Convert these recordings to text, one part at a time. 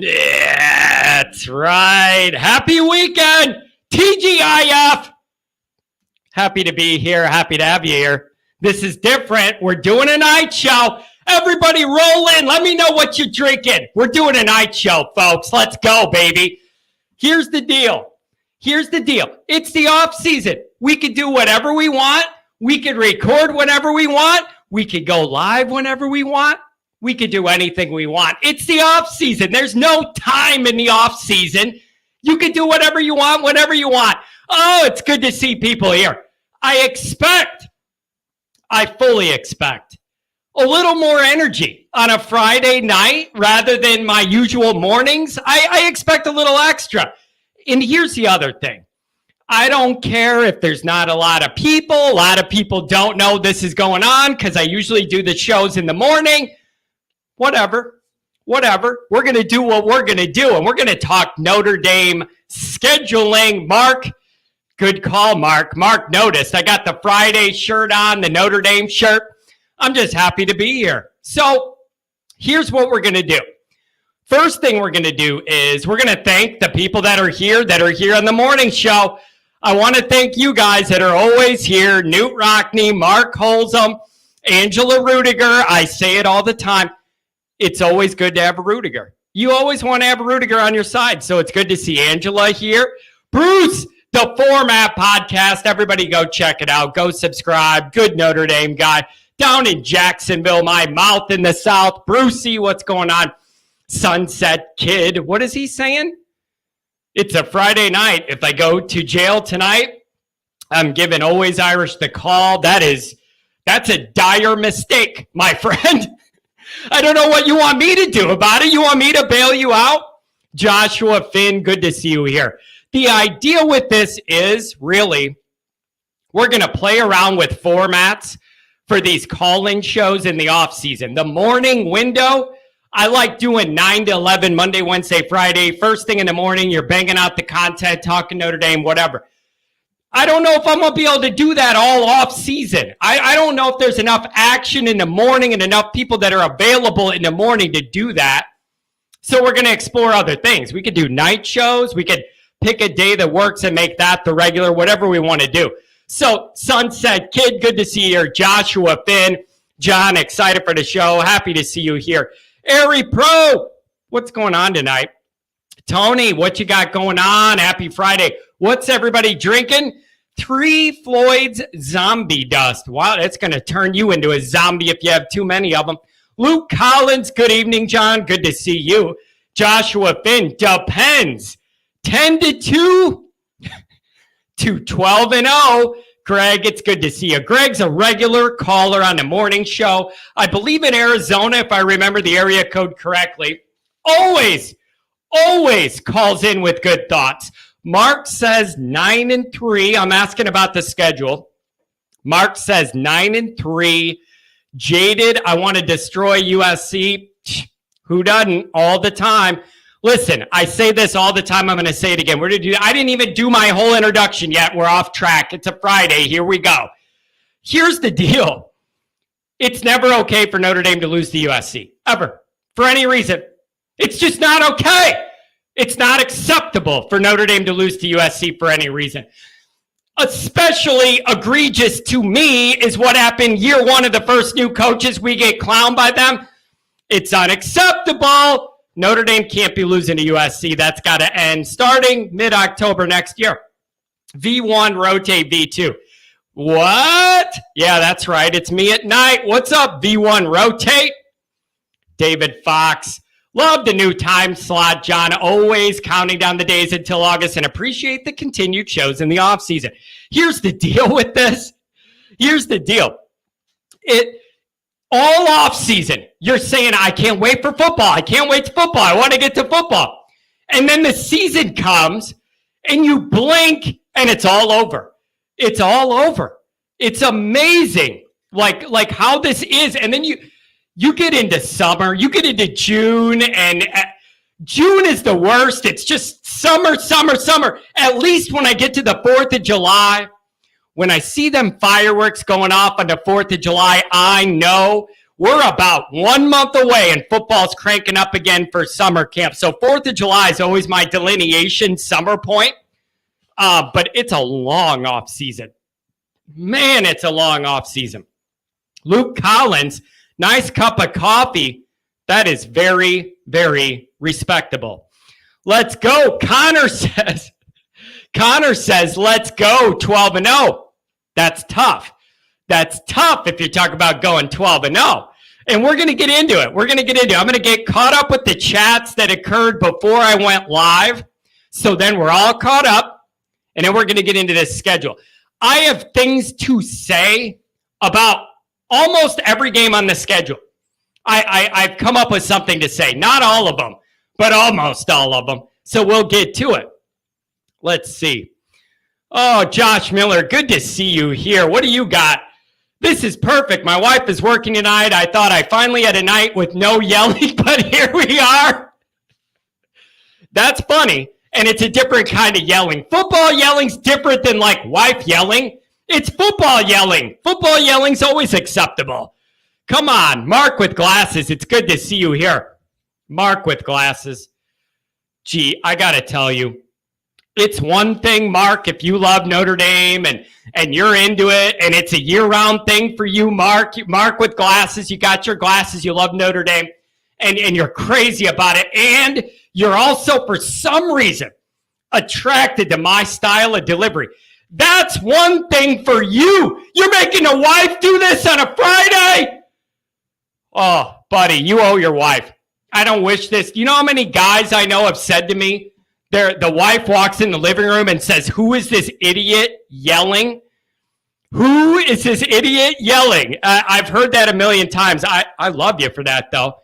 Yeah, that's right. Happy weekend, TGIF. Happy to be here. Happy to have you here. This is different. We're doing a night show. Everybody roll in. Let me know what you're drinking. We're doing a night show, folks. Let's go, baby. Here's the deal. It's the off season. We could do whatever we want. We could record whenever we want. We could go live whenever we want. We could do anything we want. It's the off season. There's no time in the off season. You can do whatever you want, whenever you want. Oh, it's good to see people here. I fully expect a little more energy on a Friday night rather than my usual mornings. I expect a little extra. And here's the other thing. I don't care if there's not a lot of people. A lot of people don't know this is going on because I usually do the shows in the morning. Whatever. We're going to do what we're going to do, and we're going to talk Notre Dame scheduling. Mark, good call, Mark. Mark noticed I got the Friday shirt on, the Notre Dame shirt. I'm just happy to be here. So here's what we're going to do. First thing we're going to do is we're going to thank the people that are here on the morning show. I want to thank you guys that are always here. Newt Rockney, Mark Holzum, Angela Rudiger. I say it all the time. It's always good to have a Rudiger. You always want to have a Rudiger on your side. So it's good to see Angela here. Bruce, the Format Podcast. Everybody go check it out. Go subscribe. Good Notre Dame guy. Down in Jacksonville, my mouth in the South. Brucey, what's going on? Sunset Kid. What is he saying? It's a Friday night. If I go to jail tonight, I'm giving Always Irish the call. That's a dire mistake, my friend. I don't know what you want me to do about it. You want me to bail you out? Joshua Finn, good to see you here. The idea with this is really we're going to play around with formats for these call-in shows in the off season. The morning window, I like doing 9 to 11, Monday, Wednesday, Friday. First thing in the morning, you're banging out the content, talking Notre Dame, whatever. I don't know if I'm going to be able to do that all off season. I don't know if there's enough action in the morning and enough people that are available in the morning to do that. So we're going to explore other things. We could do night shows. We could pick a day that works and make that the regular, whatever we want to do. So Sunset Kid, good to see you here. Joshua Finn, John, excited for the show. Happy to see you here. Airy Pro, what's going on tonight? Tony, what you got going on? Happy Friday. What's everybody drinking? 3 Floyd's Zombie Dust. Wow, that's going to turn you into a zombie if you have too many of them. Luke Collins, good evening, John. Good to see you. Joshua Finn, depends. 10-2 to 12-0. Greg, it's good to see you. Greg's a regular caller on the morning show. I believe in Arizona, if I remember the area code correctly. Always calls in with good thoughts. Mark says 9-3. I'm asking about the schedule. Mark says 9-3. Jaded, I want to destroy USC. Who doesn't? All the time. Listen, I say this all the time. I'm going to say it again. I didn't even do my whole introduction yet. We're off track. It's a Friday. Here we go. Here's the deal. It's never okay for Notre Dame to lose to USC. Ever. For any reason. It's just not okay. It's not acceptable for Notre Dame to lose to USC for any reason. Especially egregious to me is what happened year one of the first new coaches. We get clowned by them. It's unacceptable. Notre Dame can't be losing to USC. That's got to end starting mid-October next year. V1, rotate V2. What? Yeah, that's right. It's me at night. What's up, V1, rotate? David Fox. Love the new time slot, John. Always counting down the days until August and appreciate the continued shows in the offseason. Here's the deal with this. Here's the deal. All offseason, you're saying, I can't wait for football. I can't wait to football. I want to get to football. And then the season comes and you blink and it's all over. It's all over. It's amazing like how this is. And then you get into summer, you get into June, and June is the worst. It's just summer. At least when I get to the 4th of July, when I see them fireworks going off on the 4th of July, I know We're about 1 month away and football's cranking up again for summer camp. So 4th of July is always my delineation summer point. But it's a long off season. Man, it's a long off season. Luke Collins, nice cup of coffee. That is very, very respectable. Let's go. Connor says, let's go 12-0. That's tough. That's tough if you're talking about going 12-0. And we're going to get into it. I'm going to get caught up with the chats that occurred before I went live. So then we're all caught up. And then we're going to get into this schedule. I have things to say about almost every game on the schedule. I've come up with something to say. Not all of them, but almost all of them. So we'll get to it. Let's see. Oh, Josh Miller, good to see you here. What do you got? This is perfect. My wife is working tonight. I thought I finally had a night with no yelling, but here we are. That's funny. And it's a different kind of yelling. Football yelling's different than like wife yelling. It's football yelling. Football yelling's always acceptable. Come on, Mark with glasses. It's good to see you here. Mark with glasses. Gee, I got to tell you, it's one thing, Mark, if you love Notre Dame and you're into it and it's a year-round thing for you, Mark. Mark with glasses, you got your glasses, you love Notre Dame, and you're crazy about it. And you're also, for some reason, attracted to my style of delivery. That's one thing for you. You're making a wife do this on a Friday? Oh, buddy, you owe your wife. I don't wish this. You know how many guys I know have said to me, the wife walks in the living room and says, who is this idiot yelling? Who is this idiot yelling? I've heard that a million times. I love you for that, though.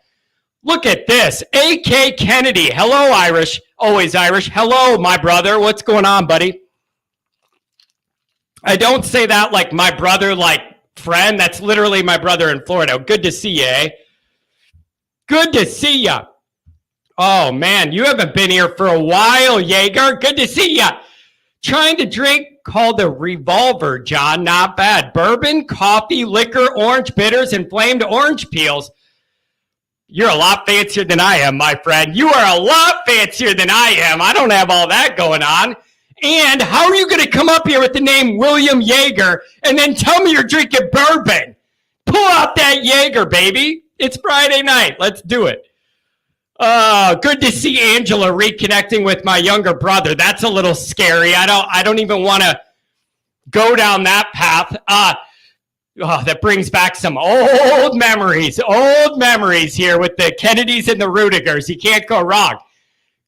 Look at this. A.K. Kennedy. Hello, Irish. Always Irish. Hello, my brother. What's going on, buddy? I don't say that like my brother, like friend. That's literally my brother in Florida. Good to see you, eh? Good to see you. Oh, man, you haven't been here for a while, Jaeger. Good to see you. Trying to drink called a Revolver, John. Not bad. Bourbon, coffee, liquor, orange bitters, and flamed orange peels. You're a lot fancier than I am, my friend. You are a lot fancier than I am. I don't have all that going on. And how are you going to come up here with the name William Jaeger and then tell me you're drinking bourbon? Pull out that Jaeger, baby. It's Friday night. Let's do it. Good to see Angela reconnecting with my younger brother. That's a little scary. I don't even want to go down that path. That brings back some old memories here with the Kennedys and the Rudigers. You can't go wrong.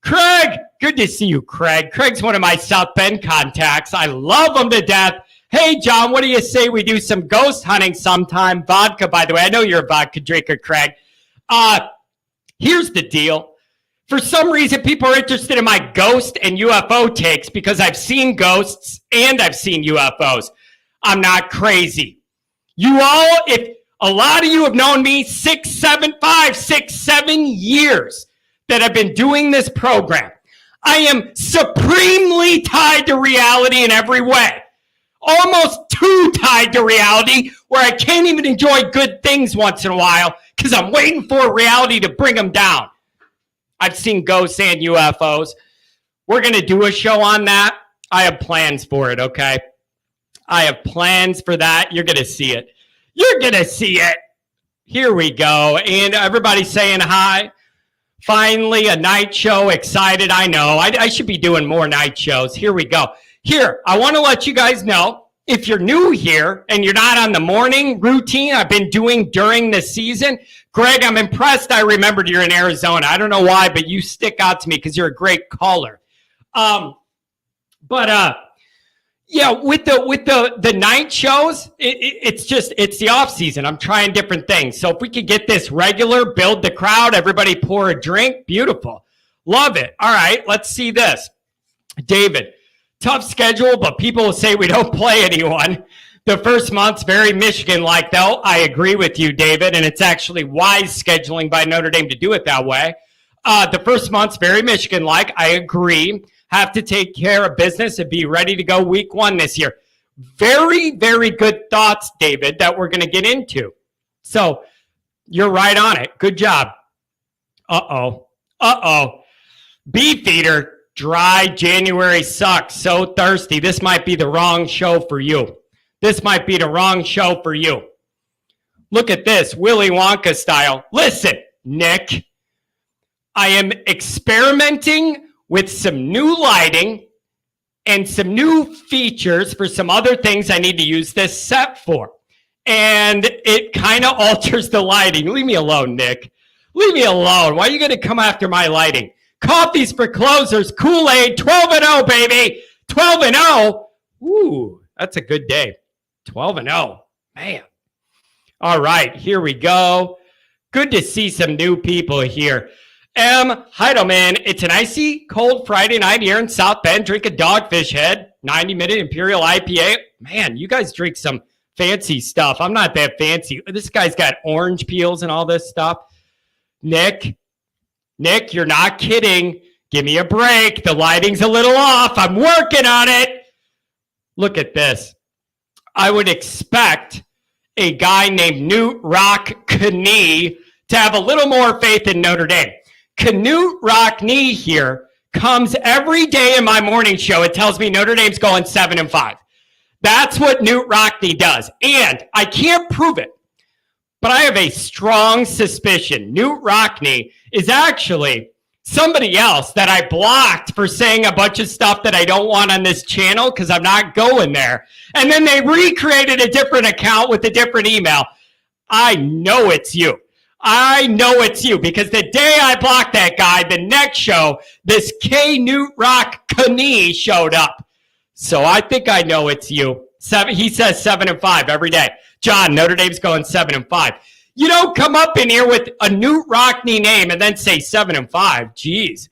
Craig, good to see you, Craig. Craig's one of my South Bend contacts. I love him to death. Hey, John, what do you say we do some ghost hunting sometime? Vodka, by the way. I know you're a vodka drinker, Craig. Here's the deal. For some reason, people are interested in my ghost and UFO takes because I've seen ghosts and I've seen UFOs. I'm not crazy. You all, if a lot of you have known me 7 years that I've been doing this program, I am supremely tied to reality in every way. Almost too tied to reality where I can't even enjoy good things once in a while because I'm waiting for reality to bring them down. I've seen ghosts and UFOs. We're going to do a show on that. I have plans for it, okay? I have plans for that. You're going to see it. You're going to see it. Here we go. And everybody's saying hi. Finally, a night show. Excited. I know. I should be doing more night shows. Here we go. Here, I want to let you guys know, if you're new here and you're not on the morning routine I've been doing during the season, Greg, I'm impressed I remembered you're in Arizona. I don't know why, but you stick out to me because you're a great caller. Yeah, with the night shows, it's the off season. I'm trying different things. So if we could get this regular, build the crowd, everybody pour a drink, beautiful. Love it. All right, let's see this. David, tough schedule, but people will say we don't play anyone. The first month's very Michigan-like, though. I agree with you, David, and it's actually wise scheduling by Notre Dame to do it that way. The first month's very Michigan-like. I agree. Have to take care of business and be ready to go week 1 this year. Very, very good thoughts, David, that we're going to get into. So You're right on it. Good job. Uh-oh. Beef eater. Dry January sucks. So thirsty. This might be the wrong show for you. Look at this. Willy Wonka style. Listen, Nick. I am experimenting with some new lighting and some new features for some other things I need to use this set for. And it kind of alters the lighting. Leave me alone, Nick. Leave me alone. Why are you going to come after my lighting? Coffees for closers, Kool-Aid, 12-0, baby. 12-0. Ooh, that's a good day. 12-0. Man. All right, here we go. Good to see some new people here. M. Heidelman, it's an icy, cold Friday night here in South Bend. Drink a Dogfish Head, 90-minute Imperial IPA. Man, you guys drink some fancy stuff. I'm not that fancy. This guy's got orange peels and all this stuff. Nick, you're not kidding. Give me a break. The lighting's a little off. I'm working on it. Look at this. I would expect a guy named Knute Rockne to have a little more faith in Notre Dame. Knute Rockne here comes every day in my morning show. It tells me Notre Dame's going 7-5. That's what Knute Rockne does. And I can't prove it, but I have a strong suspicion Knute Rockne is actually somebody else that I blocked for saying a bunch of stuff that I don't want on this channel because I'm not going there. And then they recreated a different account with a different email. I know it's you. Because the day I blocked that guy, the next show, this Knute Rockne showed up. So I think I know it's you. He says 7-5 every day. John, Notre Dame's going 7-5. You don't come up in here with a Knute Rockne name and then say 7-5. Jeez,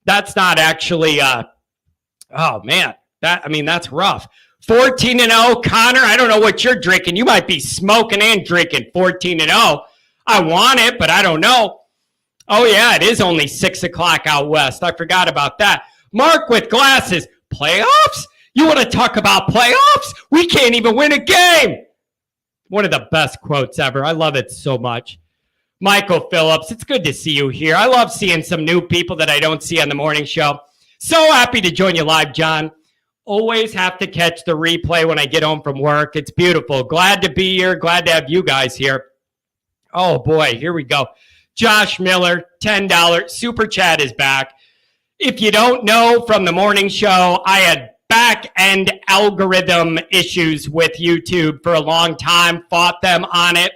that's not actually. Oh man, that's rough. 14-0, Connor. I don't know what you're drinking. You might be smoking and drinking. 14-0. I want it, but I don't know. Oh yeah, it is only 6 o'clock out west. I forgot about that. Mark with glasses. Playoffs? You want to talk about playoffs? We can't even win a game. One of the best quotes ever. I love it so much. Michael Phillips, it's good to see you here. I love seeing some new people that I don't see on the morning show. So happy to join you live, John. Always have to catch the replay when I get home from work. It's beautiful. Glad to be here. Glad to have you guys here. Oh, boy. Here we go. Josh Miller, $10. Super Chat is back. If you don't know from the morning show, I had back-end algorithm issues with YouTube for a long time, fought them on it,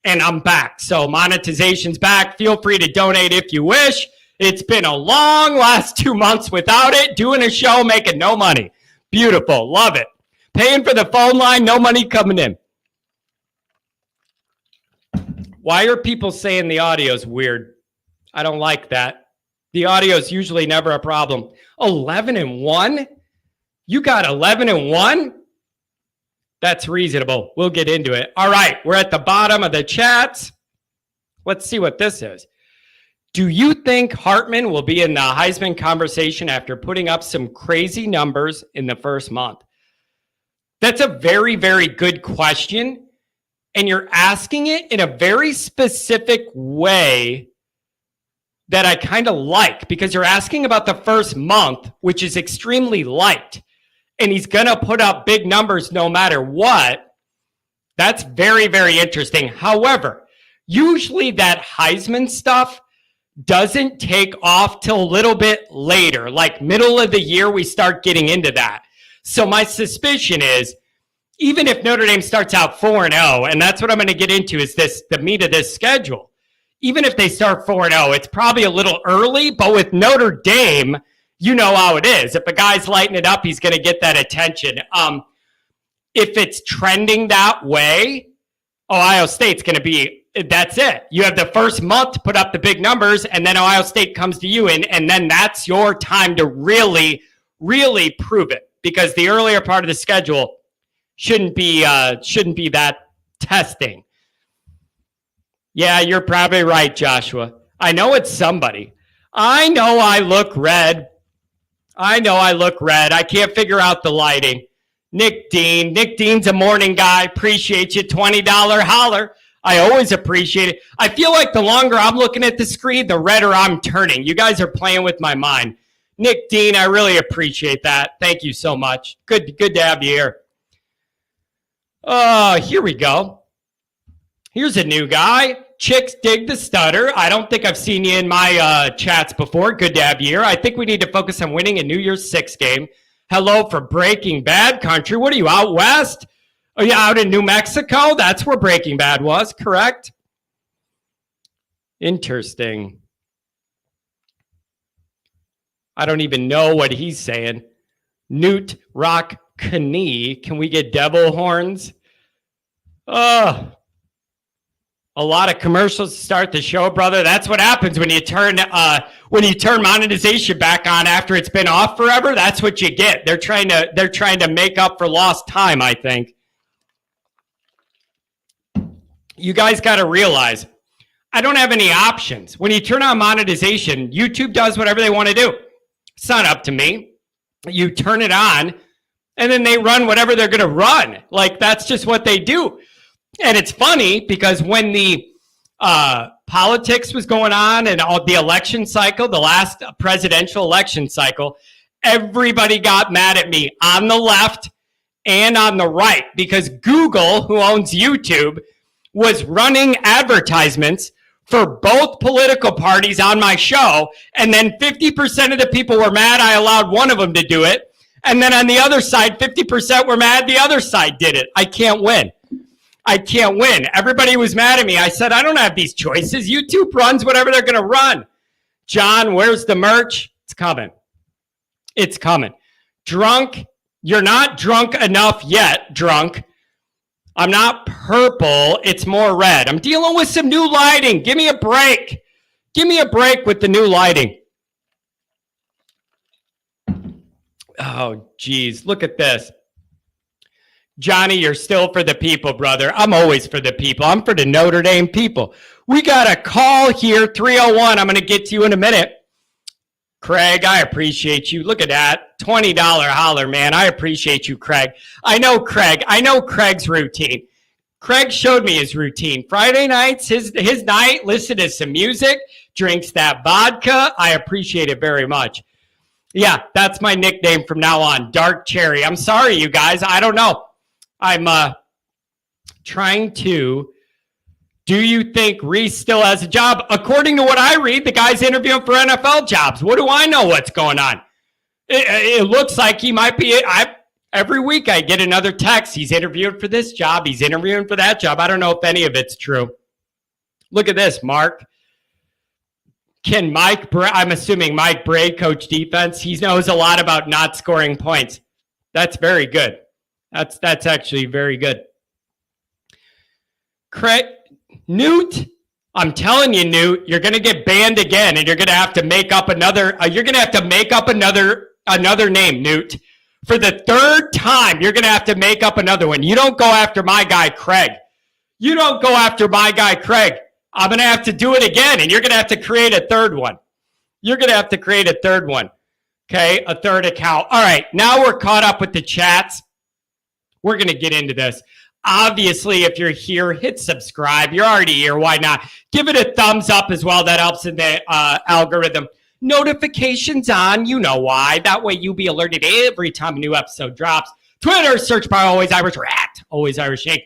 and I'm back. So monetization's back. Feel free to donate if you wish. It's been a long last 2 months without it, doing a show, making no money. Beautiful. Love it. Paying for the phone line, no money coming in. Why are people saying the audio's weird? I don't like that. The audio's usually never a problem. 11-1? You got 11-1? That's reasonable. We'll get into it. All right, we're at the bottom of the chats. Let's see what this is. Do you think Hartman will be in the Heisman conversation after putting up some crazy numbers in the first month? That's a very, very good question. And you're asking it in a very specific way that I kind of like, because you're asking about the first month, which is extremely light. And he's going to put up big numbers no matter what. That's very, very interesting. However, usually that Heisman stuff doesn't take off till a little bit later, like middle of the year, we start getting into that. So my suspicion is, even if Notre Dame starts out 4-0, and that's what I'm going to get into, is the meat of this schedule. Even if they start 4-0, it's probably a little early, but with Notre Dame, you know how it is. If a guy's lighting it up, he's going to get that attention. If it's trending that way, Ohio State's going to be, that's it. You have the first month to put up the big numbers, and then Ohio State comes to you, and then that's your time to really, really prove it, because the earlier part of the schedule shouldn't be that testing. Yeah, you're probably right, Joshua. I know it's somebody. I know I look red. I can't figure out the lighting. Nick Dean's a morning guy. Appreciate you. $20 holler. I always appreciate it. I feel like the longer I'm looking at the screen, the redder I'm turning. You guys are playing with my mind. Nick Dean, I really appreciate that. Thank you so much. Good to have you here. Here we go. Here's a new guy. Chicks dig the stutter. I don't think I've seen you in my chats before. Good to have you here. I think we need to focus on winning a New Year's Six game. Hello for Breaking Bad country. What are you, out west? Are you out in New Mexico? That's where Breaking Bad was, correct? Interesting. I don't even know what he's saying. Newt Rock Knee. Can we get devil horns? A lot of commercials to start the show, brother. That's what happens when you turn monetization back on after it's been off forever. That's what you get. They're trying to make up for lost time, I think. You guys got to realize, I don't have any options. When you turn on monetization, YouTube does whatever they want to do. It's not up to me. You turn it on, and then they run whatever they're going to run. Like, that's just what they do. And it's funny because when the politics was going on and all the election cycle, the last presidential election cycle, everybody got mad at me on the left and on the right because Google, who owns YouTube, was running advertisements for both political parties on my show. And then 50% of the people were mad I allowed one of them to do it. And then on the other side, 50% were mad the other side did it. I can't win. Everybody was mad at me. I said, I don't have these choices. YouTube runs whatever they're going to run. John, where's the merch? It's coming. Drunk. You're not drunk enough yet, drunk. I'm not purple. It's more red. I'm dealing with some new lighting. Give me a break. With the new lighting. Oh, geez. Look at this. Johnny, you're still for the people, brother. I'm always for the people. I'm for the Notre Dame people. We got a call here, 301. I'm going to get to you in a minute. Craig, I appreciate you. Look at that. $20 holler, man. I appreciate you, Craig. I know Craig's routine. Craig showed me his routine. Friday nights, his night, listen to some music, drinks that vodka. I appreciate it very much. Yeah, that's my nickname from now on, Dark Cherry. I'm sorry, you guys. I don't know. I'm trying to. Do you think Reese still has a job? According to what I read, the guy's interviewing for NFL jobs. What do I know what's going on? It looks like he might be. Every week I get another text. He's interviewing for this job. He's interviewing for that job. I don't know if any of it's true. Look at this, Mark. Can I'm assuming Mike Bray coach defense. He knows a lot about not scoring points. That's very good. That's actually very good. Craig, Newt, I'm telling you, Newt, you're going to get banned again, and you're going to have to make up another. Another name, Newt. For the third time, you're going to have to make up another one. You don't go after my guy, Craig. I'm going to have to do it again, and you're going to have to create a third one. Okay, a third account. All right, now we're caught up with the chats. We're going to get into this. Obviously, if you're here, hit subscribe. You're already here. Why not? Give it a thumbs up as well. That helps in the algorithm. Notifications on. You know why. That way you'll be alerted every time a new episode drops. Twitter, search by Always Irish or at Always Irish Inc.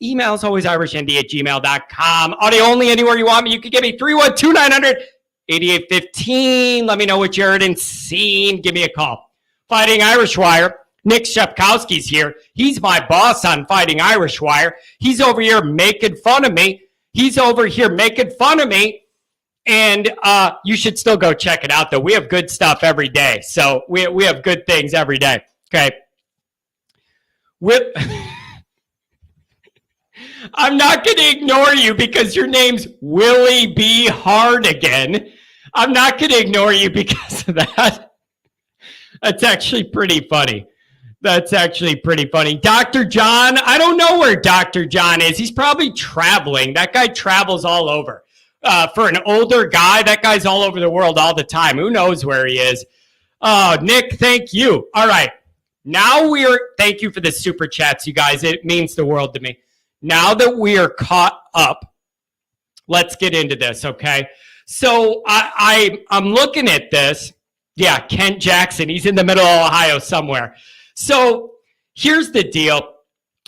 Emails, alwaysirishnd@gmail.com. Audio only anywhere you want me. You can give me 312-900-8815. Let me know what you heard and seen. Give me a call. Fighting Irish Wire. Nick Shepkowski's here. He's my boss on Fighting Irish Wire. He's over here making fun of me. And you should still go check it out, though. We have good stuff every day. So we have good things every day. Okay. I'm not going to ignore you because your name's Willie B. Hard again. I'm not going to ignore you because of that. That's actually pretty funny. Dr. John, I don't know where Dr. John is. He's probably traveling. That guy travels all over. For an older guy, that guy's all over the world all the time. Who knows where he is? Oh, Nick, thank you. All right. Thank you for the super chats, you guys. It means the world to me. Now that we are caught up. Let's get into this, okay? So I'm looking at this. Yeah, Kent Jackson. He's in the middle of Ohio somewhere. So here's the deal.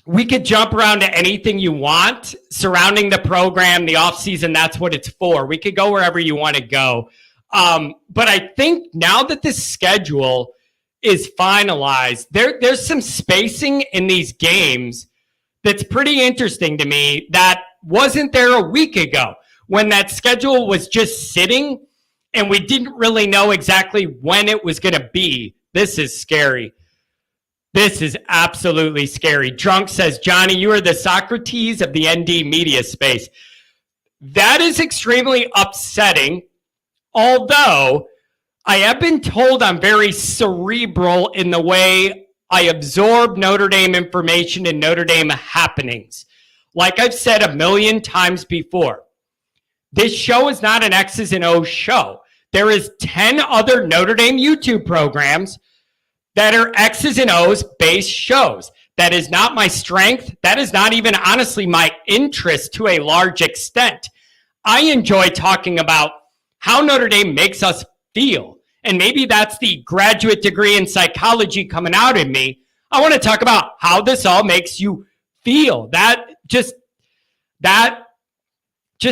We could jump around to anything you want surrounding the program, the offseason. That's what it's for. We could go wherever you want to go. But I think now that this schedule is finalized, there's some spacing in these games that's pretty interesting to me that wasn't there a week ago when that schedule was just sitting and we didn't really know exactly when it was going to be. This is scary. This is absolutely scary. Drunk says, Johnny, you are the Socrates of the ND media space. That is extremely upsetting, although I have been told I'm very cerebral in the way I absorb Notre Dame information and Notre Dame happenings. Like I've said a million times before, this show is not an X's and O's show. There is 10 other Notre Dame YouTube programs that are X's and O's based shows. That is not my strength. That is not even honestly my interest to a large extent. I enjoy talking about how Notre Dame makes us feel. And maybe that's the graduate degree in psychology coming out in me. I want to talk about how this all makes you feel. That just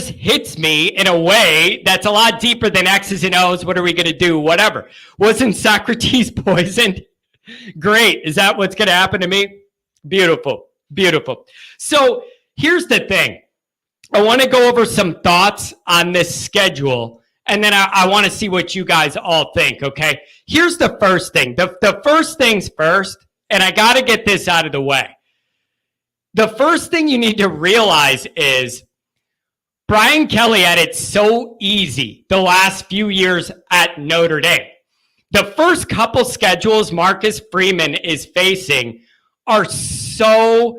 hits me in a way that's a lot deeper than X's and O's. What are we going to do? Whatever. Wasn't Socrates poisoned? Great. Is that what's going to happen to me? Beautiful. Beautiful. So here's the thing. I want to go over some thoughts on this schedule, and then I want to see what you guys all think, okay? Here's the first thing. The first things first, and I got to get this out of the way. The first thing you need to realize is Brian Kelly had it so easy the last few years at Notre Dame. The first couple schedules Marcus Freeman is facing are so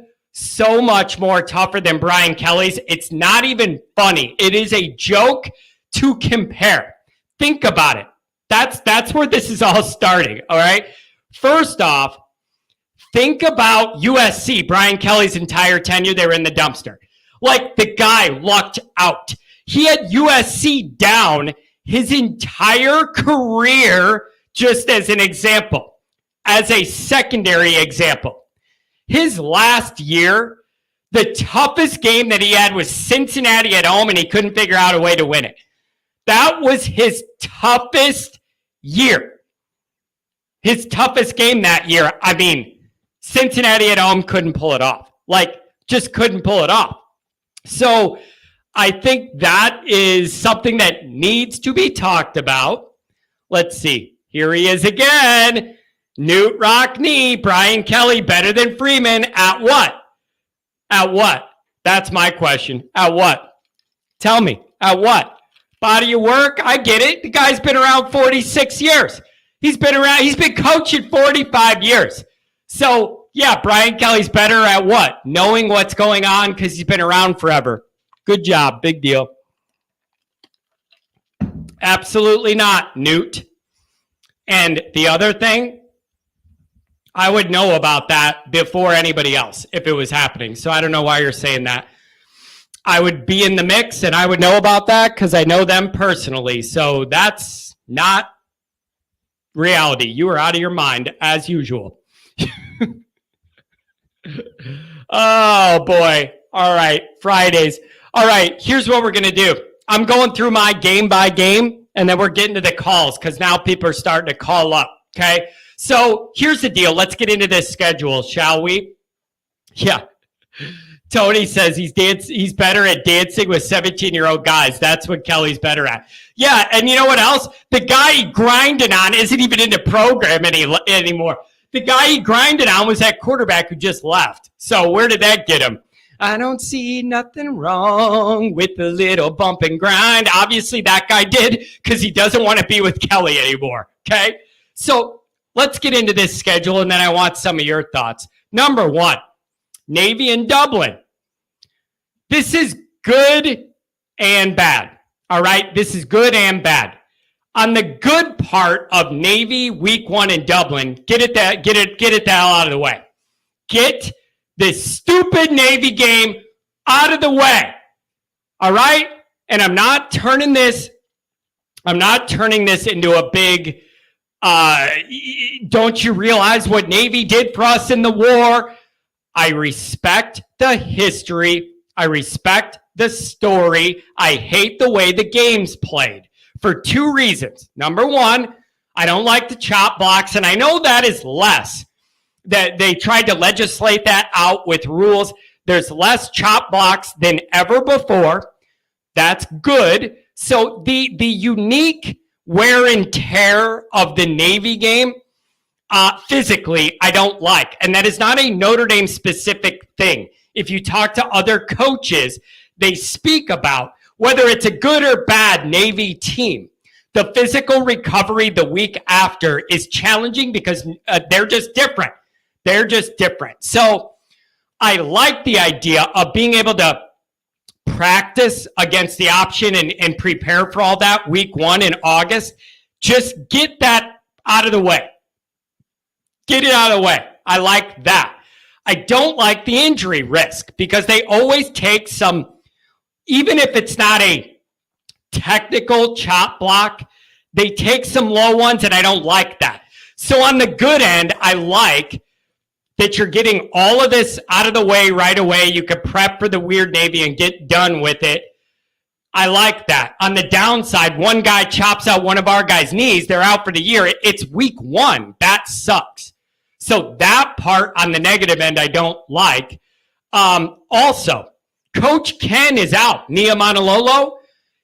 much more tougher than Brian Kelly's. It's not even funny. It is a joke to compare. Think about it. That's where this is all starting, all right? First off, think about USC, Brian Kelly's entire tenure. They were in the dumpster. Like, the guy lucked out. He had USC down his entire career, just as an example, as a secondary example. His last year, the toughest game that he had was Cincinnati at home, and he couldn't figure out a way to win it. That was his toughest year. His toughest game that year. I mean, Cincinnati at home couldn't pull it off. Like, just couldn't pull it off. So I think that is something that needs to be talked about. Let's see. Here he is again. Newt Rockney, Brian Kelly, better than Freeman. At what? At what? That's my question. At what? Tell me. At what? Body of work? I get it. The guy's been around 46 years. He's been around. He's been coaching 45 years. So, yeah, Brian Kelly's better at what? Knowing what's going on because he's been around forever. Good job. Big deal. Absolutely not, Newt. And the other thing, I would know about that before anybody else if it was happening. So I don't know why you're saying that. I would be in the mix and I would know about that because I know them personally. So that's not reality. You are out of your mind as usual. Oh, boy. All right. Fridays. All right. Here's what we're going to do. I'm going through my game by game. And then we're getting to the calls because now people are starting to call up, okay? So here's the deal. Let's get into this schedule, shall we? Yeah. Tony says he's better at dancing with 17-year-old guys. That's what Kelly's better at. Yeah, and you know what else? The guy he grinded on isn't even in the program anymore. The guy he grinded on was that quarterback who just left. So where did that get him? I don't see nothing wrong with the little bump and grind. Obviously, that guy did because he doesn't want to be with Kelly anymore, okay? So let's get into this schedule, and then I want some of your thoughts. Number one, Navy and Dublin. This is good and bad, all right? This is good and bad. On the good part of Navy week one in Dublin, get it the hell out of the way. Get this stupid Navy game out of the way. All right? And I'm not turning this into a big don't you realize what Navy did for us in the war? I respect the history. I respect the story. I hate the way the game's played for two reasons. Number one, I don't like the chop blocks, and I know that is less. That they tried to legislate that out with rules. There's less chop blocks than ever before. That's good. So the unique wear and tear of the Navy game, physically, I don't like. And that is not a Notre Dame specific thing. If you talk to other coaches, they speak about whether it's a good or bad Navy team. The physical recovery the week after is challenging because they're just different. They're just different. So I like the idea of being able to practice against the option and prepare for all that week 1 in August. Just get that out of the way. Get it out of the way. I like that. I don't like the injury risk because they always take some, even if it's not a technical chop block, they take some low ones, and I don't like that. So on the good end, I like that you're getting all of this out of the way right away. You could prep for the weird Navy and get done with it. I like that. On the downside, one guy chops out one of our guys' knees. They're out for the year. It's week 1. That sucks. So that part on the negative end, I don't like. Also, Coach Ken is out. Niamanalolo,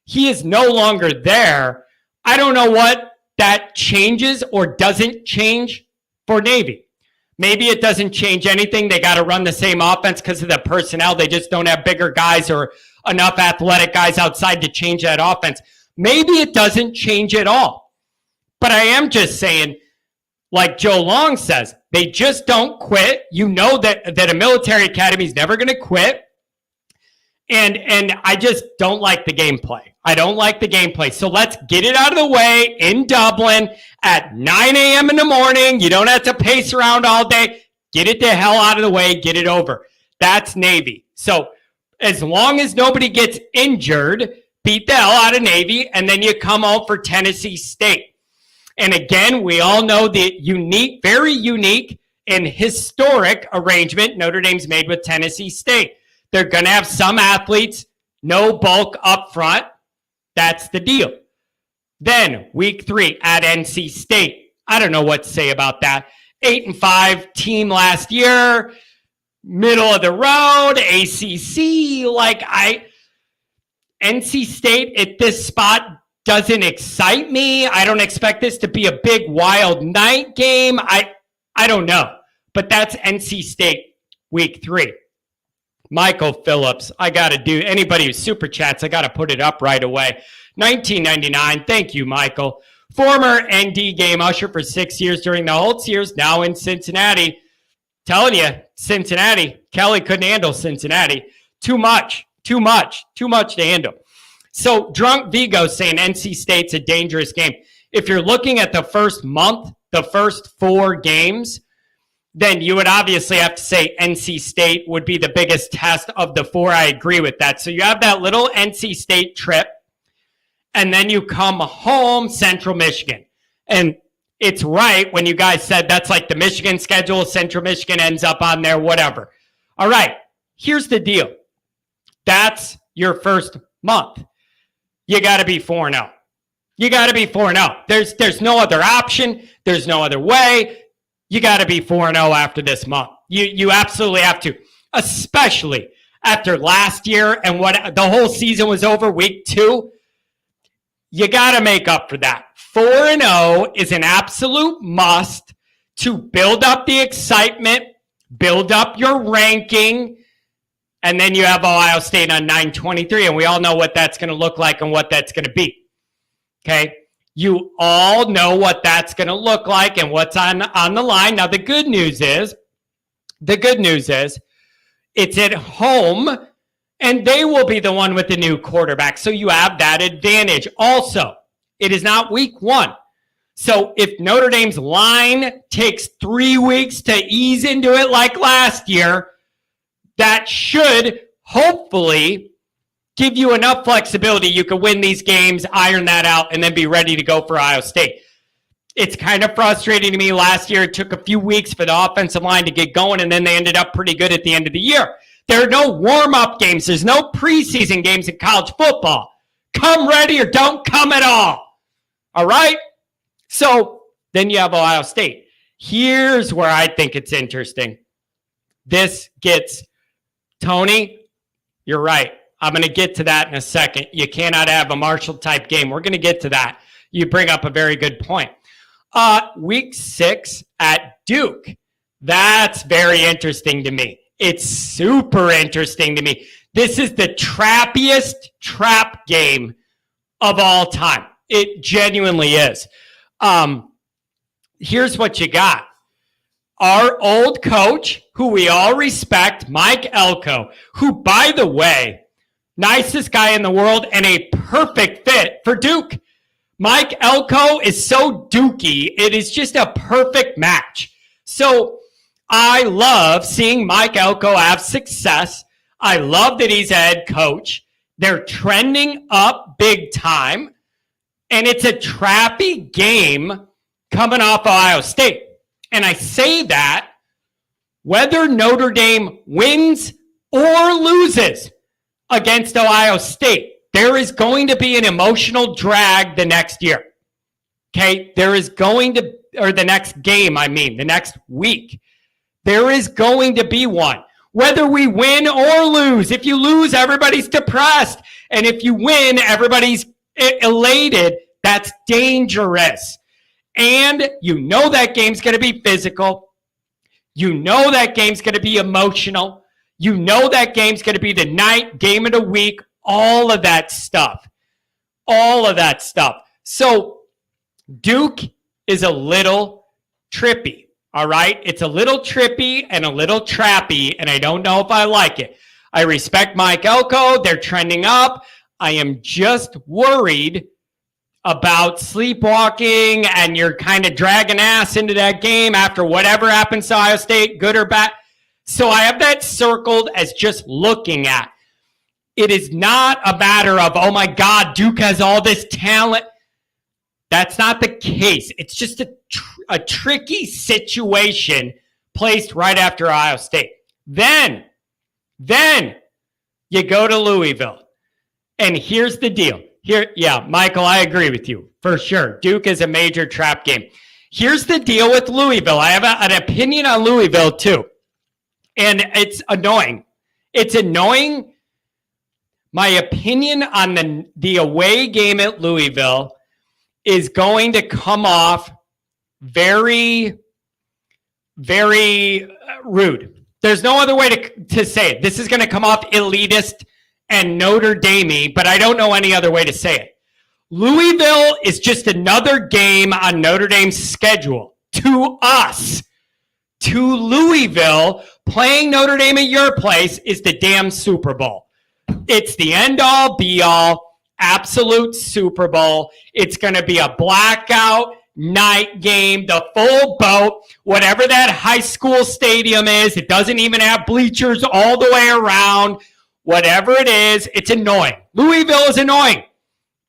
he is no longer there. I don't know what that changes or doesn't change for Navy. Maybe it doesn't change anything. They got to run the same offense because of the personnel. They just don't have bigger guys or enough athletic guys outside to change that offense. Maybe it doesn't change at all. But I am just saying, like Joe Long says, they just don't quit. You know that a military academy is never going to quit. And I just don't like the gameplay. I don't like the gameplay. So let's get it out of the way in Dublin at 9 a.m. in the morning. You don't have to pace around all day. Get it the hell out of the way. Get it over. That's Navy. So as long as nobody gets injured, beat the hell out of Navy, and then you come out for Tennessee State. And again, we all know the unique, very unique and historic arrangement Notre Dame's made with Tennessee State. They're going to have some athletes, no bulk up front. That's the deal. Then week 3 at NC State. I don't know what to say about that. 8-5 team last year, middle of the road, ACC. NC State at this spot doesn't excite me. I don't expect this to be a big wild night game. I don't know. But that's NC State week 3. Michael Phillips, I got to do, anybody who super chats, I got to put it up right away. 1999, thank you, Michael. Former ND game usher for 6 years during the Holtz years, now in Cincinnati. Telling you, Cincinnati, Kelly couldn't handle Cincinnati. Too much to handle. So Drunk Vigo saying NC State's a dangerous game. If you're looking at the first month, the first 4 games, then you would obviously have to say NC State would be the biggest test of the 4. I agree with that. So you have that little NC State trip, and then you come home, Central Michigan. And it's right when you guys said that's like the Michigan schedule. Central Michigan ends up on there, whatever. All right, here's the deal. That's your first month. You got to be 4-0. You got to be 4-0. There's no other option. There's no other way. You got to be 4-0 after this month. You absolutely have to, especially after last year and what the whole season was over week 2. You got to make up for that. 4-0 is an absolute must to build up the excitement, build up your ranking, and then you have Ohio State on 9/23, and we all know what that's going to look like and what that's going to be. Okay? You all know what that's going to look like and what's on the line. Now, the good news is it's at home, and they will be the one with the new quarterback. So you have that advantage. Also, it is not week 1. So if Notre Dame's line takes 3 weeks to ease into it like last year, that should hopefully give you enough flexibility. You could win these games, iron that out, and then be ready to go for Ohio State. It's kind of frustrating to me. Last year, it took a few weeks for the offensive line to get going, and then they ended up pretty good at the end of the year. There are no warm-up games. There's no preseason games in college football. Come ready or don't come at all. All right? So then you have Ohio State. Here's where I think it's interesting. This gets, Tony, you're right. I'm going to get to that in a second. You cannot have a Marshall-type game. We're going to get to that. You bring up a very good point. Week 6 at Duke. That's very interesting to me. It's super interesting to me. This is the trappiest trap game of all time. It genuinely is. Here's what you got. Our old coach, who we all respect, Mike Elko, who, by the way, nicest guy in the world and a perfect fit for Duke. Mike Elko is so Dukey. It is just a perfect match. So I love seeing Mike Elko have success. I love that he's a head coach. They're trending up big time. And it's a trappy game coming off Ohio State. And I say that whether Notre Dame wins or loses against Ohio State, there is going to be an emotional drag the next year. Okay? There is going to, or the next game, the next week. There is going to be one. Whether we win or lose. If you lose, everybody's depressed. And if you win, everybody's elated. That's dangerous. And you know that game's going to be physical. You know that game's going to be emotional. You know that game's going to be the night game of the week. All of that stuff. All of that stuff. So Duke is a little trippy. All right? It's a little trippy and a little trappy, and I don't know if I like it. I respect Mike Elko. They're trending up. I am just worried about sleepwalking, and you're kind of dragging ass into that game after whatever happens to Ohio State, good or bad. So I have that circled as just looking at. It is not a matter of, oh my God, Duke has all this talent. That's not the case. It's just a tricky situation placed right after Ohio State. Then you go to Louisville. And here's the deal. Yeah, Michael, I agree with you for sure. Duke is a major trap game. Here's the deal with Louisville. I have an opinion on Louisville too. And it's annoying. It's annoying. My opinion on the away game at Louisville is going to come off very, very rude. There's no other way to say it. This is going to come off elitist and Notre Dame, but I don't know any other way to say it. Louisville is just another game on Notre Dame's schedule. To us, to Louisville, playing Notre Dame at your place is the damn Super Bowl. It's the end-all, be-all, absolute Super Bowl. It's going to be a blackout night game, the full boat, whatever that high school stadium is. It doesn't even have bleachers all the way around. Whatever it is, it's annoying. Louisville is annoying.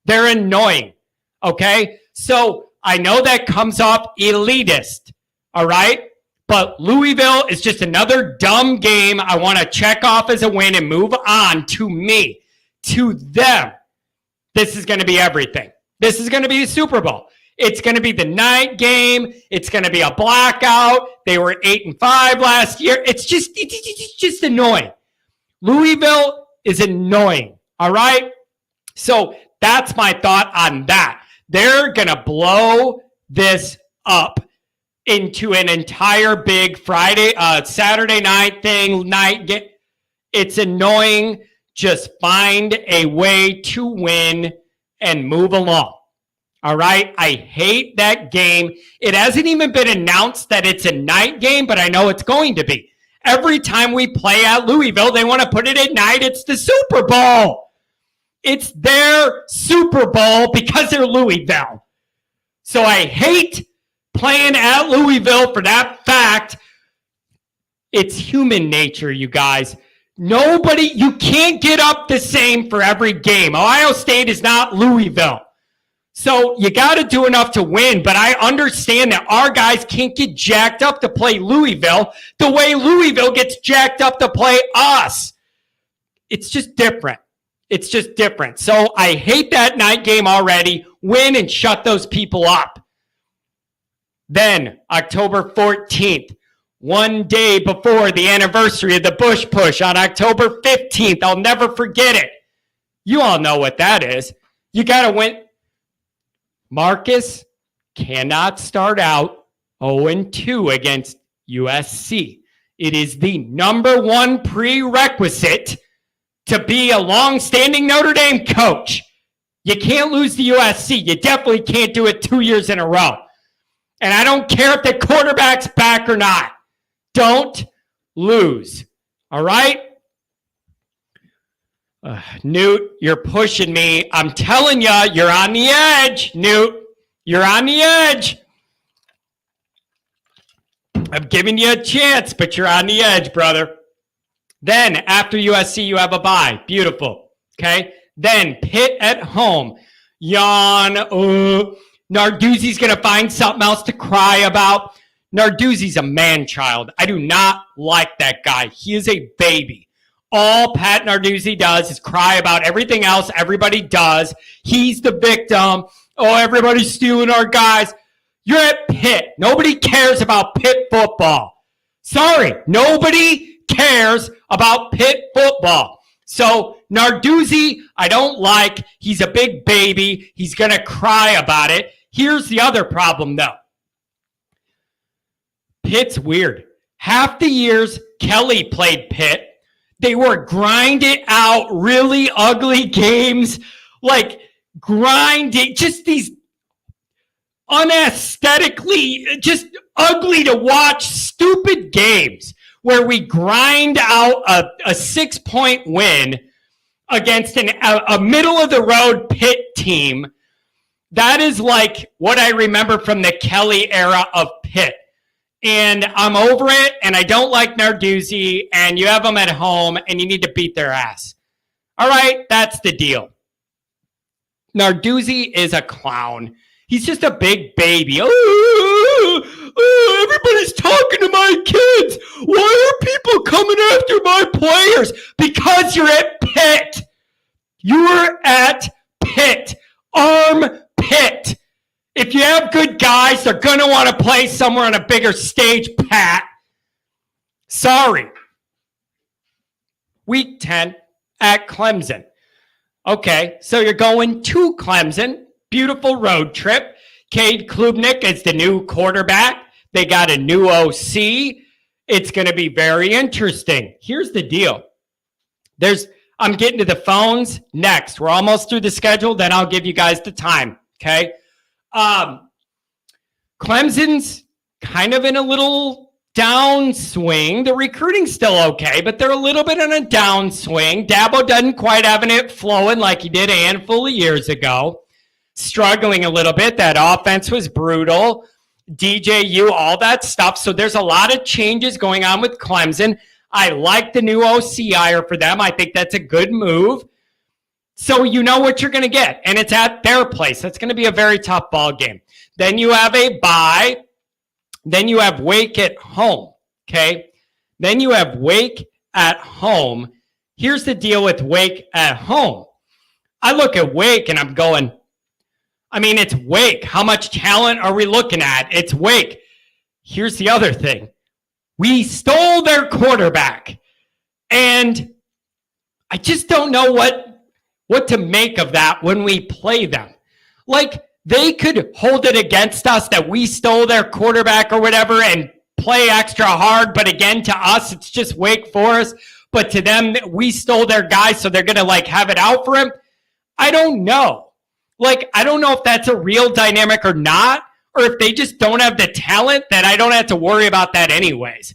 They're annoying. Okay? So I know that comes off elitist. All right? But Louisville is just another dumb game I want to check off as a win and move on. To me. To them. This is going to be everything. This is going to be the Super Bowl. It's going to be the night game. It's going to be a blackout. They were 8-5 last year. It's just annoying. Louisville is annoying, all right? So that's my thought on that. They're going to blow this up into an entire big Saturday night thing, It's annoying. Just find a way to win and move along, all right? I hate that game. It hasn't even been announced that it's a night game, but I know it's going to be. Every time we play at Louisville, they want to put it at night. It's the Super Bowl. It's their Super Bowl because they're Louisville. So I hate playing at Louisville for that fact. It's human nature, you guys. Nobody, you can't get up the same for every game. Ohio State is not Louisville. So you got to do enough to win, but I understand that our guys can't get jacked up to play Louisville the way Louisville gets jacked up to play us. It's just different. It's just different. So I hate that night game already. Win and shut those people up. Then October 14th, one day before the anniversary of the Bush Push on October 15th. I'll never forget it. You all know what that is. You got to win. Marcus cannot start out 0-2 against USC. It is the number one prerequisite to be a long-standing Notre Dame coach. You can't lose to USC. You definitely can't do it 2 years in a row. And I don't care if the quarterback's back or not. Don't lose. All right? Newt, you're pushing me. I'm telling you, you're on the edge, Newt. You're on the edge. I'm giving you a chance, but you're on the edge, brother. Then, after USC, you have a bye. Beautiful. Okay? Then, Pitt at home. Yawn. Narduzzi's going to find something else to cry about. Narduzzi's a man-child. I do not like that guy. He is a baby. All Pat Narduzzi does is cry about everything else everybody does. He's the victim. Oh, everybody's stealing our guys. You're at Pitt. Nobody cares about Pitt football. Sorry, nobody cares about Pitt football. So Narduzzi, I don't like. He's a big baby. He's going to cry about it. Here's the other problem, though. Pitt's weird. Half the years Kelly played Pitt, they were grinded out, really ugly games, like grinding, just these unaesthetically, just ugly to watch, stupid games where we grind out a 6-point win against a middle-of-the-road Pitt team. That is like what I remember from the Kelly era of Pitt. And I'm over it, and I don't like Narduzzi, and you have them at home, and you need to beat their ass. All right, that's the deal. Narduzzi is a clown. He's just a big baby. Everybody's talking to my kids. Why are people coming after my players? Because you're at Pitt. You're at Pitt. Pitt. If you have good guys, they're going to want to play somewhere on a bigger stage, Pat. Sorry. Week 10 at Clemson. Okay, so you're going to Clemson. Beautiful road trip. Cade Klubnik is the new quarterback. They got a new OC. It's going to be very interesting. Here's the deal. I'm getting to the phones next. We're almost through the schedule. Then I'll give you guys the time, okay? Clemson's kind of in a little downswing. The recruiting's still okay, but they're a little bit on a downswing. Dabo doesn't quite have it flowing like he did a handful of years ago. Struggling a little bit. That offense was brutal. DJU, all that stuff. So there's a lot of changes going on with Clemson. I like the new OC hire for them. I think that's a good move. So you know what you're going to get, and it's at their place. That's going to be a very tough ball game. Then you have a bye. Then you have Wake at home, okay? Then you have Wake at home. Here's the deal with Wake at home. I look at Wake, and I'm going, it's Wake. How much talent are we looking at? It's Wake. Here's the other thing. We stole their quarterback, and I just don't know what to make of that when we play them. Like, they could hold it against us that we stole their quarterback or whatever and play extra hard, but again, to us, it's just Wake Forest. But to them, we stole their guy, so they're going to, have it out for him. I don't know. I don't know if that's a real dynamic or not, or if they just don't have the talent that I don't have to worry about that anyways.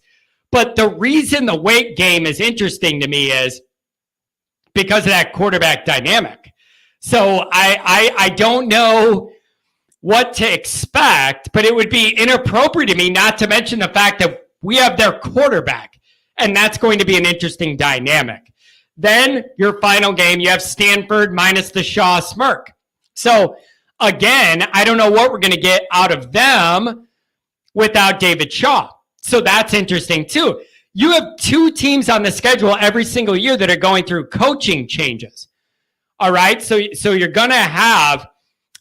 But the reason the Wake game is interesting to me is because of that quarterback dynamic. So I don't know what to expect, but it would be inappropriate to me not to mention the fact that we have their quarterback. And that's going to be an interesting dynamic. Then your final game, you have Stanford minus the Shaw Smirk. So again, I don't know what we're going to get out of them without David Shaw. So that's interesting too. You have two teams on the schedule every single year that are going through coaching changes. All right. So you're going to have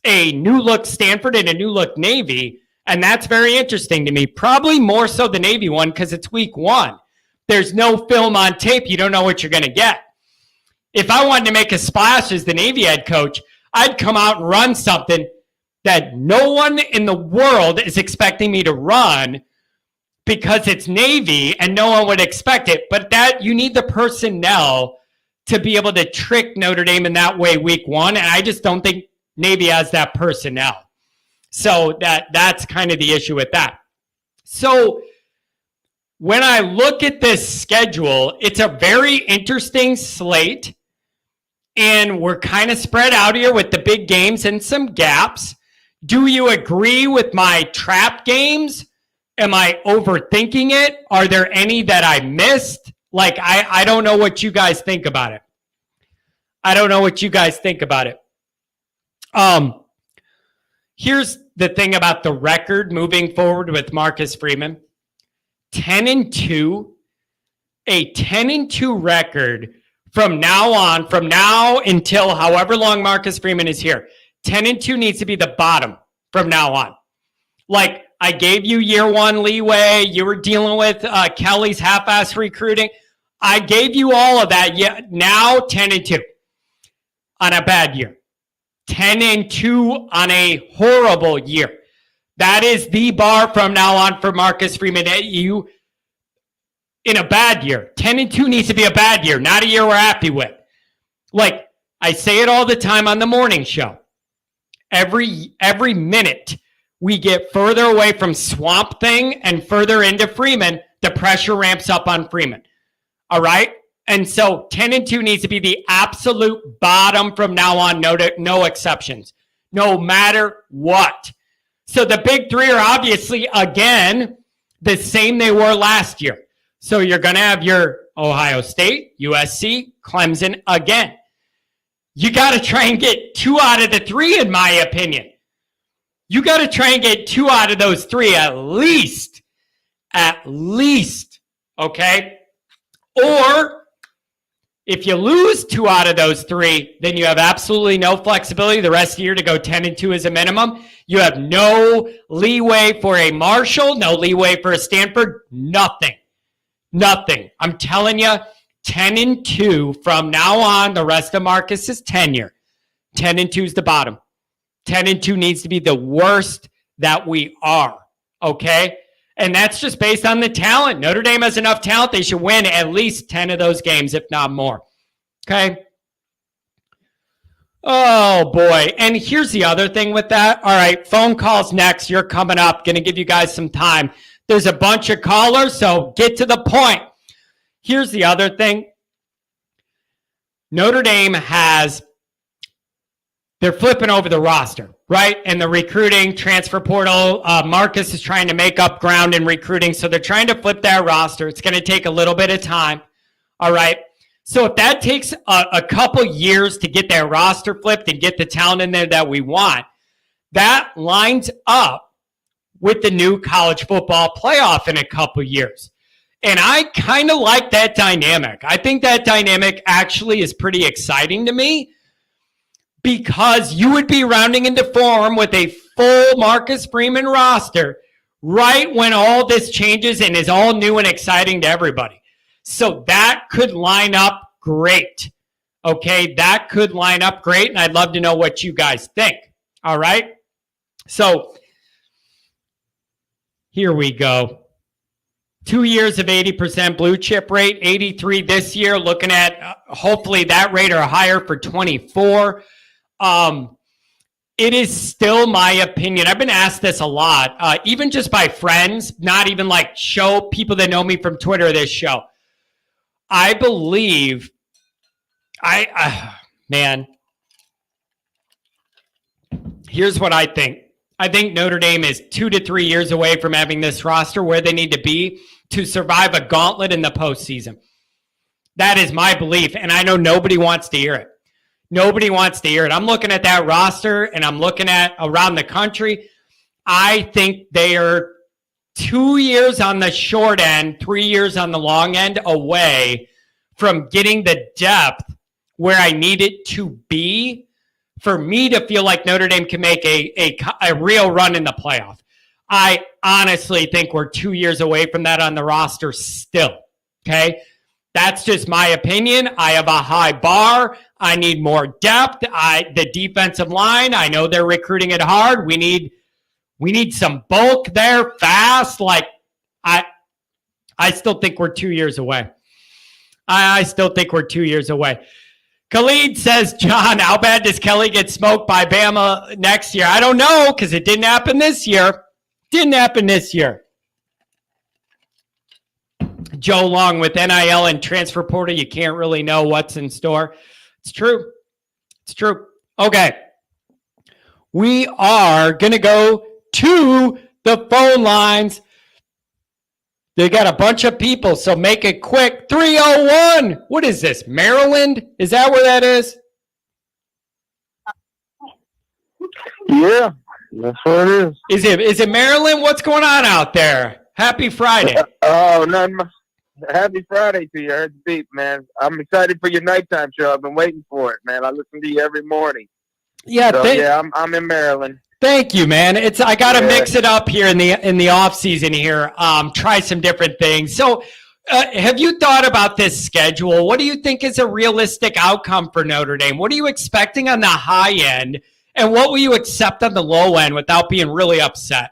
a new look Stanford and a new look Navy. And that's very interesting to me. Probably more so the Navy one because it's week one. There's no film on tape. You don't know what you're going to get. If I wanted to make a splash as the Navy head coach, I'd come out and run something that no one in the world is expecting me to run because it's Navy and no one would expect it. But that you need the personnel to be able to trick Notre Dame in that way week one. And I just don't think Navy has that personnel. So that's kind of the issue with that. So when I look at this schedule, it's a very interesting slate. And we're kind of spread out here with the big games and some gaps. Do you agree with my trap games? Am I overthinking it? Are there any that I missed? Like, I don't know what you guys think about it. I don't know what you guys think about it. Here's the thing about the record moving forward with Marcus Freeman. 10-2, a 10-2 record from now until however long Marcus Freeman is here. 10-2 needs to be the bottom from now on. Like, I gave you year one leeway. You were dealing with Kelly's half-ass recruiting. I gave you all of that. Yeah, now 10-2 on a bad year. 10-2 on a horrible year. That is the bar from now on for Marcus Freeman. You in a bad year. 10-2 needs to be a bad year, not a year we're happy with. Like, I say it all the time on the morning show. Every minute we get further away from Swamp Thing and further into Freeman, the pressure ramps up on Freeman. All right? And so 10-2 needs to be the absolute bottom from now on, no exceptions, no matter what. So the big three are obviously, again, the same they were last year. So you're going to have your Ohio State, USC, Clemson again. You got to try and get 2 out of the 3, in my opinion. You got to try and get 2 out of those 3 at least. At least. Okay? Or if you lose 2 out of those 3, then you have absolutely no flexibility the rest of the year to go 10-2 as a minimum. You have no leeway for a Marshall, no leeway for a Stanford, nothing. Nothing. I'm telling you, 10-2 from now on, the rest of Marcus's tenure. 10-2 is the bottom. 10-2 needs to be the worst that we are. Okay? And that's just based on the talent. Notre Dame has enough talent. They should win at least 10 of those games, if not more. Okay? Oh, boy. And here's the other thing with that. All right, phone calls next. You're coming up. Going to give you guys some time. There's a bunch of callers, so get to the point. Here's the other thing. Notre Dame they're flipping over the roster, right? And the recruiting, transfer portal, Marcus is trying to make up ground in recruiting, so they're trying to flip that roster. It's going to take a little bit of time, all right? So if that takes a couple years to get their roster flipped and get the talent in there that we want, that lines up with the new college football playoff in a couple years. And I kind of like that dynamic. I think that dynamic actually is pretty exciting to me because you would be rounding into form with a full Marcus Freeman roster right when all this changes and is all new and exciting to everybody. So that could line up great. Okay, that could line up great, and I'd love to know what you guys think. All right? So here we go. 2 years of 80% blue chip rate, 83 this year, looking at hopefully that rate or higher for 24. It is still my opinion. I've been asked this a lot, even just by friends, not even like people that know me from Twitter, this show. I believe, man, here's what I think. I think Notre Dame is 2 to 3 years away from having this roster where they need to be to survive a gauntlet in the postseason. That is my belief, and I know nobody wants to hear it. Nobody wants to hear it. I'm looking at that roster, and I'm looking at around the country. I think they are 2 years on the short end, 3 years on the long end away from getting the depth where I need it to be for me to feel like Notre Dame can make a real run in the playoff. I honestly think we're 2 years away from that on the roster still, okay? That's just my opinion. I have a high bar. I need more depth. The defensive line, I know they're recruiting it hard. We need some bulk there fast. Like, I still think we're 2 years away. I still think we're 2 years away. Khalid says, John, how bad does Kelly get smoked by Bama next year? I don't know, because it didn't happen this year. Didn't happen this year. Joe Long, with NIL and transfer portal, you can't really know what's in store. It's true. It's true. Okay. We are going to go to the phone lines. They got a bunch of people, so make it quick. 301. What is this, Maryland? Is that where that is? Yeah, that's what it is. Is it Maryland? What's going on out there? Happy Friday. Oh, nothing. Happy Friday to you. I heard the beat, man. I'm excited for your nighttime show. I've been waiting for it, man. I listen to you every morning. Yeah, so, I'm in Maryland. Thank you, man. I got to mix it up here in the off season here. Try some different things. So, have you thought about this schedule? What do you think is a realistic outcome for Notre Dame? What are you expecting on the high end, and what will you accept on the low end without being really upset?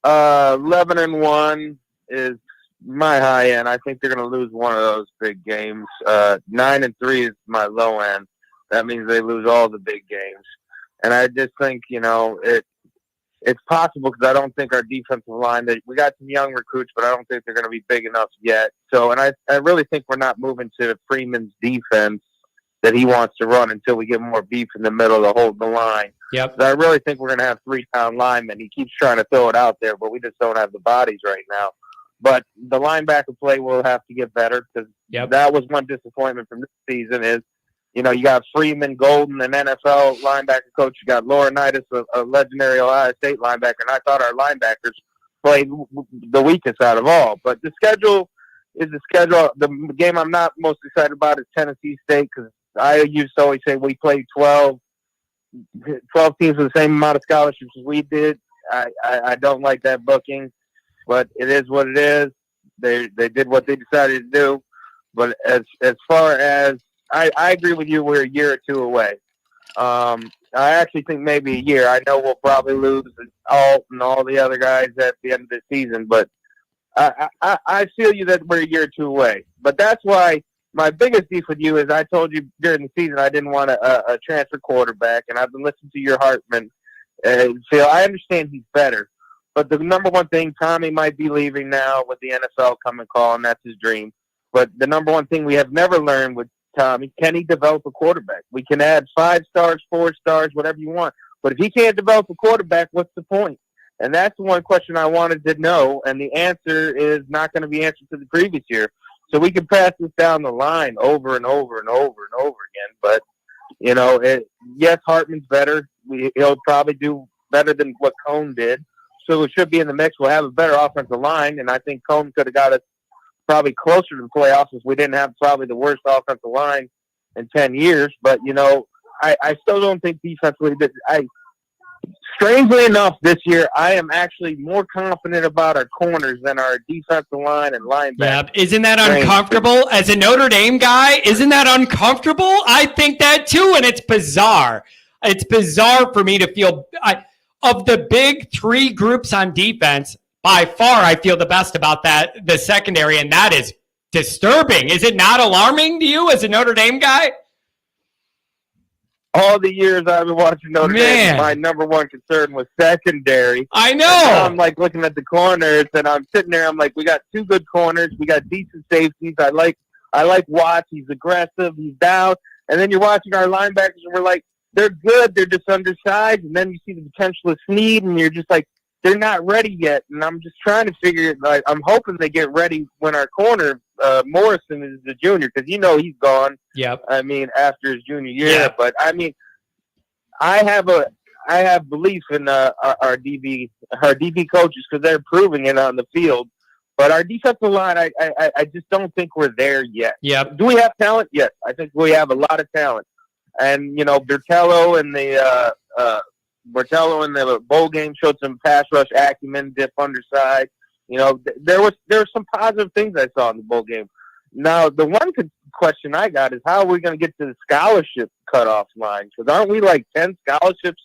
11-1 is my high end. I think they're going to lose one of those big games. 9-3 is my low end. That means they lose all the big games. And I just think, it's possible because I don't think our defensive line, we got some young recruits, but I don't think they're going to be big enough yet. So, and I really think we're not moving to Freeman's defense that he wants to run until we get more beef in the middle to hold the line. Yep. So I really think we're going to have 3-down linemen. He keeps trying to throw it out there, but we just don't have the bodies right now. But the linebacker play will have to get better because that was one disappointment from this season is, you got Freeman, Golden, an NFL linebacker coach. You got Laurinaitis, a legendary Ohio State linebacker. And I thought our linebackers played the weakest out of all. But the schedule is the schedule. The game I'm not most excited about is Tennessee State because I used to always say we played 12 teams with the same amount of scholarships as we did. I don't like that booking, but it is what it is. They did what they decided to do. But as far as I agree with you, we're a year or two away. I actually think maybe a year. I know we'll probably lose Alt and all the other guys at the end of the season, but I feel you that we're a year or two away. But that's why my biggest beef with you is I told you during the season I didn't want a transfer quarterback, and I've been listening to your Hartman. Phil, I understand he's better, but the number one thing, Tommy might be leaving now with the NFL come and call, and that's his dream. But the number one thing we have never learned with Tommy, can he develop a quarterback? We can add 5 stars, 4 stars, whatever you want. But if he can't develop a quarterback, what's the point? And that's the one question I wanted to know, and the answer is not going to be answered to the previous year. So we can pass this down the line over and over and over and over again. But, yes, Hartman's better. He'll probably do better than what Cone did. So it should be in the mix. We'll have a better offensive line, and I think Cone could have got us probably closer to the playoffs if we didn't have probably the worst offensive line in 10 years. But, I still don't think defensively strangely enough, this year, I am actually more confident about our corners than our defensive line and linebackers. Yeah, isn't that uncomfortable? As a Notre Dame guy, isn't that uncomfortable? I think that too, and it's bizarre. It's bizarre for me to feel of the big 3 groups on defense, by far I feel the best about the secondary, and that is disturbing. Is it not alarming to you as a Notre Dame guy? All the years I've been watching Notre Dame, my number one concern was secondary. I know. I'm like looking at the corners, and I'm sitting there. I'm like, we got 2 good corners. We got decent safeties. I like Watts. He's aggressive. He's down. And then you're watching our linebackers, and we're like, they're good. They're just undersized, and then you see the potential of Snead, and you're just like, they're not ready yet. And I'm just trying to figure it. Like, I'm hoping they get ready when our corner Morrison is the junior, because he's gone. Yep. I mean, after his junior year, but I mean, I have belief in our DB coaches, because they're proving it on the field. But our defensive line, I just don't think we're there yet. Yep. Do we have talent? Yes, I think we have a lot of talent. And Bertello and the bowl game showed some pass rush acumen, dip underside. There were some positive things I saw in the bowl game. Now, the one question I got is, how are we going to get to the scholarship cutoff line? Because aren't we like 10 scholarships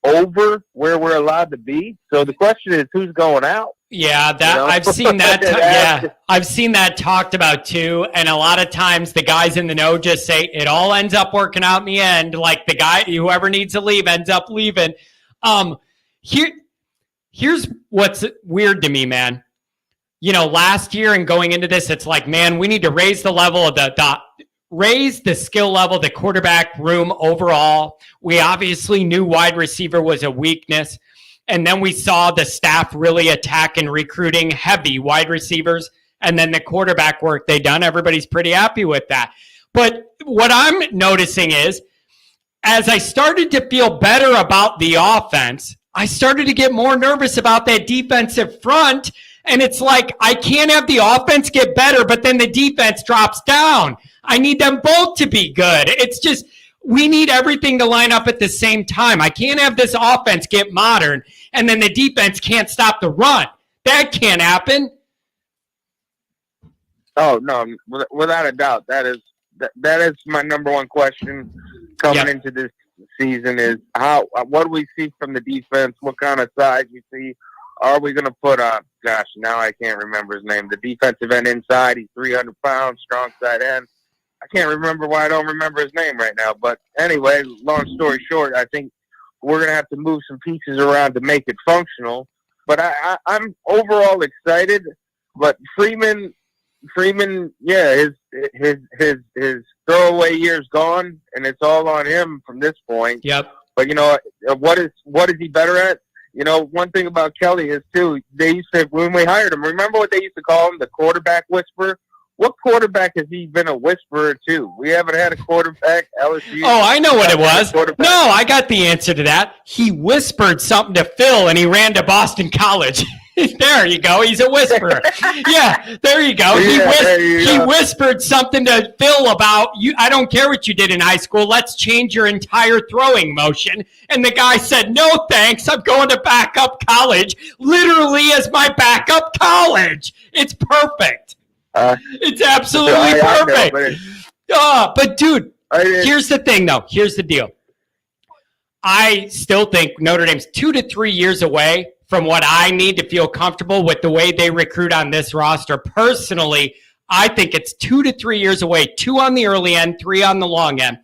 over where we're allowed to be? So the question is, who's going out? Yeah, I've seen that. I've seen that talked about too. And a lot of times the guys in the know just say it all ends up working out in the end. Like the guy, whoever needs to leave ends up leaving. Here's what's weird to me, man. Last year and going into this, it's like, man, we need to raise the level of raise the skill level, the quarterback room overall. We obviously knew wide receiver was a weakness. And then we saw the staff really attack and recruiting heavy wide receivers. And then the quarterback work they done, everybody's pretty happy with that. But what I'm noticing is, as I started to feel better about the offense, I started to get more nervous about that defensive front. And it's like, I can't have the offense get better, but then the defense drops down. I need them both to be good. It's just, we need everything to line up at the same time. I can't have this offense get modern and then the defense can't stop the run. That can't happen. Oh, no, without a doubt. That is my number one question coming into this season is, what do we see from the defense? What kind of size you see? Are we going to put on, gosh, now I can't remember his name, the defensive end inside? He's 300 pounds, strong side end. I can't remember why I don't remember his name right now. But anyway, long story short, I think we're going to have to move some pieces around to make it functional. But I'm overall excited. But Freeman, yeah, his throwaway year's gone, and it's all on him from this point. Yep. But what is he better at? One thing about Kelly is too, they used to, when we hired him, remember what they used to call him, the quarterback whisperer? What quarterback has he been a whisperer to? We haven't had a quarterback, LSU. Oh, I know what it was. No, I got the answer to that. He whispered something to Phil, and he ran to Boston College. There you go. He's a whisperer. Yeah, there you go. He whispered something to Phil about, you. I don't care what you did in high school. Let's change your entire throwing motion. And the guy said, no, thanks. I'm going to backup college, literally as my backup college. It's perfect. It's absolutely perfect. But dude, here's the thing, though. Here's the deal. I still think Notre Dame's 2 to 3 years away from what I need to feel comfortable with the way they recruit on this roster. Personally, I think it's 2 to 3 years away, 2 on the early end, 3 on the long end.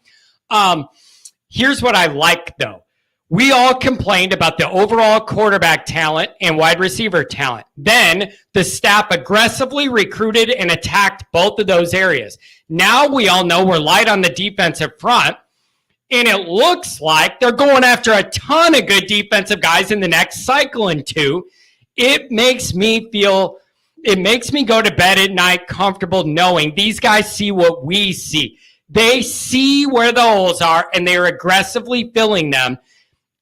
Here's what I like, though. We all complained about the overall quarterback talent and wide receiver talent. Then the staff aggressively recruited and attacked both of those areas. Now we all know we're light on the defensive front, and it looks like they're going after a ton of good defensive guys in the next cycle and 2. It makes me go to bed at night comfortable knowing these guys see what we see. They see where the holes are, and they're aggressively filling them.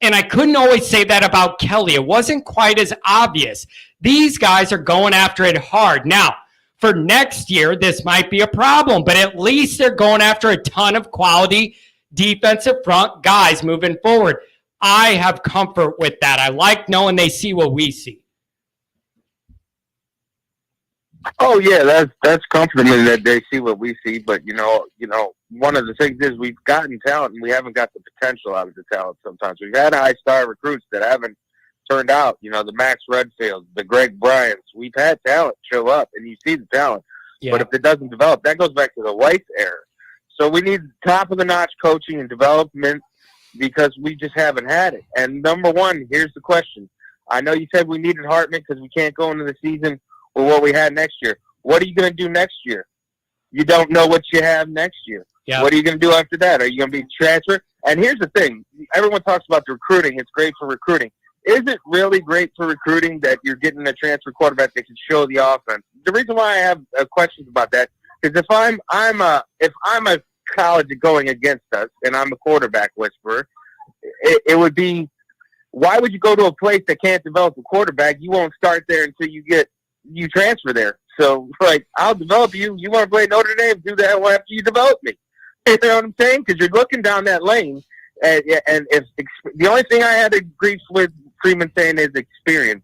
And I couldn't always say that about Kelly. It wasn't quite as obvious. These guys are going after it hard. Now, for next year, this might be a problem, but at least they're going after a ton of quality defensive front guys moving forward. I have comfort with that. I like knowing they see what we see. Oh yeah, that's comforting that they see what we see. But one of the things is we've gotten talent and we haven't got the potential out of the talent. Sometimes we've had high star recruits that haven't turned out. The Max Redfield, the Greg Bryants. We've had talent show up, and you see the talent. Yeah. But if it doesn't develop, that goes back to the White era. So we need top of the notch coaching and development because we just haven't had it. And number one, here's the question. I know you said we needed Hartman because we can't go into the season with what we had next year. What are you going to do next year? You don't know what you have next year. Yeah. What are you going to do after that? Are you going to be transferred? And here's the thing. Everyone talks about the recruiting. It's great for recruiting. Is it really great for recruiting that you're getting a transfer quarterback that can show the offense? The reason why I have questions about that is if I'm a college going against us and I'm a quarterback whisperer, it would be, why would you go to a place that can't develop a quarterback? You won't start there until you transfer there. So, like, I'll develop you. You want to play Notre Dame? Do that after you develop me. You know what I'm saying? Because you're looking down that lane, and if the only thing I had to agree with Freeman saying is experience.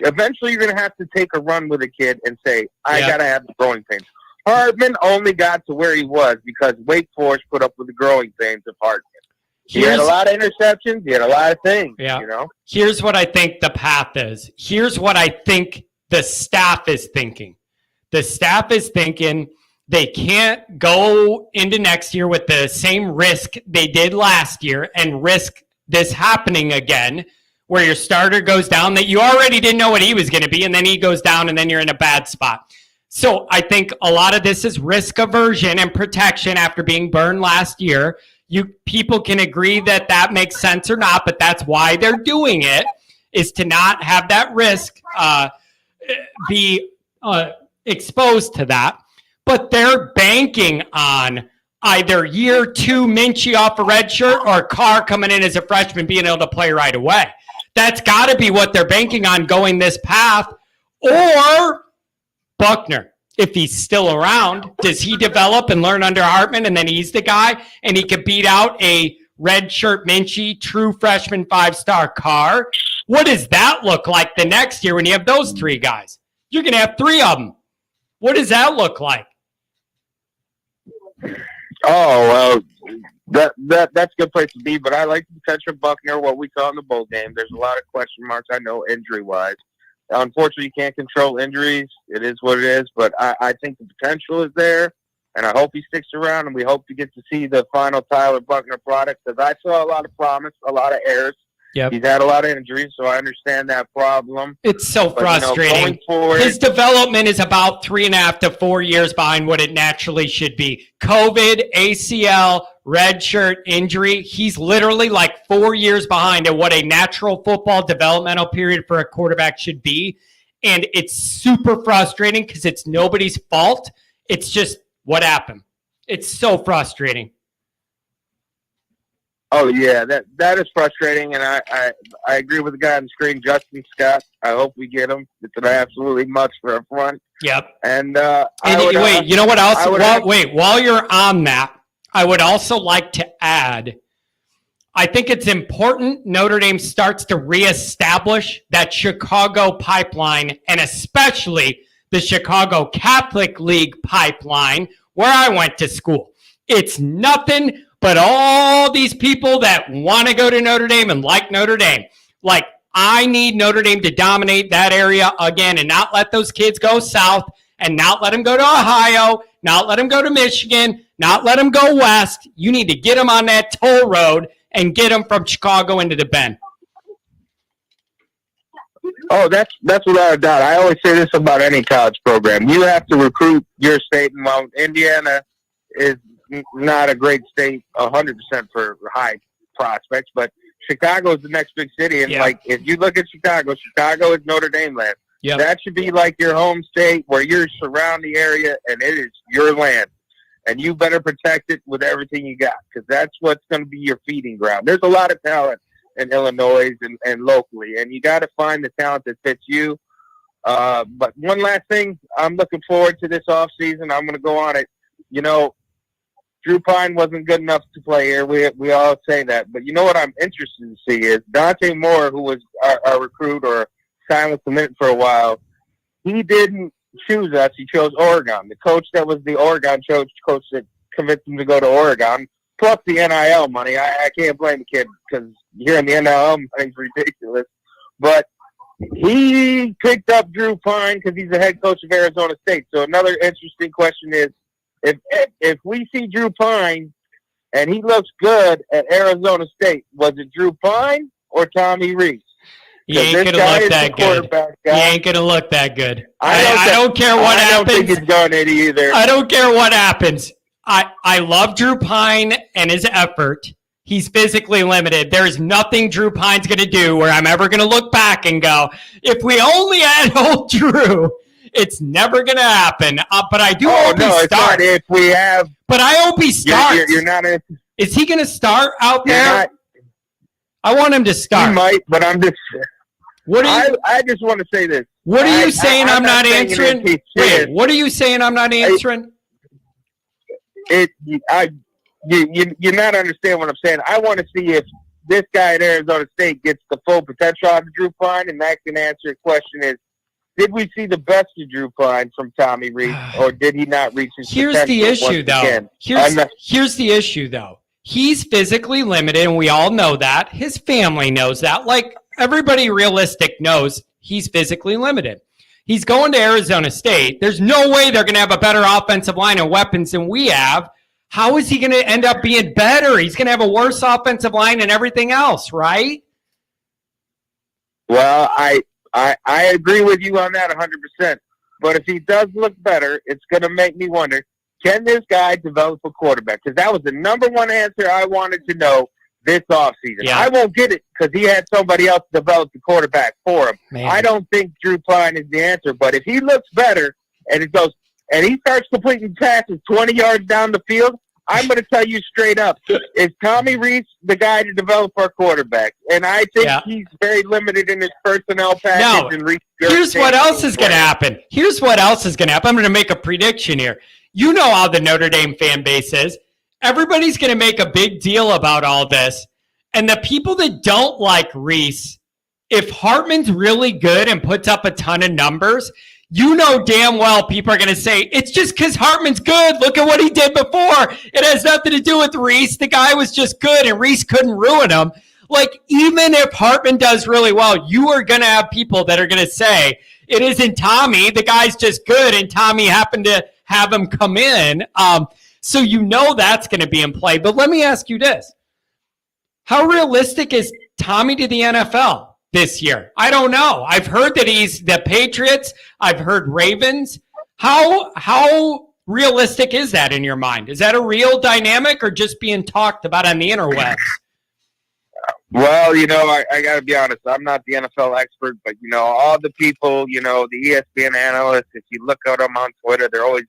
Eventually, you're going to have to take a run with a kid and say, I got to have the growing pains. Hartman only got to where he was because Wake Forest put up with the growing pains of Hartman. He had a lot of interceptions. He had a lot of things, you know? Here's what I think the path is. Here's what I think the staff is thinking. The staff is thinking they can't go into next year with the same risk they did last year and risk this happening again, where your starter goes down that you already didn't know what he was going to be, and then he goes down, and then you're in a bad spot. So I think a lot of this is risk aversion and protection after being burned last year. People can agree that that makes sense or not, but that's why they're doing it, is to not have that risk be exposed to that. But they're banking on either year 2 Minchie off a red shirt or Carr coming in as a freshman being able to play right away. That's got to be what they're banking on going this path. Or Buckner, if he's still around, does he develop and learn under Hartman and then he's the guy and he could beat out a red shirt Minchie, true freshman 5-star Carr? What does that look like the next year when you have those 3 guys? You're going to have 3 of them. What does that look like? Oh, well, that's a good place to be, but I like the potential of Buckner, what we saw in the bowl game. There's a lot of question marks, I know, injury-wise. Unfortunately, you can't control injuries. It is what it is, but I think the potential is there, and I hope he sticks around, and we hope to get to see the final Tyler Buckner product, because I saw a lot of promise, a lot of errors. Yep. He's had a lot of injuries, so I understand that problem. It's so frustrating. Going forward, his development is about 3.5 to 4 years behind what it naturally should be. COVID, ACL, redshirt, injury. He's literally like 4 years behind at what a natural football developmental period for a quarterback should be. And it's super frustrating because it's nobody's fault. It's just what happened. It's so frustrating. Oh, yeah, that is frustrating, and I agree with the guy on the screen, Justin Scott. I hope we get him. It's an absolutely much for a front. Yep. And, wait, you know what else? While you're on that, I would also like to add, I think it's important Notre Dame starts to reestablish that Chicago pipeline, and especially the Chicago Catholic League pipeline, where I went to school. It's nothing but all these people that want to go to Notre Dame and like Notre Dame. Like, I need Notre Dame to dominate that area again and not let those kids go south and not let them go to Ohio, not let them go to Michigan, not let them go west. You need to get them on that toll road and get them from Chicago into the Bend. Oh, that's without a doubt. I always say this about any college program. You have to recruit your state, and while Indiana is not a great state 100% for high prospects, but Chicago is the next big city. And, like, if you look at Chicago is Notre Dame land. Yep. That should be like your home state where you're surrounding the area and it is your land. And you better protect it with everything you got, because that's what's going to be your feeding ground. There's a lot of talent in Illinois and locally, and you got to find the talent that fits you. But one last thing, I'm looking forward to this offseason. I'm going to go on it. You know, Drew Pine wasn't good enough to play here. We all say that. But you know what I'm interested to see is Dante Moore, who was our recruit or silent commitment for a while, he didn't choose us. He chose Oregon. The coach that was the Oregon coach that convinced him to go to Oregon, plus the NIL money. I can't blame the kid, because hearing the NIL money is ridiculous. But he picked up Drew Pine because he's the head coach of Arizona State. So another interesting question is, if we see Drew Pine and he looks good at Arizona State, was it Drew Pine or Tommy Rees? He ain't going to look that good. He ain't going to look that good. I don't care what happens. I don't think he's going to either. I don't care what happens. I love Drew Pine and his effort. He's physically limited. There's nothing Drew Pine's going to do where I'm ever going to look back and go, if we only had old Drew, it's never going to happen. But I do hope he starts. It's not if we have. But I hope he starts. You're not. Is he going to start out there? I want him to start. He might, but I'm just. I just want to say this. What are you saying I'm not answering? Wait, what are you saying I'm not answering? You're not understanding what I'm saying. I want to see if this guy at Arizona State gets the full potential out of Drew Pine, and that can answer your question is, did we see the best of Drew Pine from Tommy Rees, or did he not reach his potential? Here's the issue, though. Here's the issue, though. He's physically limited, and we all know that. His family knows that. Like, everybody realistic knows he's physically limited. He's going to Arizona State. There's no way they're going to have a better offensive line and weapons than we have. How is he going to end up being better? He's going to have a worse offensive line and everything else, right? Well, I agree with you on that 100%. But if he does look better, it's going to make me wonder, can this guy develop a quarterback? Because that was the number one answer I wanted to know this offseason. Yeah. I won't get it because he had somebody else develop the quarterback for him. Man. I don't think Drew Pine is the answer. But if he looks better and he starts completing passes 20 yards down the field, I'm going to tell you straight up, is Tommy Rees the guy to develop our quarterback? And I think he's very limited in his personnel package. No. Here's what else is going to happen. I'm going to make a prediction here. You know how the Notre Dame fan base is. Everybody's going to make a big deal about all this. And the people that don't like Rees, if Hartman's really good and puts up a ton of numbers, you know damn well people are going to say, it's just because Hartman's good. Look at what he did before. It has nothing to do with Rees. The guy was just good, and Rees couldn't ruin him. Like, even if Hartman does really well, you are going to have people that are going to say, it isn't Tommy. The guy's just good, and Tommy happened to have him come in. So you know that's going to be in play. But let me ask you this. How realistic is Tommy to the NFL this year? I don't know. I've heard that he's the Patriots. I've heard Ravens. How realistic is that in your mind? Is that a real dynamic or just being talked about on the interwebs? Well, I got to be honest. I'm not the NFL expert, but, all the people, the ESPN analysts, if you look at them on Twitter, they're always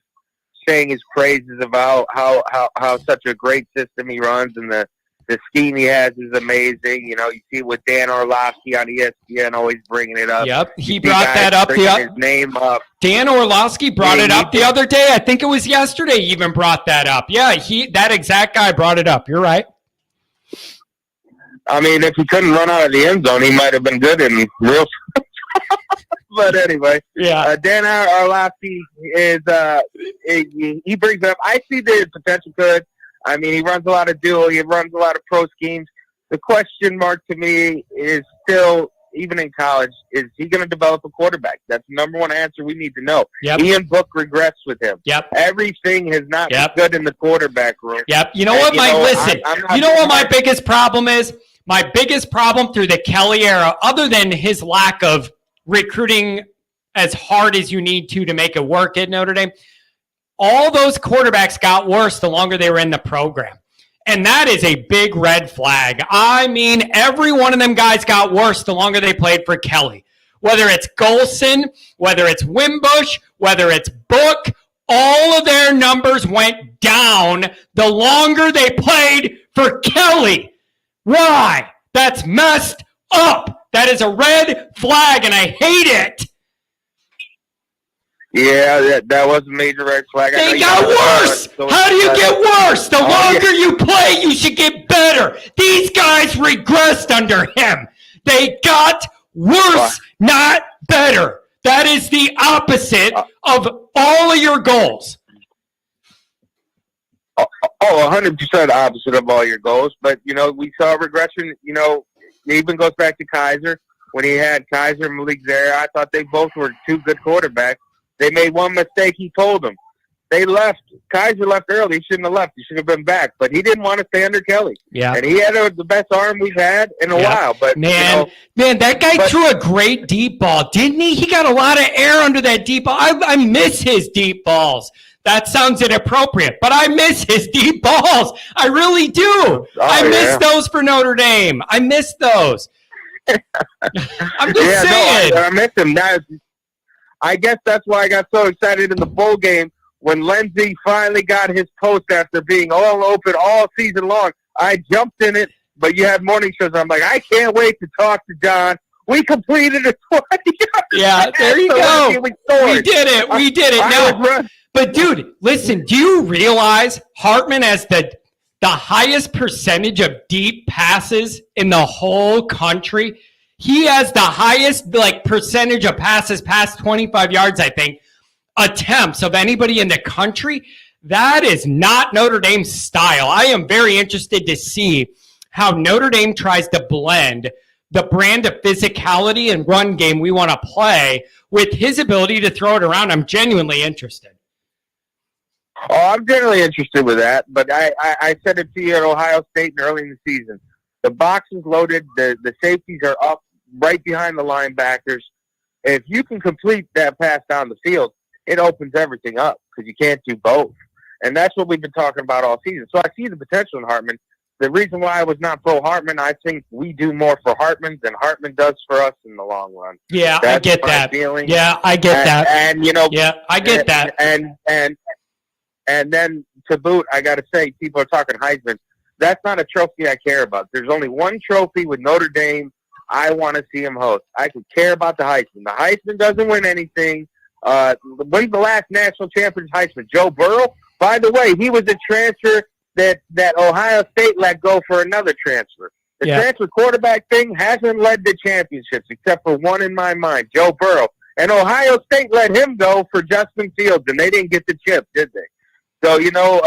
saying his praises about how such a great system he runs, and the scheme he has is amazing. You see with Dan Orlovsky on ESPN always bringing it up. Yep, he brought that up. His name up. Dan Orlovsky brought it up the other day. I think it was yesterday he even brought that up. Yeah, that exact guy brought it up. You're right. I mean, if he couldn't run out of the end zone, he might have been good in real. But anyway, Dan Orlovsky is he brings it up. I see the potential good. I mean, he runs a lot of dual. He runs a lot of pro schemes. The question mark to me is still, even in college, is he going to develop a quarterback? That's the number one answer we need to know. Yep. Ian Book regrets with him. Yep. Everything has not been good in the quarterback room. Yep. You know what, Mike? Listen, you know what my biggest problem is? My biggest problem through the Kelly era, other than his lack of recruiting as hard as you need to make it work at Notre Dame, all those quarterbacks got worse the longer they were in the program. And that is a big red flag. I mean, every one of them guys got worse the longer they played for Kelly. Whether it's Golson, whether it's Wimbush, whether it's Book, all of their numbers went down the longer they played for Kelly. Why? That's messed up. That is a red flag, and I hate it. Yeah, that was a major red flag. They got worse. How do you get worse? The longer you play, you should get better. These guys regressed under him. They got worse, not better. That is the opposite of all of your goals. 100% opposite of all your goals. But, we saw regression. It even goes back to Kaiser. When he had Kaiser and Malik Zaire, I thought they both were two good quarterbacks. They made one mistake. He told them. They left. Kaiser left early. He shouldn't have left. He should have been back. But he didn't want to stay under Kelly. Yeah. And he had the best arm we've had in a while. But man, that guy threw a great deep ball, didn't he? He got a lot of air under that deep ball. I miss his deep balls. That sounds inappropriate, but I miss his deep balls. I really do. I miss those for Notre Dame. I miss those. I'm just saying. No, I miss him. I guess that's why I got so excited in the bowl game when Lindsey finally got his post after being all open all season long. I jumped in it, but you had morning shows. I'm like, I can't wait to talk to John. We completed a 20. Yeah, there you go. We did it. We did it. No, but dude, listen. Do you realize Hartman has the highest percentage of deep passes in the whole country? He has the highest percentage of passes past 25 yards, I think, attempts of anybody in the country. That is not Notre Dame's style. I am very interested to see how Notre Dame tries to blend the brand of physicality and run game we want to play with his ability to throw it around. I'm genuinely interested. Oh, I'm generally interested with that, but I said it to you at Ohio State and early in the season. The box is loaded. The safeties are up right behind the linebackers. If you can complete that pass down the field, it opens everything up because you can't do both. And that's what we've been talking about all season. So I see the potential in Hartman. The reason why I was not pro Hartman, I think we do more for Hartman than Hartman does for us in the long run. Yeah, I get that. Feeling. Yeah, I get that. And, you know, yeah, I get that. And then to boot, I got to say, people are talking Heisman. That's not a trophy I care about. There's only one trophy with Notre Dame I want to see him host. I could care about the Heisman. The Heisman doesn't win anything. When's the last national champion Heisman? Joe Burrow? By the way, he was a transfer that Ohio State let go for another transfer. The transfer quarterback thing hasn't led to championships except for one in my mind, Joe Burrow. And Ohio State let him go for Justin Fields, and they didn't get the chip, did they? So, you know,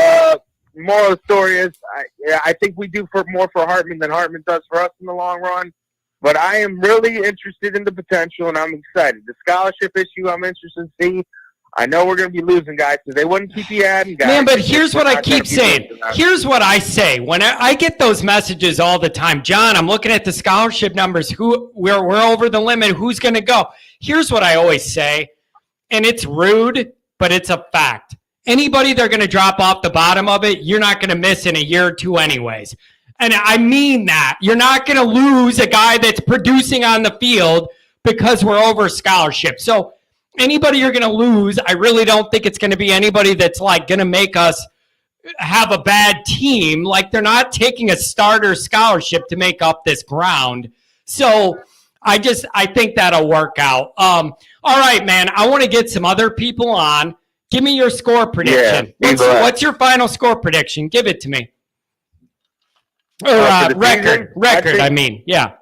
moral of the story is I think we do more for Hartman than Hartman does for us in the long run. But I am really interested in the potential, and I'm excited. The scholarship issue, I'm interested in seeing. I know we're going to be losing guys because they wouldn't keep you adding guys. Man, but here's what I keep saying. Here's what I say. When I get those messages all the time, John, I'm looking at the scholarship numbers. We're over the limit. Who's going to go? Here's what I always say, and it's rude, but it's a fact. Anybody they're going to drop off the bottom of it, you're not going to miss in a year or two anyways. And I mean that. You're not going to lose a guy that's producing on the field because we're over scholarship. So anybody you're going to lose, I really don't think it's going to be anybody that's like going to make us have a bad team. Like they're not taking a starter scholarship to make up this ground. So I think that'll work out. All right, man, I want to get some other people on. Give me your score prediction. What's your final score prediction? Give it to me. Or record. Record, I mean. Yeah.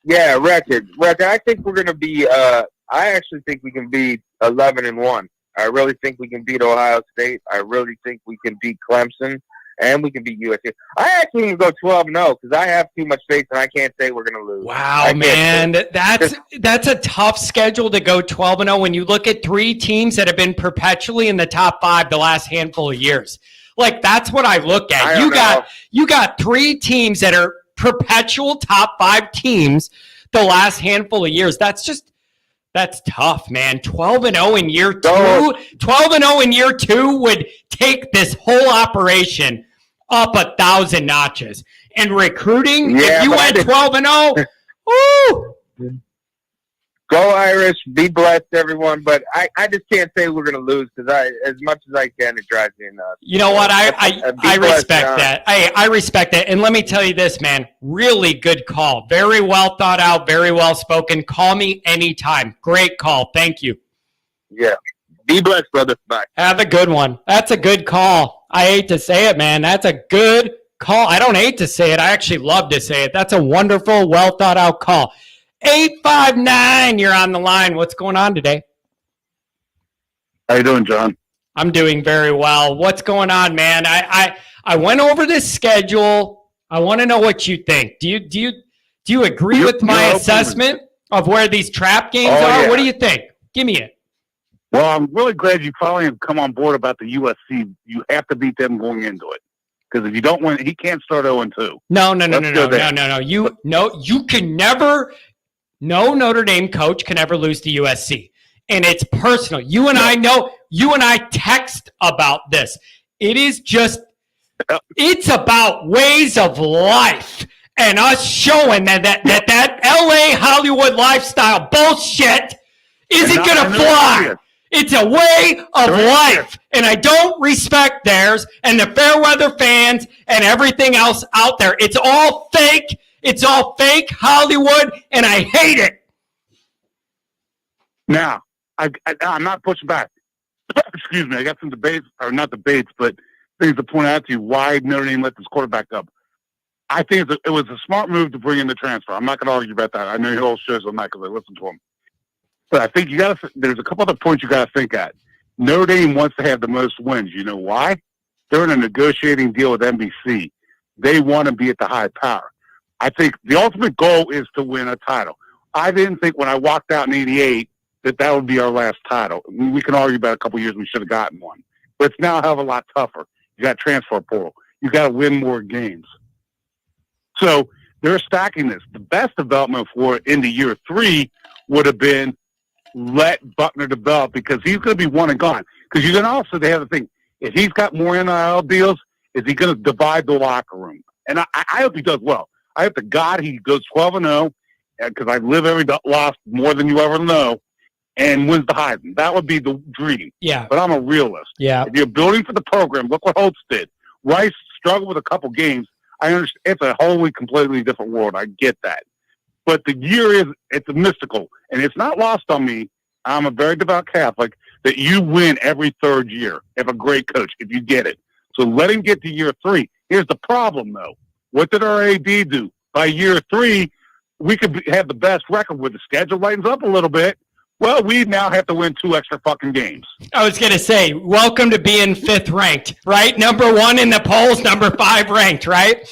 Yeah, record. I think we're going to be I actually think we can beat 11-1. I really think we can beat Ohio State. I really think we can beat Clemson, and we can beat USC. I actually can go 12-0 because I have too much faith, and I can't say we're going to lose. Wow, man, that's a tough schedule to go 12-0 when you look at three teams that have been perpetually in the top five the last handful of years. Like that's what I look at. You got three teams that are perpetual top five teams the last handful of years. That's tough, man. 12-0 in year two. 12-0 in year two would take this whole operation up 1,000 notches. And recruiting, if you went 12-0, woo! Go Irish, be blessed, everyone. But I just can't say we're going to lose because as much as I can, it drives me nuts. You know what? I respect that. I respect that. And let me tell you this, man. Really good call. Very well thought out. Very well spoken. Call me anytime. Great call. Thank you. Yeah. Be blessed, brother. Bye. Have a good one. That's a good call. I hate to say it, man. That's a good call. I don't hate to say it. I actually love to say it. That's a wonderful, well thought out call. 859, you're on the line. What's going on today? How you doing, John? I'm doing very well. What's going on, man? I went over this schedule. I want to know what you think. Do you agree with my assessment of where these trap games are? Yeah. What do you think? Give me it. Well, I'm really glad you finally have come on board about the USC. You have to beat them going into it. Because if you don't win, he can't start 0-2. No. You can never. No Notre Dame coach can ever lose to USC. and it's personal. You and I know, you and I text about this. It is just, it's about ways of life and us showing that LA Hollywood lifestyle bullshit isn't going to fly. It's a way of life, and I don't respect theirs and the Fairweather fans and everything else out there. It's all fake. It's all fake Hollywood, and I hate it. Now, I'm not pushing back. Excuse me. I got some debates, or not debates, but things to point out to you why Notre Dame let this quarterback up. I think it was a smart move to bring in the transfer. I'm not going to argue about that. I know he all shows on that because I listen to him. But I think there's a couple other points you got to think at. Notre Dame wants to have the most wins. You know why? They're in a negotiating deal with NBC. They want to be at the high power. I think the ultimate goal is to win a title. I didn't think when I walked out in '88 that would be our last title. We can argue about a couple of years we should have gotten one. But it's now a hell of a lot tougher. You got transfer portal. You got to win more games. So they're stacking this. The best development for it into year 3 would have been let Buckner develop because he's going to be one and gone. Because you're going to also, they have the thing, if he's got more NIL deals, is he going to divide the locker room? And I hope he does well. I hope to God he goes 12-0 because I live every loss more than you ever know and wins the Heisman. That would be the dream. Yeah. But I'm a realist. Yeah. If you're building for the program, look what Holtz did. Rice struggled with a couple games. I understand it's a wholly, completely different world. I get that. But the year it's a mystical. And it's not lost on me. I'm a very devout Catholic that you win every third year if a great coach, if you get it. So let him get to year 3. Here's the problem, though. What did our AD do? By year 3, we could have the best record where the schedule lightens up a little bit. Well, we now have to win 2 extra fucking games. I was going to say, welcome to being 5th ranked, right? Number 1 in the polls, number 5 ranked, right?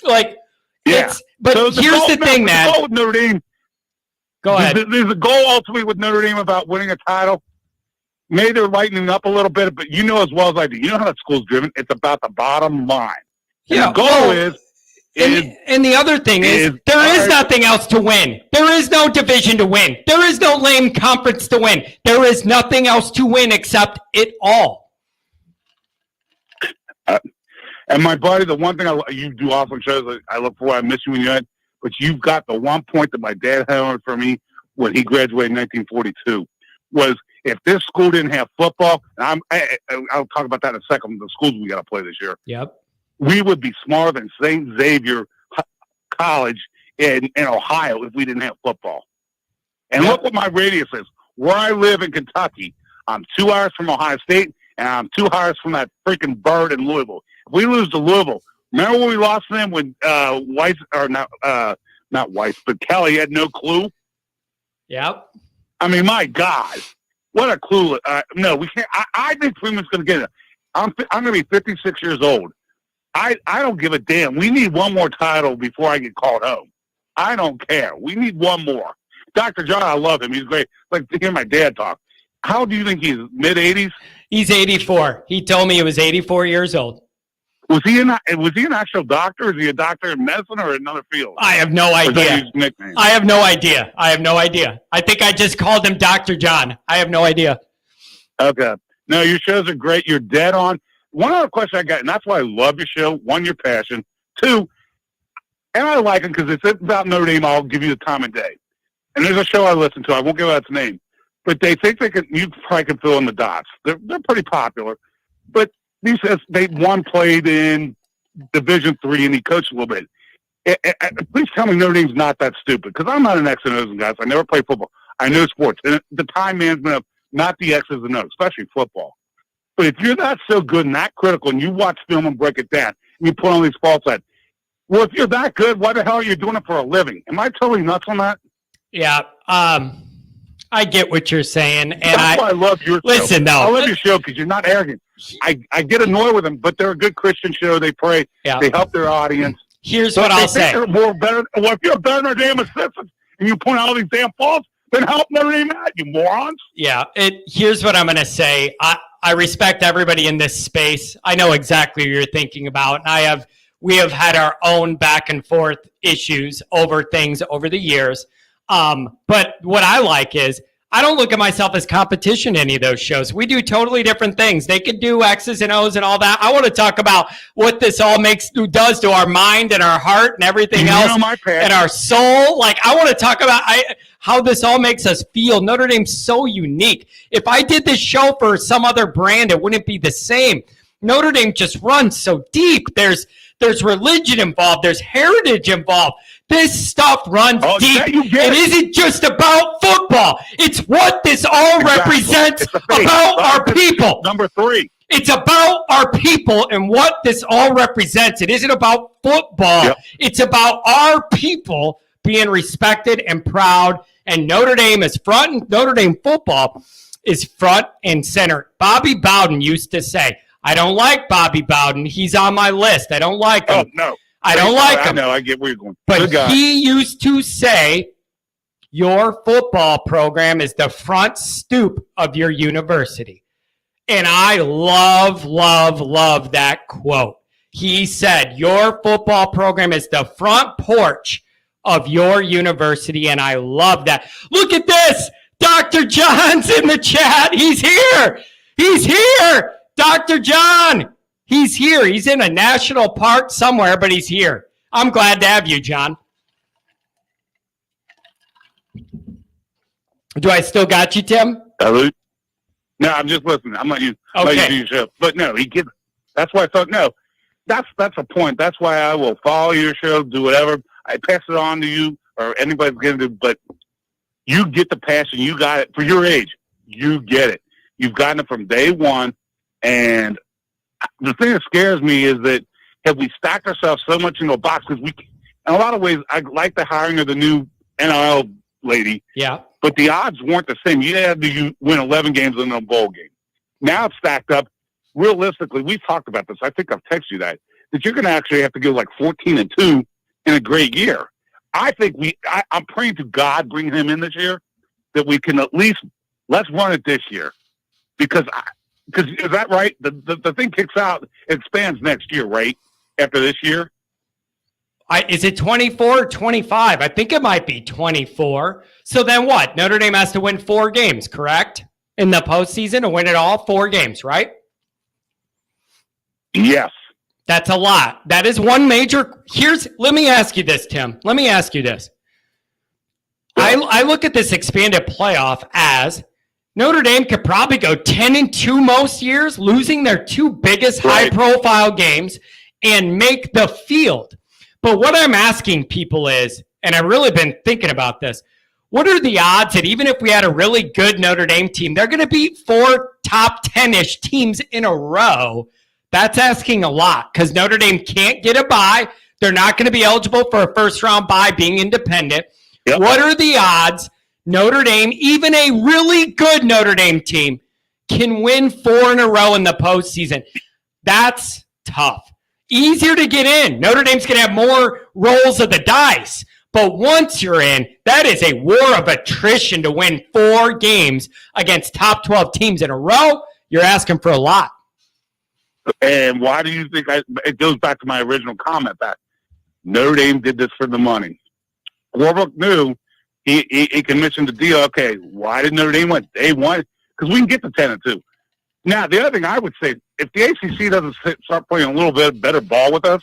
Like, yeah. But so here's the thing, man. The goal with Notre Dame, go ahead. There's a goal ultimately with Notre Dame about winning a title. Maybe they're lightening up a little bit, but you know as well as I do. You know how that school's driven. It's about the bottom line. And the goal is and the other thing is there is nothing else to win. There is no division to win. There is no lame conference to win. There is nothing else to win except it all. And my buddy, the one thing you do often shows I look for, I miss you when you're in, but you've got the one point that my dad had for me when he graduated in 1942 was if this school didn't have football, and I'll talk about that in a second, the schools we got to play this year. Yep. We would be smarter than St. Xavier College in Ohio if we didn't have football. And look what my radius is. Where I live in Kentucky, I'm 2 hours from Ohio State, and I'm 2 hours from that freaking bird in Louisville. If we lose to Louisville, remember when we lost to them when Weiss, or not Weiss, but Kelly had no clue? Yep. I mean, my God, what a clue. No, we can't. I think Freeman's going to get it. I'm going to be 56 years old. I don't give a damn. We need one more title before I get called home. I don't care. We need one more. Dr. John, I love him. He's great. Like to hear my dad talk. How do you think he's mid-80s? He's 84. He told me he was 84 years old. Was he an actual doctor? Is he a doctor in medicine or another field? I have no idea. I have no idea. I think I just called him Dr. John. I have no idea. Okay. No, your shows are great. You're dead on. One other question I got, and that's why I love your show. 1, your passion. 2, and I like them because it's about Notre Dame. I'll give you the time of day. And there's a show I listen to. I won't give out its name. But they think you probably can fill in the dots. They're pretty popular. But he says one played in Division III and he coached a little bit. Please tell me Notre Dame's not that stupid because I'm not an X and O's guy. I never played football. I know sports. And the time management of not the X's and O's, especially football. But if you're not so good and that critical and you watch film and break it down and you put on these faults that, well, if you're that good, why the hell are you doing it for a living? Am I totally nuts on that? Yeah. I get what you're saying. And that's why I love your show. Listen, though. I love your show because you're not arrogant. I get annoyed with them, but they're a good Christian show. They pray. Yeah. They help their audience. Here's what I'll say. Well, if you're a better Notre Dame assistant and you point out all these damn faults, then help Notre Dame out, you morons. Yeah. Here's what I'm going to say. I respect everybody in this space. I know exactly what you're thinking about. And we have had our own back and forth issues over things over the years. But what I like is I don't look at myself as competition in any of those shows. We do totally different things. They could do X's and O's and all that. I want to talk about what this all does to our mind and our heart and everything else and our soul. Like, I want to talk about how this all makes us feel. Notre Dame's so unique. If I did this show for some other brand, it wouldn't be the same. Notre Dame just runs so deep. There's religion involved. There's heritage involved. This stuff runs deep. It isn't just about football. It's what this all represents about our people. Number 3. It's about our people and what this all represents. It isn't about football. Yep. It's about our people being respected and proud. And Notre Dame is Notre Dame football is front and center. Bobby Bowden used to say, I don't like Bobby Bowden. He's on my list. I don't like him. Oh, no. I don't like him. I know. I get where you're going. But he used to say, your football program is the front stoop of your university. And I love, love, love that quote. He said, your football program is the front porch of your university. And I love that. Look at this. Dr. John's in the chat. He's here. He's here. Dr. John. He's here. He's in a national park somewhere, but he's here. I'm glad to have you, John. Do I still got you, Tim? Salute. No, I'm just listening. I'm not you. Okay. Your show. But no, that's why I thought, no, that's a point. That's why I will follow your show, do whatever. I pass it on to you or anybody's going to do, but you get the passion. You got it for your age. You get it. You've gotten it from day one. And the thing that scares me is that have we stacked ourselves so much into a box? Because in a lot of ways, I like the hiring of the new NRL lady. Yeah. But the odds weren't the same. You had to win 11 games in a bowl game. Now it's stacked up. Realistically, we've talked about this. I think I've texted you that you're going to actually have to go like 14-2 in a great year. I think I'm praying to God bringing him in this year that we can at least let's run it this year because is that right? The thing kicks out, it expands next year, right? After this year? Is it 24 or 25? I think it might be 24. So then what? Notre Dame has to win 4 games, correct? In the postseason to win it all, 4 games, right? Yes. That's a lot. That is one major. Let me ask you this, Tim. Let me ask you this. I look at this expanded playoff as Notre Dame could probably go 10-2 most years, losing their 2 biggest high-profile games and make the field. But what I'm asking people is, and I've really been thinking about this, what are the odds that even if we had a really good Notre Dame team, they're going to beat 4 top 10-ish teams in a row? That's asking a lot because Notre Dame can't get a bye. They're not going to be eligible for a first-round bye being independent. Yep. What are the odds Notre Dame, even a really good Notre Dame team, can win 4 in a row in the postseason? That's tough. Easier to get in. Notre Dame's going to have more rolls of the dice. But once you're in, that is a war of attrition to win 4 games against top 12 teams in a row. You're asking for a lot. And why do you think it goes back to my original comment that Notre Dame did this for the money? Warbuck knew he commissioned the deal. Okay, why did Notre Dame win? They won because we can get to 10-2. Now, the other thing I would say, if the ACC doesn't start playing a little bit better ball with us,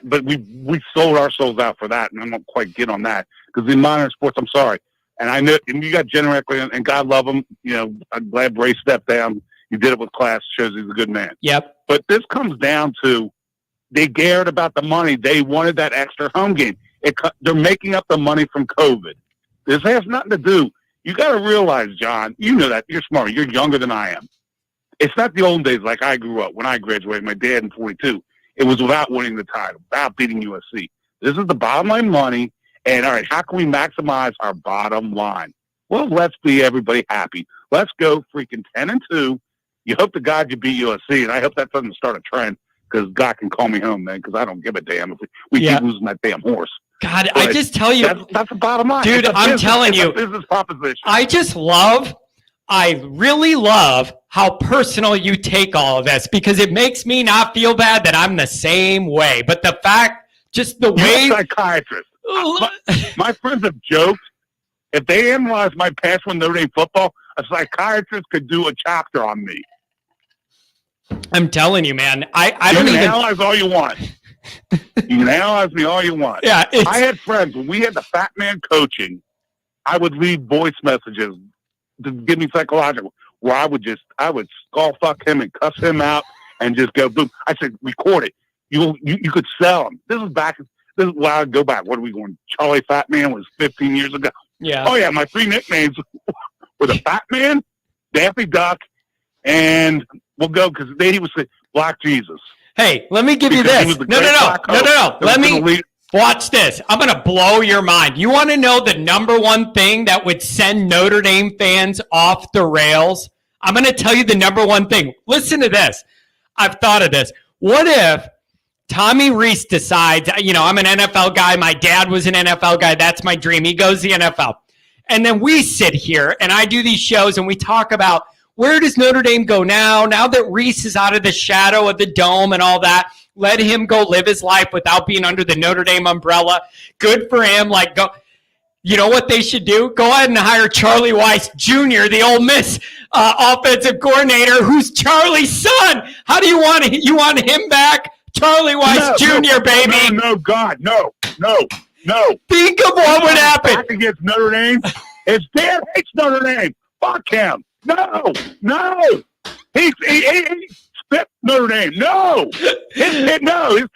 but we sold our souls out for that, and I don't quite get on that because in modern sports, I'm sorry, and I know and you got Jen Reckley, and God love him. You know, I'm glad Bray stepped down. You did it with class, shows he's a good man. Yep. But this comes down to they cared about the money. They wanted that extra home game. They're making up the money from COVID. This has nothing to do. You got to realize, John, you know that. You're smart. You're younger than I am. It's not the old days like I grew up when I graduated. My dad in 42. It was without winning the title, without beating USC. This is the bottom line money. And, all right, how can we maximize our bottom line? Well, let's be everybody happy. Let's go freaking 10-2. You hope to God you beat USC, and I hope that doesn't start a trend because God can call me home then because I don't give a damn if we keep losing that damn horse. God, but I just tell you. That's the bottom line. Dude, I'm telling you. It's a business proposition. I really love how personal you take all of this because it makes me not feel bad that I'm the same way. But the fact, just the way. You're a psychiatrist. My friends have joked, if they analyze my past with Notre Dame football, a psychiatrist could do a chapter on me. I'm telling you, man. I You don't can even analyze all you want. You can analyze me all you want. Yeah, I had friends when we had the fat man coaching. I would leave voice messages to give me psychological, where I would skull fuck him and cuss him out and just go boom. I said, record it. You could sell him. This is where I go back. What are we going? Charlie Fat Man was 15 years ago. Yeah. Oh yeah, my 3 nicknames were the Fat Man, Daffy Duck, and we'll go because he was Black Jesus. Hey, let me give you this. No. Let me watch this. I'm going to blow your mind. You want to know the number one thing that would send Notre Dame fans off the rails? I'm going to tell you the number one thing. Listen to this. I've thought of this. What if Tommy Rees decides, I'm an NFL guy. My dad was an NFL guy. That's my dream. He goes to the NFL. And then we sit here and I do these shows and we talk about where does Notre Dame go now that Rees is out of the shadow of the dome and all that. Let him go live his life without being under the Notre Dame umbrella. Good for him. Go. You know what they should do? Go ahead and hire Charlie Weiss Jr., the Ole Miss offensive coordinator, who's Charlie's son. How do you want him back? Charlie Weiss Jr., baby. No, God, no. Think of what would happen. Back against Notre Dame. His dad hates Notre Dame. Fuck him. No. He spit Notre Dame. No. His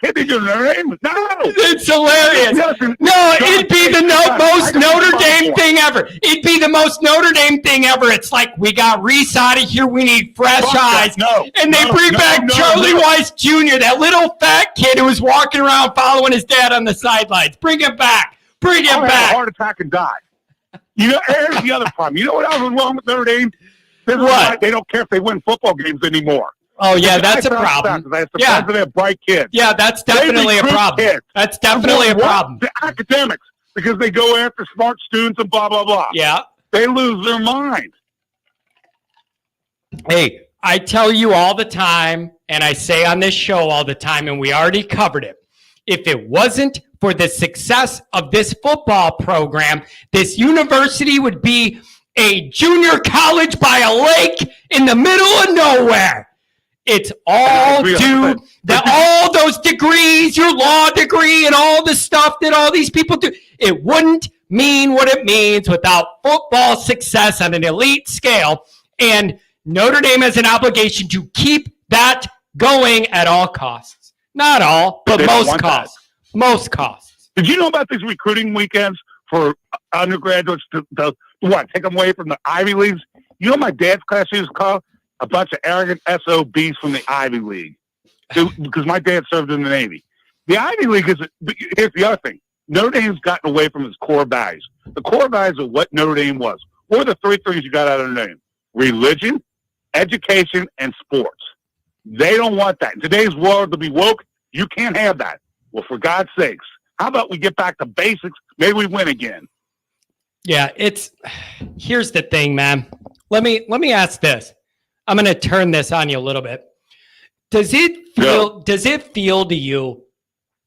kid didn't do Notre Dame. No. It's hilarious. No, it'd be the most Notre Dame thing ever. It'd be the most Notre Dame thing ever. It's like, we got Rees out of here. We need fresh eyes. And they bring back Charlie Weiss Jr., that little fat kid who was walking around following his dad on the sidelines. Bring him back. Bring him back. Had a heart attack and died. Here's the other problem. You know what else was wrong with Notre Dame? What? They don't care if they win football games anymore. Oh, yeah, that's a problem. Yeah, they have bright kids. Yeah, that's definitely a problem. Kids. That's definitely a problem. The academics, because they go after smart students and blah, blah, blah. Yeah. They lose their mind. Hey, I tell you all the time, and I say on this show all the time, and we already covered it. If it wasn't for the success of this football program, this university would be a junior college by a lake in the middle of nowhere. It's all due to all those degrees, your law degree and all the stuff that all these people do. It wouldn't mean what it means without football success on an elite scale. And Notre Dame has an obligation to keep that going at all costs. Not all, but most costs. Most costs. Did you know about these recruiting weekends for undergraduates to take them away from the Ivy Leagues? You know my dad's class he was called? A bunch of arrogant SOBs from the Ivy League. Because my dad served in the Navy. The Ivy League here's the other thing. Notre Dame's gotten away from its core values. The core values of what Notre Dame was. What are the 3 things you got out of Notre Dame? Religion, education, and sports. They don't want that. In today's world, to be woke, you can't have that. Well, for God's sakes, how about we get back to basics? Maybe we win again. Yeah, here's the thing, man. Let me ask this. I'm going to turn this on you a little bit. Does it feel to you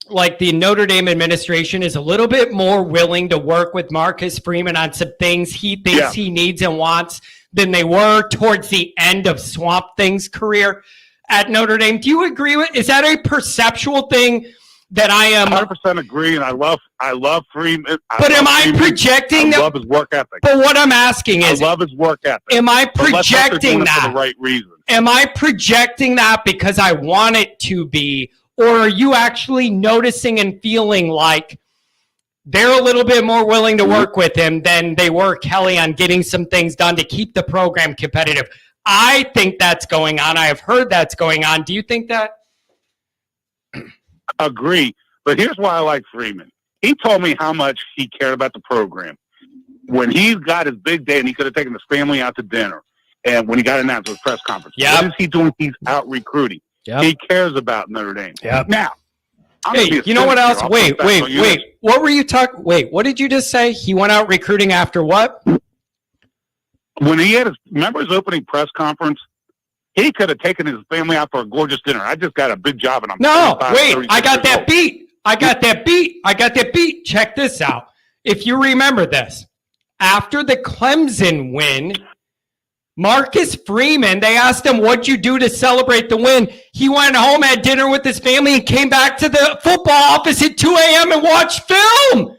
like the Notre Dame administration is a little bit more willing to work with Marcus Freeman on some things he thinks he needs and wants than they were towards the end of Swamp Thing's career at Notre Dame? Do you agree with? Is that a perceptual thing that I am? 100% agree, and I love Freeman. Am I projecting that? I love his work ethic. But what I'm asking is, I love his work ethic. Am I projecting that for the right reason? Am I projecting that because I want it to be, or are you actually noticing and feeling like they're a little bit more willing to work with him than they were Kelly on getting some things done to keep the program competitive? I think that's going on. I have heard that's going on. Do you think that? Agree. But here's why I like Freeman. He told me how much he cared about the program. When he got his big day and he could have taken his family out to dinner, and when he got announced at his press conference, what is he doing? He's out recruiting. He cares about Notre Dame. Now, hey, you know what else? Wait. What were you talking? Wait, what did you just say? He went out recruiting after what? When he had remember his opening press conference? He could have taken his family out for a gorgeous dinner. I just got a big job, and I'm I got that beat. I got that beat. Check this out. If you remember this, after the Clemson win, Marcus Freeman, they asked him, what'd you do to celebrate the win? He went home, had dinner with his family, and came back to the football office at 2 a.m. and watched film.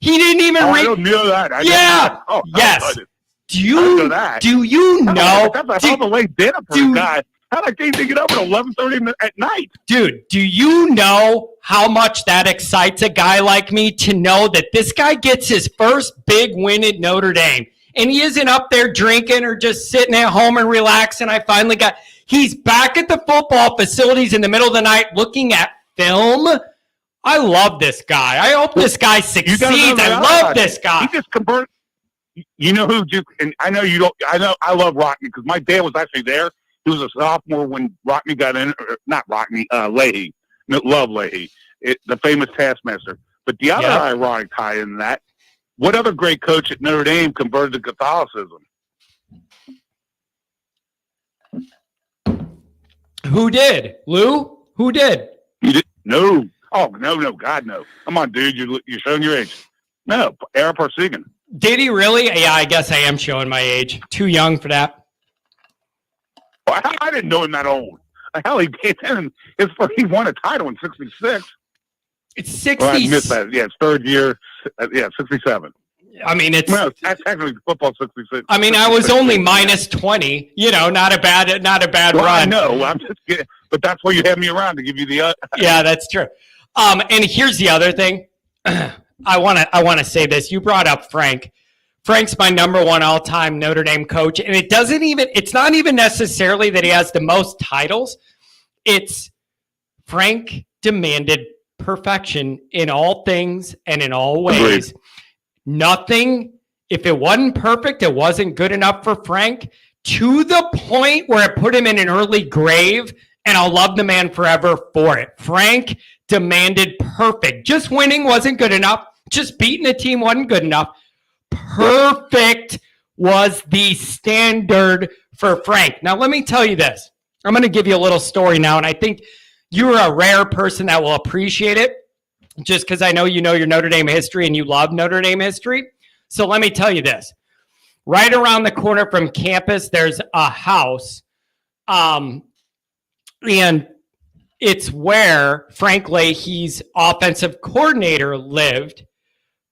He didn't even I don't know that. Yes. Do you know? That's a hell of a late dinner for a guy. How the can't get up at 11:30 at night? Dude, do you know how much that excites a guy like me to know that this guy gets his first big win at Notre Dame? And he isn't up there drinking or just sitting at home and relaxing. He's back at the football facilities in the middle of the night looking at film. I love this guy. I hope this guy succeeds. I love this guy. He just converted. You know who? And I know you don't. I love Rockney because my dad was actually there. He was a sophomore when Rockney got in. Not Rockney, Leahy. Love Leahy, the famous Taskmaster. But the other ironic tie in that. What other great coach at Notre Dame converted to Catholicism? Who did? Lou? Who did? You did? No. Oh, no, God, no. Come on, dude. You're showing your age. No, Eric Parsegan. Did he really? Yeah, I guess I am showing my age. Too young for that. Well, I didn't know him that old. Hell, he won a title in 66. It's 60. Well, I missed that. Yeah, it's third year. 67. I mean, it's technically football 66. I mean, I was only minus 20. You know, not a bad run. I know. I'm just kidding. But that's why you have me around to give you the. Yeah, that's true. And here's the other thing. I want to say this. You brought up Frank. Frank's my number one all-time Notre Dame coach, and it's not even necessarily that he has the most titles. It's Frank demanded perfection in all things and in all ways. Agreed. Nothing, if it wasn't perfect, it wasn't good enough for Frank, to the point where it put him in an early grave, and I'll love the man forever for it. Frank demanded perfect. Just winning wasn't good enough. Just beating a team wasn't good enough. Perfect was the standard for Frank. Now, let me tell you this. I'm going to give you a little story now, and I think you're a rare person that will appreciate it just because I know you know your Notre Dame history and you love Notre Dame history. So let me tell you this. Right around the corner from campus, there's a house, and it's where Frank Leahy's offensive coordinator lived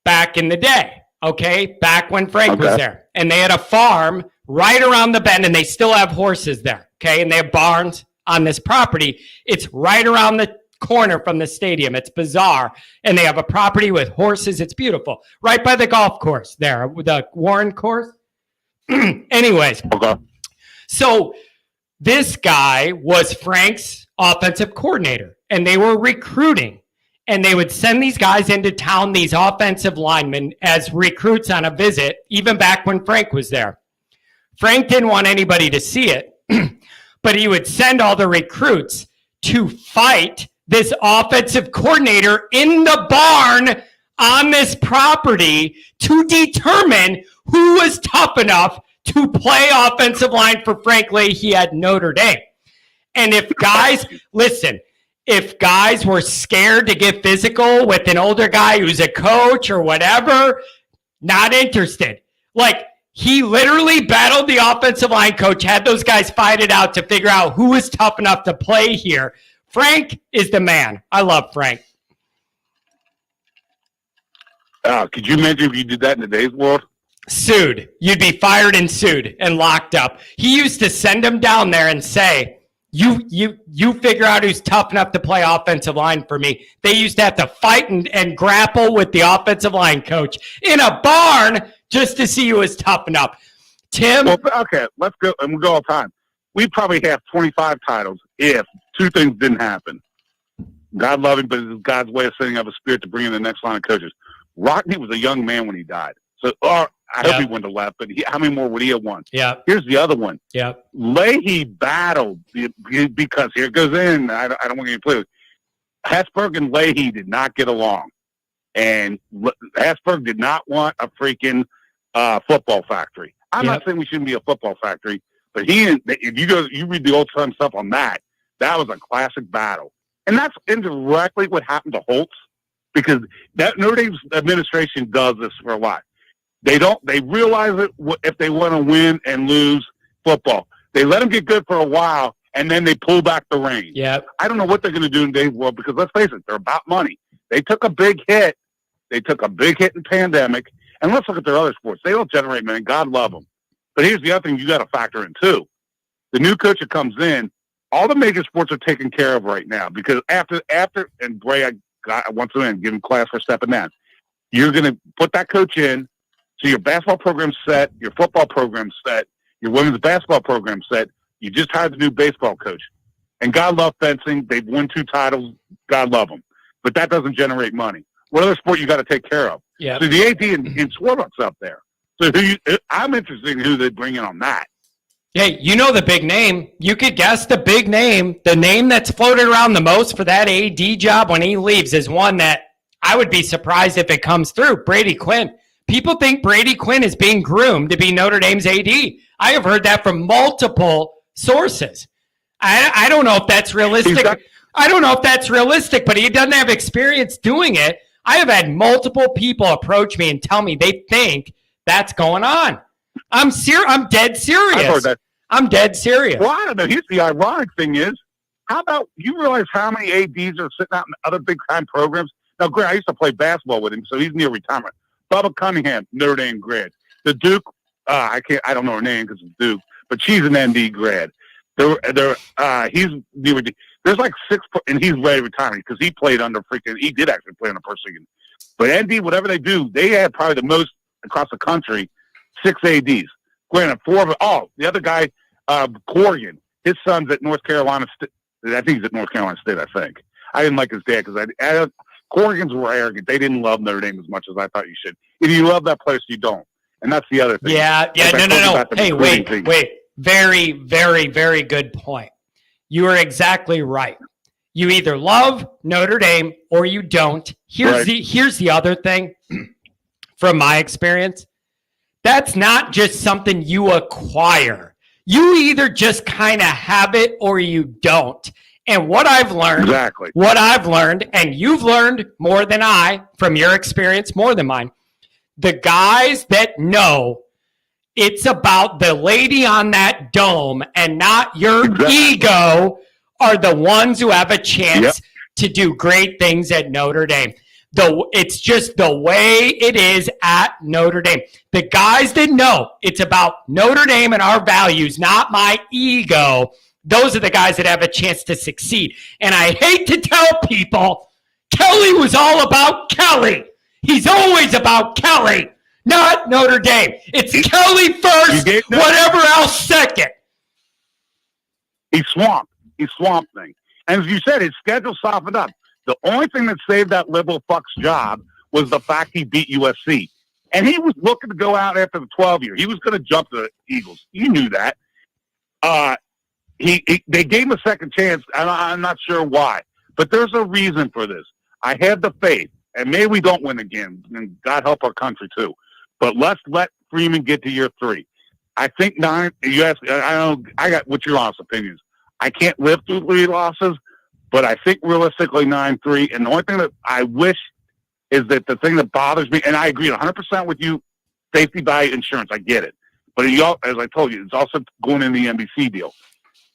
back in the day. Okay, back when Frank was there. And they had a farm right around the bend, and they still have horses there. Okay, and they have barns on this property. It's right around the corner from the stadium. It's bizarre. And they have a property with horses. It's beautiful. Right by the golf course there, the Warren course. Anyways, so this guy was Frank's offensive coordinator, and they were recruiting. And they would send these guys into town, these offensive linemen, as recruits on a visit, even back when Frank was there. Frank didn't want anybody to see it, but he would send all the recruits to fight this offensive coordinator in the barn on this property to determine who was tough enough to play offensive line for Frank Leahy at Notre Dame. And if guys, listen, if guys were scared to get physical with an older guy who's a coach or whatever, not interested. Like, he literally battled the offensive line coach, had those guys fight it out to figure out who is tough enough to play here. Frank is the man. I love Frank. Could you imagine if you did that in today's world? Sued. You'd be fired and sued and locked up. He used to send them down there and say, You figure out who's tough enough to play offensive line for me. They used to have to fight and grapple with the offensive line coach in a barn just to see who was tough enough. Tim? Well, okay, let's go. And we'll go all the time. We'd probably have 25 titles if two things didn't happen. God love him, but it's God's way of setting up a spirit to bring in the next line of coaches. Rockney was a young man when he died. So, I hope he wouldn't have left, but how many more would he have won? Yeah. Here's the other one. Yeah. Leahy battled because here it goes in. I don't want to get clue. Hesburgh and Leahy did not get along, and Hesburgh did not want a freaking football factory. I'm not saying we shouldn't be a football factory, but if you read the old time stuff on that was a classic battle, and that's indirectly what happened to Holtz, because that Notre Dame's administration does this for a lot. They realize it if they want to win and lose football. They let them get good for a while, and then they pull back the reins. Yep. I don't know what they're going to do in today's world because let's face it, they're about money. They took a big hit. They took a big hit in pandemic. And let's look at their other sports. They don't generate money. God love them. But here's the other thing you got to factor in, too. The new coach that comes in, all the major sports are taken care of right now because after and Bray, I once again, give him class for stepping down. You're going to put that coach in, so your basketball program's set, your football program's set, your women's basketball program's set. You just hired the new baseball coach. And God love fencing. They've won 2 titles. God love them. But that doesn't generate money. What other sport you got to take care of? Yeah. So the AD in Swarbrick's up there. So I'm interested in who they bring in on that. Hey, you know the big name. You could guess the big name. The name that's floated around the most for that AD job when he leaves is one that I would be surprised if it comes through. Brady Quinn. People think Brady Quinn is being groomed to be Notre Dame's AD. I have heard that from multiple sources. I don't know if that's realistic. I don't know if that's realistic, but he doesn't have experience doing it. I have had multiple people approach me and tell me they think that's going on. I'm dead serious. I've heard that. I'm dead serious. Well, I don't know. Here's the ironic thing is, how about you realize how many ADs are sitting out in other big-time programs? Now, Grant, I used to play basketball with him, so he's near retirement. Bubba Cunningham, Notre Dame grad. The Duke, I don't know her name because it's Duke, but she's an ND grad. He's near. There's like 6, and he's ready to retire because he played under he did actually play under Persigan. But ND, whatever they do, they had probably the most across the country, 6 ADs. Granted, 4 of it. Oh, the other guy, Corrigan, his son's at North Carolina State. I think he's at North Carolina State, I think. I didn't like his dad because Corrigans were arrogant. They didn't love Notre Dame as much as I thought you should. If you love that place, you don't. And that's the other thing. Yeah, no. Hey, wait. Very, very, very good point. You are exactly right. You either love Notre Dame or you don't. Here's the other thing from my experience. That's not just something you acquire. You either just kind of have it or you don't. And what I've learned, and you've learned more than I from your experience, more than mine, the guys that know it's about the lady on that dome and not your ego are the ones who have a chance to do great things at Notre Dame. It's just the way it is at Notre Dame. The guys that know it's about Notre Dame and our values, not my ego, those are the guys that have a chance to succeed. And I hate to tell people, Kelly was all about Kelly. He's always about Kelly, not Notre Dame. It's Kelly first, whatever else second. He's swamped. He's swamp thing. And as you said, his schedule softened up. The only thing that saved that liberal fuck's job was the fact he beat USC. And he was looking to go out after the 12 year. He was going to jump the Eagles. You knew that. They gave him a second chance, and I'm not sure why. But there's a reason for this. I have the faith, and maybe we don't win again, and God help our country too. But let's let Freeman get to year 3. I think 9. You ask, I got what's your honest opinions. I can't live through 3 losses, but I think realistically 9-3. And the only thing that I wish is that the thing that bothers me, and I agree 100% with you, safety by insurance. I get it, but as I told you, it's also going in the NBC deal.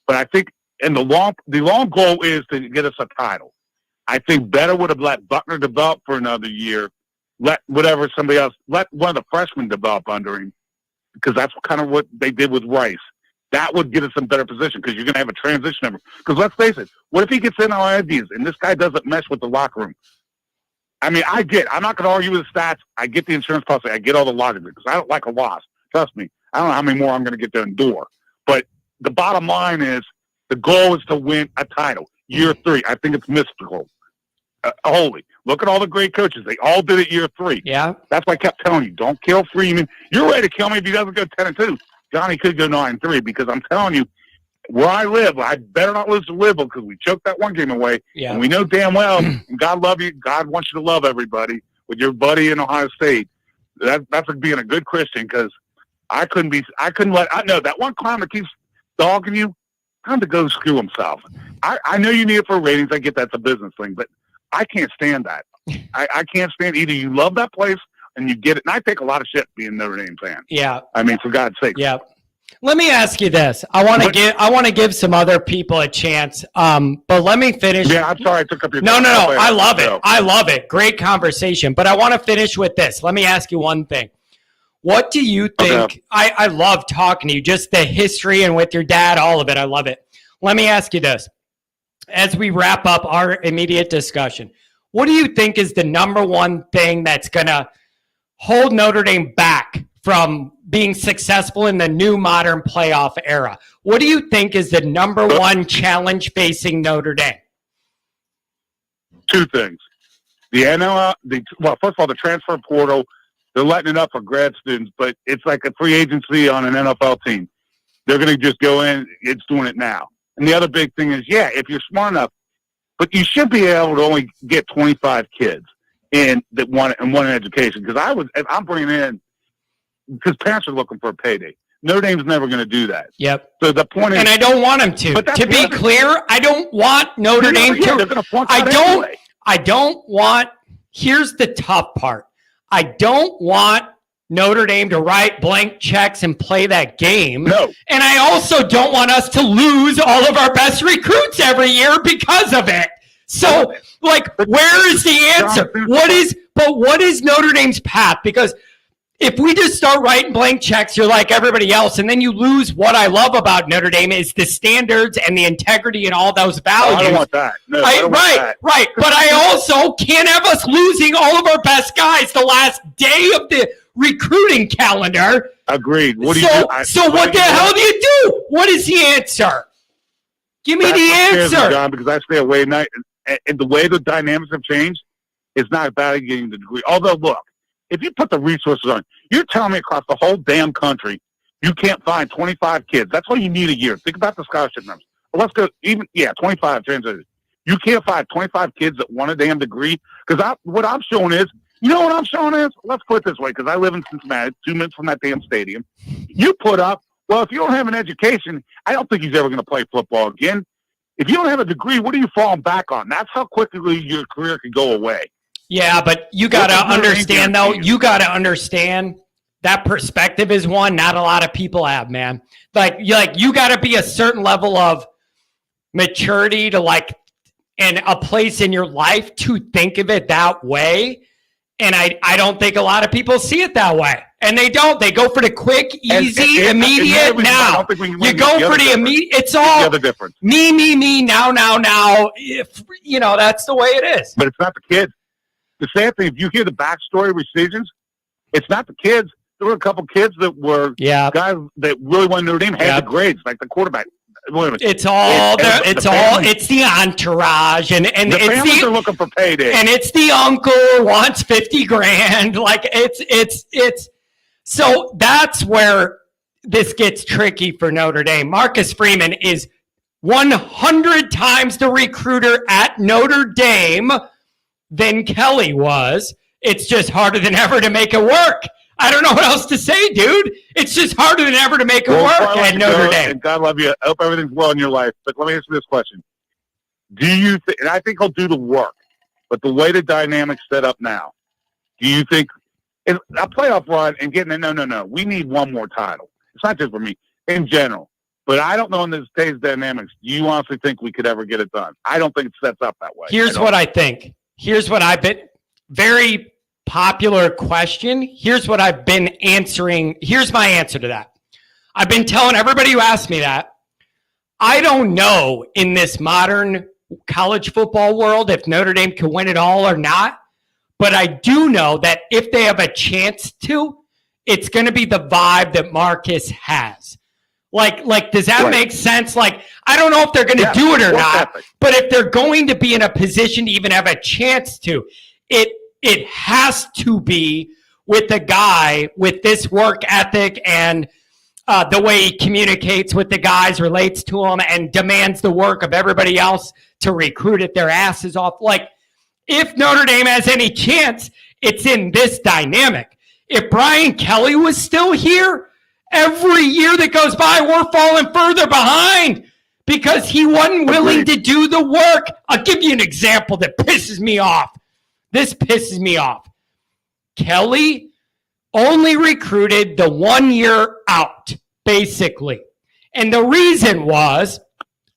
But I think, and the long goal is to get us a title. I think better would have let Buckner develop for another year. Let one of the freshmen develop under him, because that's kind of what they did with Rice. That would get us in better position because you're going to have a transition number. Because let's face it, what if he gets in our ideas and this guy doesn't mesh with the locker room? I mean, I'm not going to argue with the stats. I get the insurance policy. I get all the logic because I don't like a loss. Trust me. I don't know how many more I'm going to get to endure. But the bottom line is the goal is to win a title. Year 3, I think it's mystical. Holy. Look at all the great coaches. They all did it year 3. Yeah. That's why I kept telling you, don't kill Freeman. You're ready to kill me if he doesn't go 10-2. Johnny could go 9-3 because I'm telling you, where I live, I better not lose to Louisville because we choked that one game away. Yeah. And we know damn well, and God love you, God wants you to love everybody with your buddy in Ohio State. That's like being a good Christian because I know that one clown that keeps dogging you, time to go screw himself. I know you need it for ratings. I get that's a business thing, but I can't stand that. I can't stand either you love that place and you get it. And I take a lot of shit being a Notre Dame fan. Yeah. I mean, for God's sake. Yeah. Let me ask you this. I want to give some other people a chance. But let me finish. Yeah, I'm sorry I took up your time. No. I love it. I love it. Great conversation. But I want to finish with this. Let me ask you one thing. What do you think? Okay. I love talking to you, just the history and with your dad, all of it. I love it. Let me ask you this. As we wrap up our immediate discussion, what do you think is the number one thing that's going to hold Notre Dame back from being successful in the new modern playoff era? What do you think is the number one challenge facing Notre Dame? Two things. The NL, well, first of all, the transfer portal, they're letting it up for grad students, but it's like a free agency on an NFL team. They're going to just go in. It's doing it now. And the other big thing is, yeah, if you're smart enough, but you should be able to only get 25 kids that want an education. Because I'm bringing in, because parents are looking for a payday. Notre Dame's never going to do that. Yep. So the point is, and I don't want them to. To be clear, I don't want Notre Dame to. I don't want. Here's the tough part. I don't want Notre Dame to write blank checks and play that game. No. And I also don't want us to lose all of our best recruits every year because of it. So, where is the answer? What is Notre Dame's path? Because if we just start writing blank checks, you're like everybody else, and then you lose what I love about Notre Dame is the standards and the integrity and all those values. I don't want that. No, I don't want that. Right. But I also can't have us losing all of our best guys the last day of the recruiting calendar. Agreed. What do you do? So what the hell do you do? What is the answer? Give me the answer. John, because I stay away at night, and the way the dynamics have changed, it's not bad getting the degree. Although, look, if you put the resources on, you're telling me across the whole damn country, you can't find 25 kids. That's all you need a year. Think about the scholarship numbers. Well, let's go 25 translators. You can't find 25 kids that want a damn degree. Because what I'm showing is, you know what I'm showing is? Let's put it this way, because I live in Cincinnati, 2 minutes from that damn stadium. You put up, well, if you don't have an education, I don't think he's ever going to play football again. If you don't have a degree, what are you falling back on? That's how quickly your career could go away. Yeah, but you got to understand, though, that perspective is one not a lot of people have, man. You got to be a certain level of maturity to and a place in your life to think of it that way. And I don't think a lot of people see it that way. And they don't. They go for the quick, easy, immediate now. You go for the immediate. It's all me, now. If that's the way it is. But it's not the kids. The sad thing, if you hear the backstory decisions, it's not the kids. There were a couple kids that were guys that really wanted Notre Dame had the grades, like the quarterback. It's the entourage, and the families are looking for payday, and it's the uncle who wants $50,000. It's so that's where this gets tricky for Notre Dame. Marcus Freeman is 100 times the recruiter at Notre Dame than Kelly was. It's just harder than ever to make it work. I don't know what else to say, dude. It's just harder than ever to make it work at Notre Dame. And God love you. I hope everything's well in your life. But let me answer this question. Do you think, and I think he'll do the work, but the way the dynamic's set up now, do you think a playoff run and getting it? No. We need one more title. It's not just for me, in general. But I don't know in today's dynamics, do you honestly think we could ever get it done? I don't think it sets up that way. Here's what I think. Here's what I've been very popular question. Here's what I've been answering. Here's my answer to that. I've been telling everybody who asked me that, I don't know in this modern college football world if Notre Dame can win it all or not. But I do know that if they have a chance to, it's going to be the vibe that Marcus has. Does that make sense? I don't know if they're going to do it or not, but if they're going to be in a position to even have a chance to, it has to be with a guy with this work ethic and the way he communicates with the guys, relates to them, and demands the work of everybody else to recruit at their asses off. If Notre Dame has any chance, it's in this dynamic. If Brian Kelly was still here, every year that goes by, we're falling further behind because he wasn't willing to do the work. I'll give you an example that pisses me off. This pisses me off. Kelly only recruited the 1 year out, basically. And the reason was,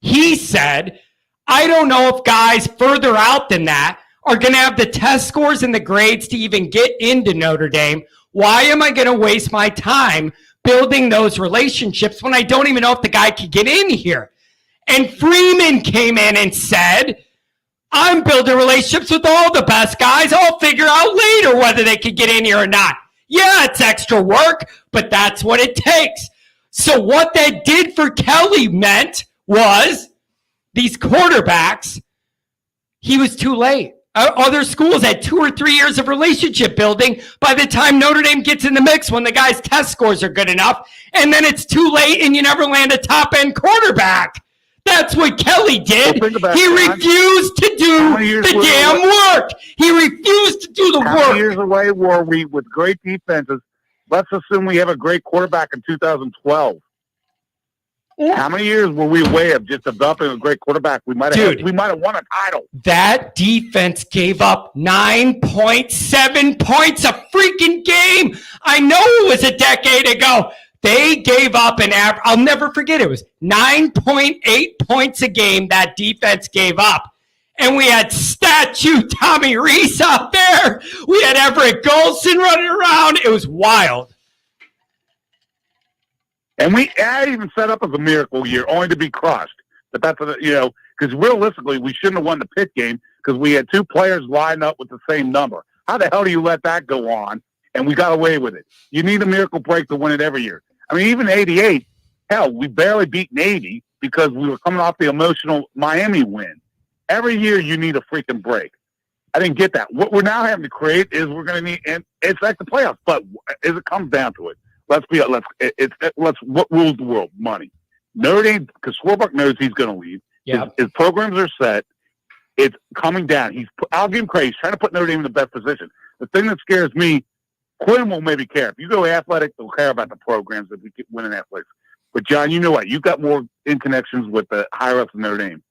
he said, I don't know if guys further out than that are going to have the test scores and the grades to even get into Notre Dame. Why am I going to waste my time building those relationships when I don't even know if the guy could get in here? And Freeman came in and said, I'm building relationships with all the best guys. I'll figure out later whether they could get in here or not. Yeah, it's extra work, but that's what it takes. So what that did for Kelly meant was these quarterbacks, he was too late. Other schools had 2 or 3 years of relationship building by the time Notre Dame gets in the mix when the guy's test scores are good enough, and then it's too late and you never land a top-end quarterback. That's what Kelly did. Well, he refused to do the damn work. He refused to do the work. How many years away were we with great defenses? Let's assume we have a great quarterback in 2012. How many years were we away of just developing a great quarterback? We might have won a title. That defense gave up 9.7 points a freaking game. I know it was a decade ago. They gave up an average. I'll never forget. It was 9.8 points a game that defense gave up. And we had statue Tommy Reese out there. We had Everett Golson running around. It was wild. And I even set up as a miracle year, only to be crushed. But that's, because realistically, we shouldn't have won the Pitt game because we had 2 players lined up with the same number. How the hell do you let that go on? And we got away with it. You need a miracle break to win it every year. I mean, even 88, hell, we barely beat Navy because we were coming off the emotional Miami win. Every year, you need a freaking break. I didn't get that. What we're now having to create is we're going to need, and it's like the playoffs. But as it comes down to it, what rules the world? Money. Notre Dame, because Swarbrick knows he's going to leave. Yeah. His programs are set. It's coming down. I'll give him credit. He's trying to put Notre Dame in the best position. The thing that scares me, Quinn will maybe care. If you go athletic, they'll care about the programs if we keep winning athletics. But, John, you know what? You've got more in connections with the higher-ups in Notre Dame.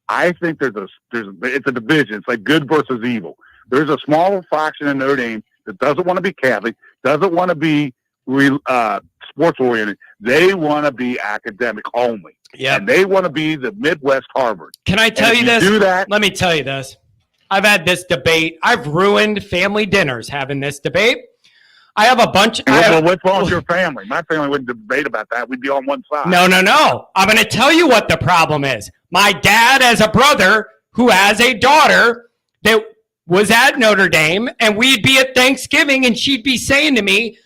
I think it's a division. It's like good versus evil. There's a small fraction in Notre Dame that doesn't want to be Catholic, doesn't want to be sports-oriented. They want to be academic only. Yeah. And they want to be the Midwest Harvard. Can I tell you this? Let me tell you this. I've had this debate. I've ruined family dinners having this debate. I have a bunch. Well, what's wrong with your family? My family wouldn't debate about that. We'd be on one side. No. I'm going to tell you what the problem is. My dad has a brother who has a daughter that was at Notre Dame, and we'd be at Thanksgiving, and she'd be saying to me,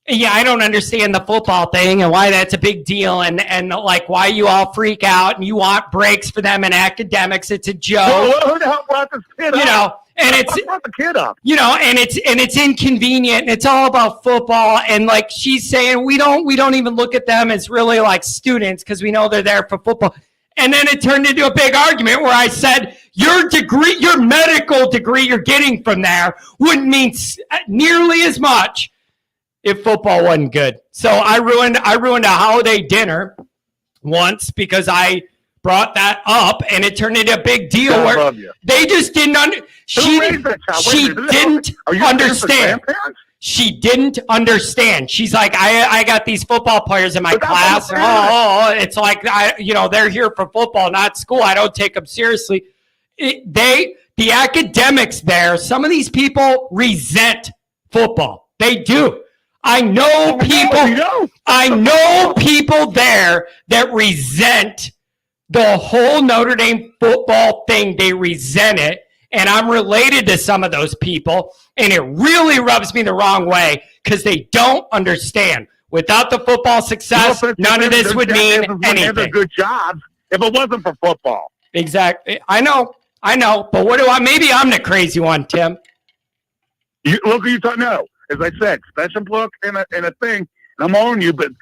yeah, I don't understand the football thing and why that's a big deal and like why you all freak out and you want breaks for them in academics. It's a joke. Well, who the hell brought this kid up? And it's brought the kid up. And it's inconvenient and it's all about football. And like she's saying, we don't even look at them as really like students because we know they're there for football. And then it turned into a big argument where I said, your degree, your medical degree you're getting from there wouldn't mean nearly as much if football wasn't good. So I ruined a holiday dinner once because I brought that up and it turned into a big deal where they just didn't she didn't understand. She didn't understand. She's like, I got these football players in my class. It's like they're here for football, not school. I don't take them seriously. The academics there, some of these people resent football. They do. I know people there that resent the whole Notre Dame football thing. They resent it. And I'm related to some of those people. And it really rubs me the wrong way because they don't understand. Without the football success, none of this would mean anything. They're good jobs if it wasn't for football. Exactly. I know. But maybe I'm the crazy one, Tim. Look who you talking. No. As I said, special book and a thing, and I'm on you, but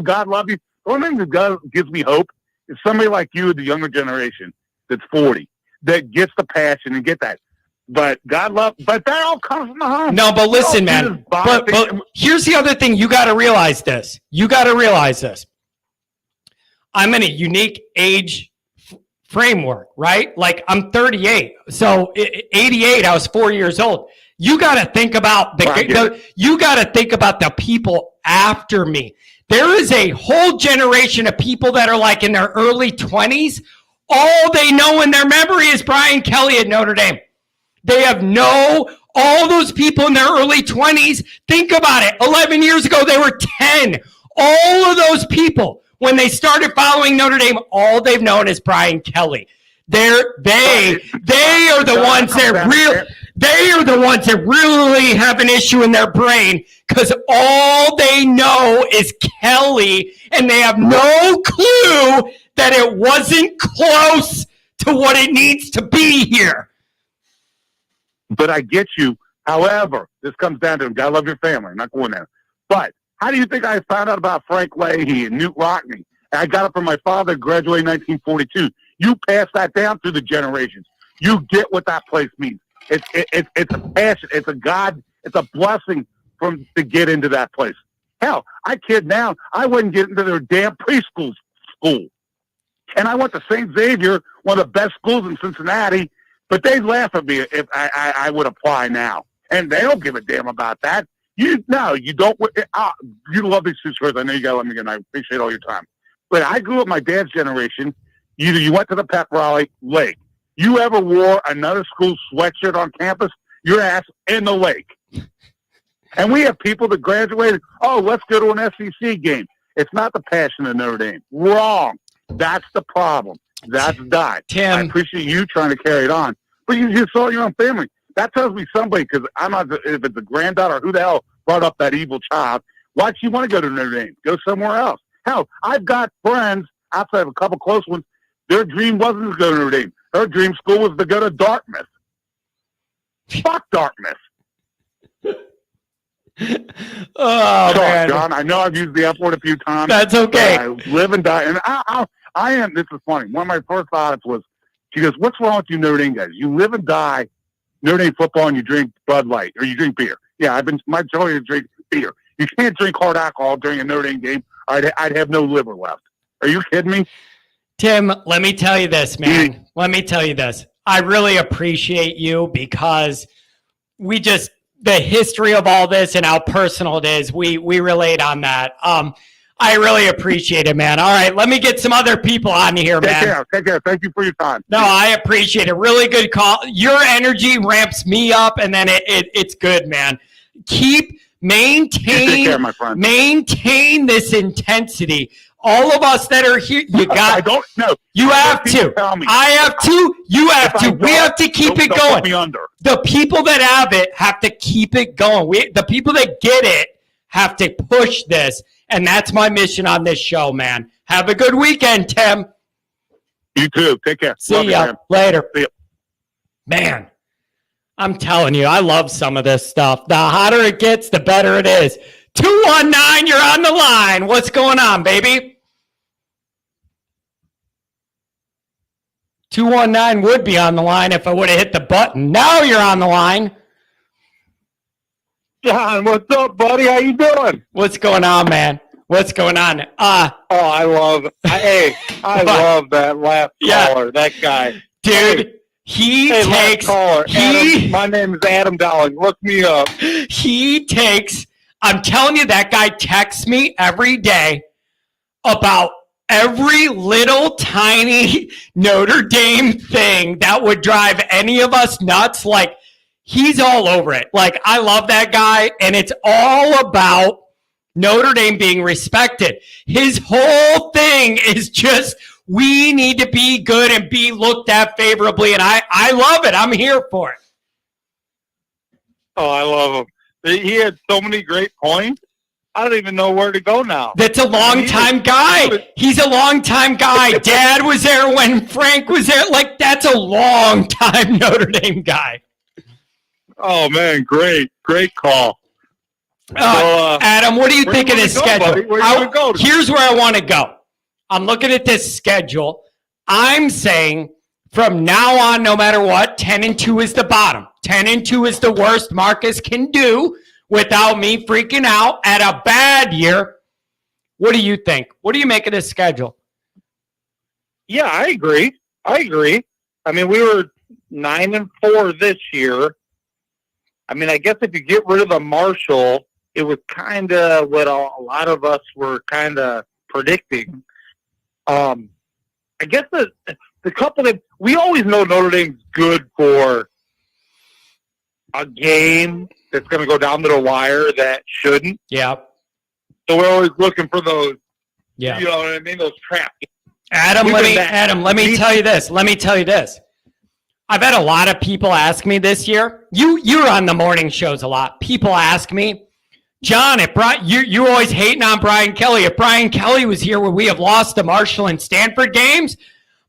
God loves you. The only thing that God gives me hope is somebody like you, the younger generation, that's 40, that gets the passion and get that. But but that all comes from the home. No, but listen, man. But here's the other thing. You got to realize this. I'm in a unique age framework, right? Like I'm 38. So 88, I was 4 years old. You got to think about you got to think about the people after me. There is a whole generation of people that are like in their early 20s. All they know in their memory is Brian Kelly at Notre Dame. They have all those people in their early 20s. Think about it. 11 years ago, they were 10. All of those people, when they started following Notre Dame, all they've known is Brian Kelly. They are the ones that really have an issue in their brain because all they know is Kelly, and they have no clue that it wasn't close to what it needs to be here. But I get you. However, this comes down to, gotta love your family. I'm not going there. But how do you think I found out about Frank Leahy and Newt Rockne? I got it from my father, graduated in 1942. You pass that down through the generations. You get what that place means. It's a passion. It's a God. It's a blessing to get into that place. Hell, I kid now. I wouldn't get into their damn preschool school. And I went to St. Xavier, one of the best schools in Cincinnati, but they'd laugh at me if I would apply now. And they don't give a damn about that. You don't. You love these two shirts. I know you got to let me get. I appreciate all your time. But I grew up my dad's generation. Either you went to the pep rally, lake. You ever wore another school's sweatshirt on campus, your ass in the lake. And we have people that graduated, let's go to an SEC game. It's not the passion of Notre Dame. Wrong. That's the problem. That's died. Tim. I appreciate you trying to carry it on. But you saw your own family. That tells me somebody, because I'm not, if it's a granddaughter or who the hell brought up that evil child, why'd she want to go to Notre Dame? Go somewhere else. Hell, I've got friends outside of a couple close ones. Their dream wasn't to go to Notre Dame. Her dream school was to go to Dartmouth. Fuck Dartmouth. Oh, sorry, man. John. I know I've used the F word a few times. That's okay. I live and die. And I am, this is funny. One of my first thoughts was, she goes, what's wrong with you Notre Dame guys? You live and die Notre Dame football and you drink Bud Light or you drink beer. Yeah, my joy is drink beer. You can't drink hard alcohol during a Notre Dame game. I'd have no liver left. Are you kidding me? Tim, let me tell you this, man. Let me tell you this. I really appreciate you because the history of all this and how personal it is, we relate on that. I really appreciate it, man. All right, let me get some other people on here, man. Take care. Thank you for your time. No, I appreciate it. Really good call. Your energy ramps me up, and then it's good, man. Maintain this intensity. All of us that are here, I don't know. You have to. I have to. You have to. We have to keep it going. The people that have it have to keep it going. The people that get it have to push this. And that's my mission on this show, man. Have a good weekend, Tim. You too. Take care. See ya later. See ya. Man, I'm telling you, I love some of this stuff. The hotter it gets, the better it is. 219, you're on the line. What's going on, baby? 219 would be on the line if I would have hit the button. Now you're on the line. John, what's up, buddy? How you doing? What's going on, man? What's going on? I love that last caller, that guy. Dude, Adam, my name is Adam Dowling. Look me up. I'm telling you, that guy texts me every day about every little tiny Notre Dame thing that would drive any of us nuts. Like, he's all over it. Like, I love that guy, and it's all about Notre Dame being respected. His whole thing is just, we need to be good and be looked at favorably, and I love it. I'm here for it. Oh, I love him. He had so many great points. I don't even know where to go now. That's a long-time guy. He's a long-time guy. Dad was there when Frank was there. Like, that's a long-time Notre Dame guy. Oh, man, great call. Adam, what do you think of this schedule? Here's where I want to go. I'm looking at this schedule. I'm saying from now on, no matter what, 10-2 is the bottom. 10-2 is the worst Marcus can do without me freaking out at a bad year. What do you think? What do you make of this schedule? Yeah, I agree. I mean, we were 9-4 this year. I mean, I guess if you get rid of the Marshall, it was kind of what a lot of us were kind of predicting. I guess the couple that we always know Notre Dame's good for a game that's going to go down to the wire that shouldn't. Yeah. So we're always looking for those. Yeah. You know what I mean? Those traps. Adam, let me tell you this. I've had a lot of people ask me this year. You're on the morning shows a lot. People ask me, John, if you're always hating on Brian Kelly. If Brian Kelly was here, would we have lost the Marshall and Stanford games?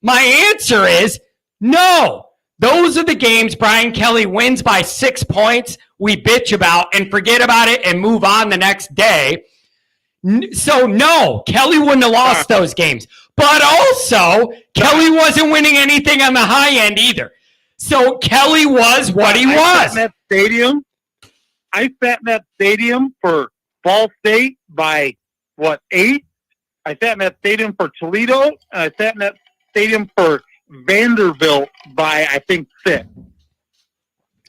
My answer is no. Those are the games Brian Kelly wins by 6 points. We bitch about and forget about it and move on the next day. So no, Kelly wouldn't have lost those games. But also, Kelly wasn't winning anything on the high end either. So Kelly was what he was. I sat in that stadium for Ball State by, 8? I sat in that stadium for Toledo, and I sat in that stadium for Vanderbilt by, I think, 6.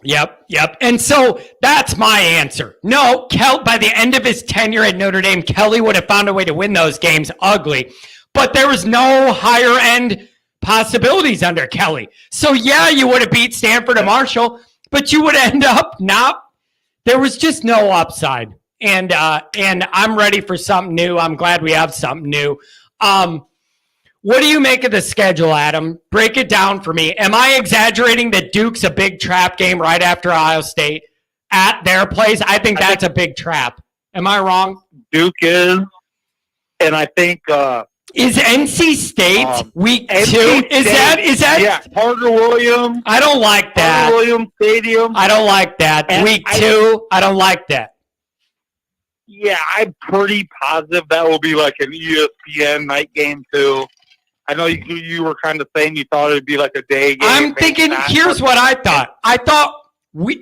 Yep. And so that's my answer. No, by the end of his tenure at Notre Dame, Kelly would have found a way to win those games ugly. But there was no higher end possibilities under Kelly. So yeah, you would have beat Stanford and Marshall, but you would end up not. There was just no upside. And I'm ready for something new. I'm glad we have something new. What do you make of the schedule, Adam? Break it down for me. Am I exaggerating that Duke's a big trap game right after Ohio State at their place? I think that's a big trap. Am I wrong? Duke is, and I think is NC State week 2? Is that? Yeah, Parker Williams. I don't like that. Parker Williams Stadium. I don't like that. And week 2. I don't like that. Yeah, I'm pretty positive that will be like an ESPN night game too. I know you were kind of saying you thought it'd be like a day game. I'm thinking, here's what I thought. I thought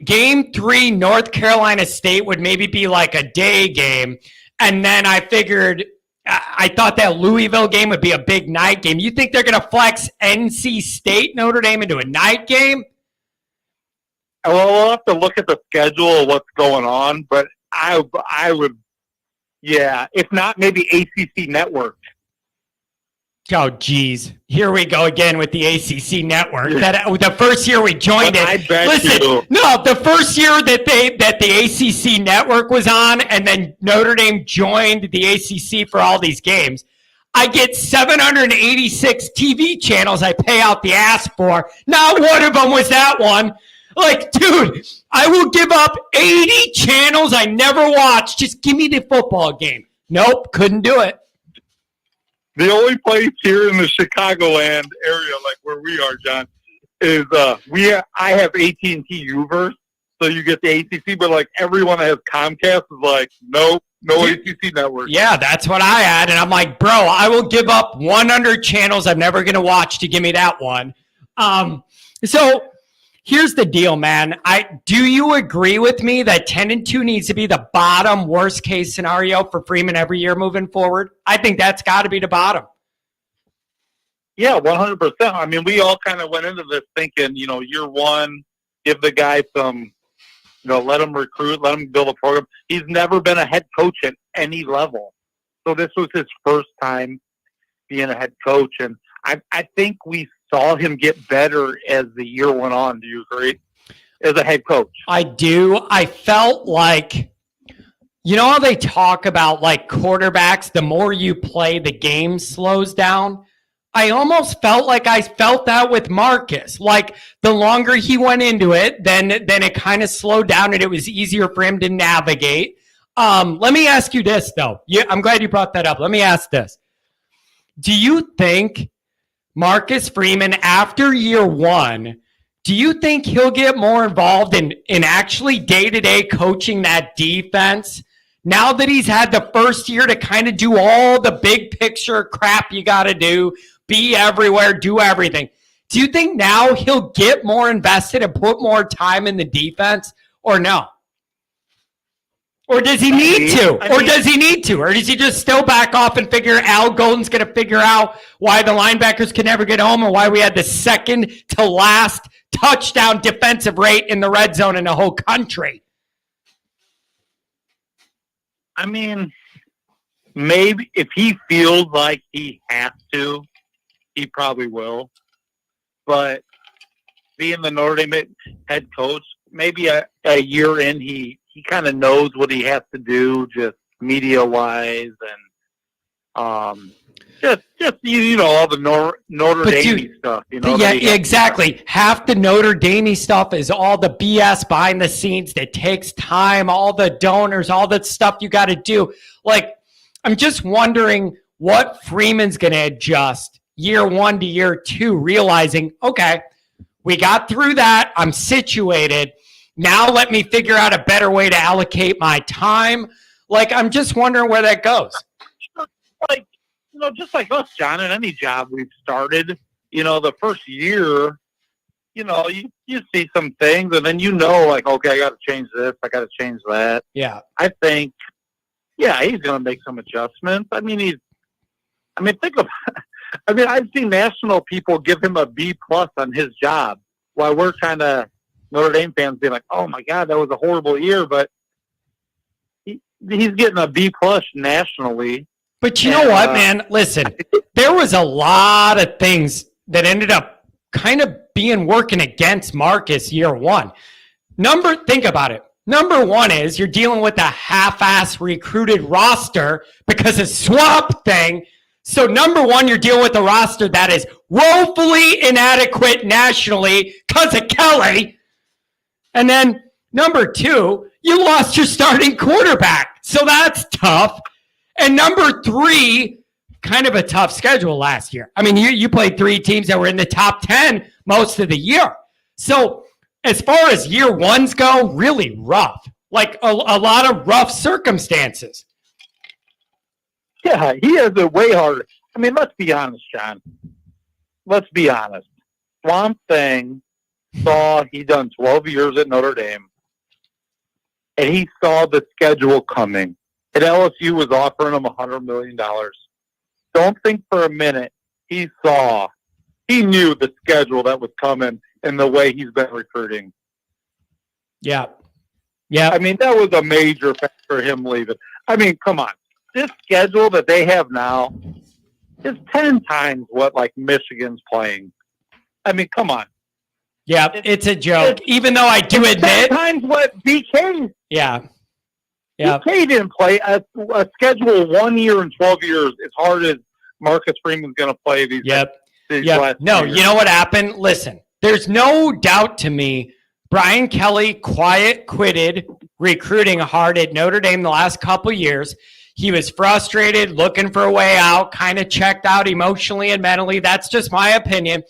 game 3, North Carolina State would maybe be like a day game. And then I figured, I thought that Louisville game would be a big night game. You think they're going to flex NC State, Notre Dame into a night game? Well, we'll have to look at the schedule of what's going on. But I would, yeah, if not, maybe ACC Network. Oh, geez. Here we go again with the ACC network. That the first year we joined it. I bet Listen, you. no, the first year that the ACC network was on, and then Notre Dame joined the ACC for all these games, I get 786 TV channels I pay out the ass for. Not one of them was that one. Like, dude, I will give up 80 channels I never watched. Just give me the football game. Nope, couldn't do it. The only place here in the Chicagoland area, like where we are, John, is I have AT&T Uverse, so you get the ACC, but like everyone that has Comcast is like, nope, no ACC network. Yeah, that's what I had, and I'm like, bro, I will give up 100 channels I'm never going to watch to give me that one. So here's the deal, man. Do you agree with me that 10-2 needs to be the bottom worst case scenario for Freeman every year moving forward? I think that's got to be the bottom. Yeah, 100%. I mean, we all kind of went into this thinking, year one, give the guy some, let him recruit, let him build a program. He's never been a head coach at any level. So this was his first time being a head coach. And I think we saw him get better as the year went on. Do you agree? As a head coach. I do. I felt like, how they talk about like quarterbacks, the more you play, the game slows down. I almost felt like I felt that with Marcus. Like the longer he went into it, then it kind of slowed down and it was easier for him to navigate. Let me ask you this though. I'm glad you brought that up. Let me ask this. Do you think Marcus Freeman, after year one, do you think he'll get more involved in actually day-to-day coaching that defense now that he's had the first year to kind of do all the big picture crap you got to do, be everywhere, do everything? Do you think now he'll get more invested and put more time in the defense or no? Or does he need to? Or does he just still back off and figure Al Golden's going to figure out why the linebackers can never get home and why we had the second to last touchdown defensive rate in the red zone in the whole country? I mean, maybe if he feels like he has to, he probably will. But being the Notre Dame head coach, maybe a year in, he kind of knows what he has to do, just media-wise, and just all the Notre Dame stuff. Yeah, exactly. Half the Notre Dame stuff is all the BS behind the scenes that takes time, all the donors, all that stuff you got to do. Like, I'm just wondering what Freeman's going to adjust year 1 to year 2, realizing, okay, we got through that. I'm situated. Now let me figure out a better way to allocate my time. Like, I'm just wondering where that goes. Like, just like us, John, in any job we've started, the first year, you see some things, and then like, okay, I got to change this, I got to change that. Yeah. I think, he's going to make some adjustments. I've seen national people give him a B+ on his job, while we're kind of Notre Dame fans being like, oh my God, that was a horrible year, but he's getting a B+ nationally. But you know what, man? Listen, there was a lot of things that ended up kind of working against Marcus year 1. Think about it. Number 1 is you're dealing with a half-ass recruited roster because of Swamp Thing. So number 1, you're dealing with a roster that is woefully inadequate nationally because of Kelly. And then number 2, you lost your starting quarterback. So that's tough. And number 3, kind of a tough schedule last year. I mean, you played 3 teams that were in the top 10 most of the year. So as far as year 1s go, really rough. Like a lot of rough circumstances. Yeah, he has it way harder. I mean, let's be honest, John. Let's be honest. Swamp Thing saw he done 12 years at Notre Dame, and he saw the schedule coming. And LSU was offering him $100 million. Don't think for a minute he knew the schedule that was coming and the way he's been recruiting. Yeah. Yeah. I mean, that was a major factor for him leaving. I mean, come on. This schedule that they have now is 10 times what, like, Michigan's playing. I mean, come on. Yeah, it's a joke. Even though I do admit 10 times what BK. Yeah. Yeah. BK didn't play a schedule 1 year in 12 years as hard as Marcus Freeman's going to play these. Yep. These No, you know what happened? Listen, there's no doubt to me Brian Kelly quitted recruiting hard at Notre Dame the last couple years. He was frustrated, looking for a way out, kind of checked out emotionally and mentally. That's just my opinion.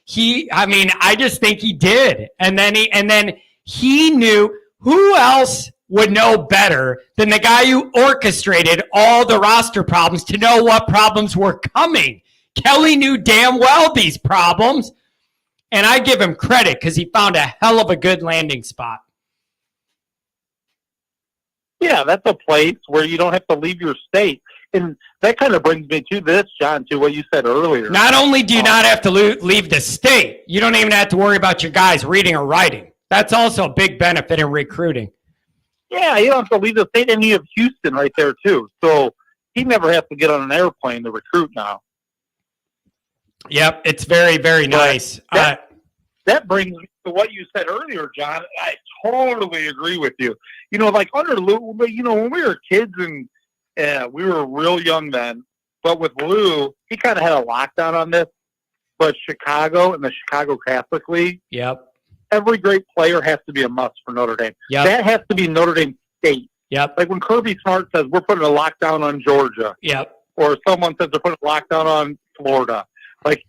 I just think he did. And then he knew who else would know better than the guy who orchestrated all the roster problems to know what problems were coming. Kelly knew damn well these problems, and I give him credit because he found a hell of a good landing spot. Yeah, that's a place where you don't have to leave your state. And that kind of brings me to this, John, to what you said earlier. Not only do you not have to leave the state, you don't even have to worry about your guys reading or writing. That's also a big benefit in recruiting. Yeah, you don't have to leave the state, and you have Houston right there, too. So he never has to get on an airplane to recruit now. Yep, it's very, very nice. That brings me to what you said earlier, John. I totally agree with you. You know, like under Lou, when we were kids and we were real young then, but with Lou, he kind of had a lockdown on this. But Chicago and the Chicago Catholic League, yep, every great player has to be a must for Notre Dame. Yep. That has to be Notre Dame State. Yep. Like when Kirby Smart says, we're putting a lockdown on Georgia. Yep. Or someone says they're putting a lockdown on Florida. Like,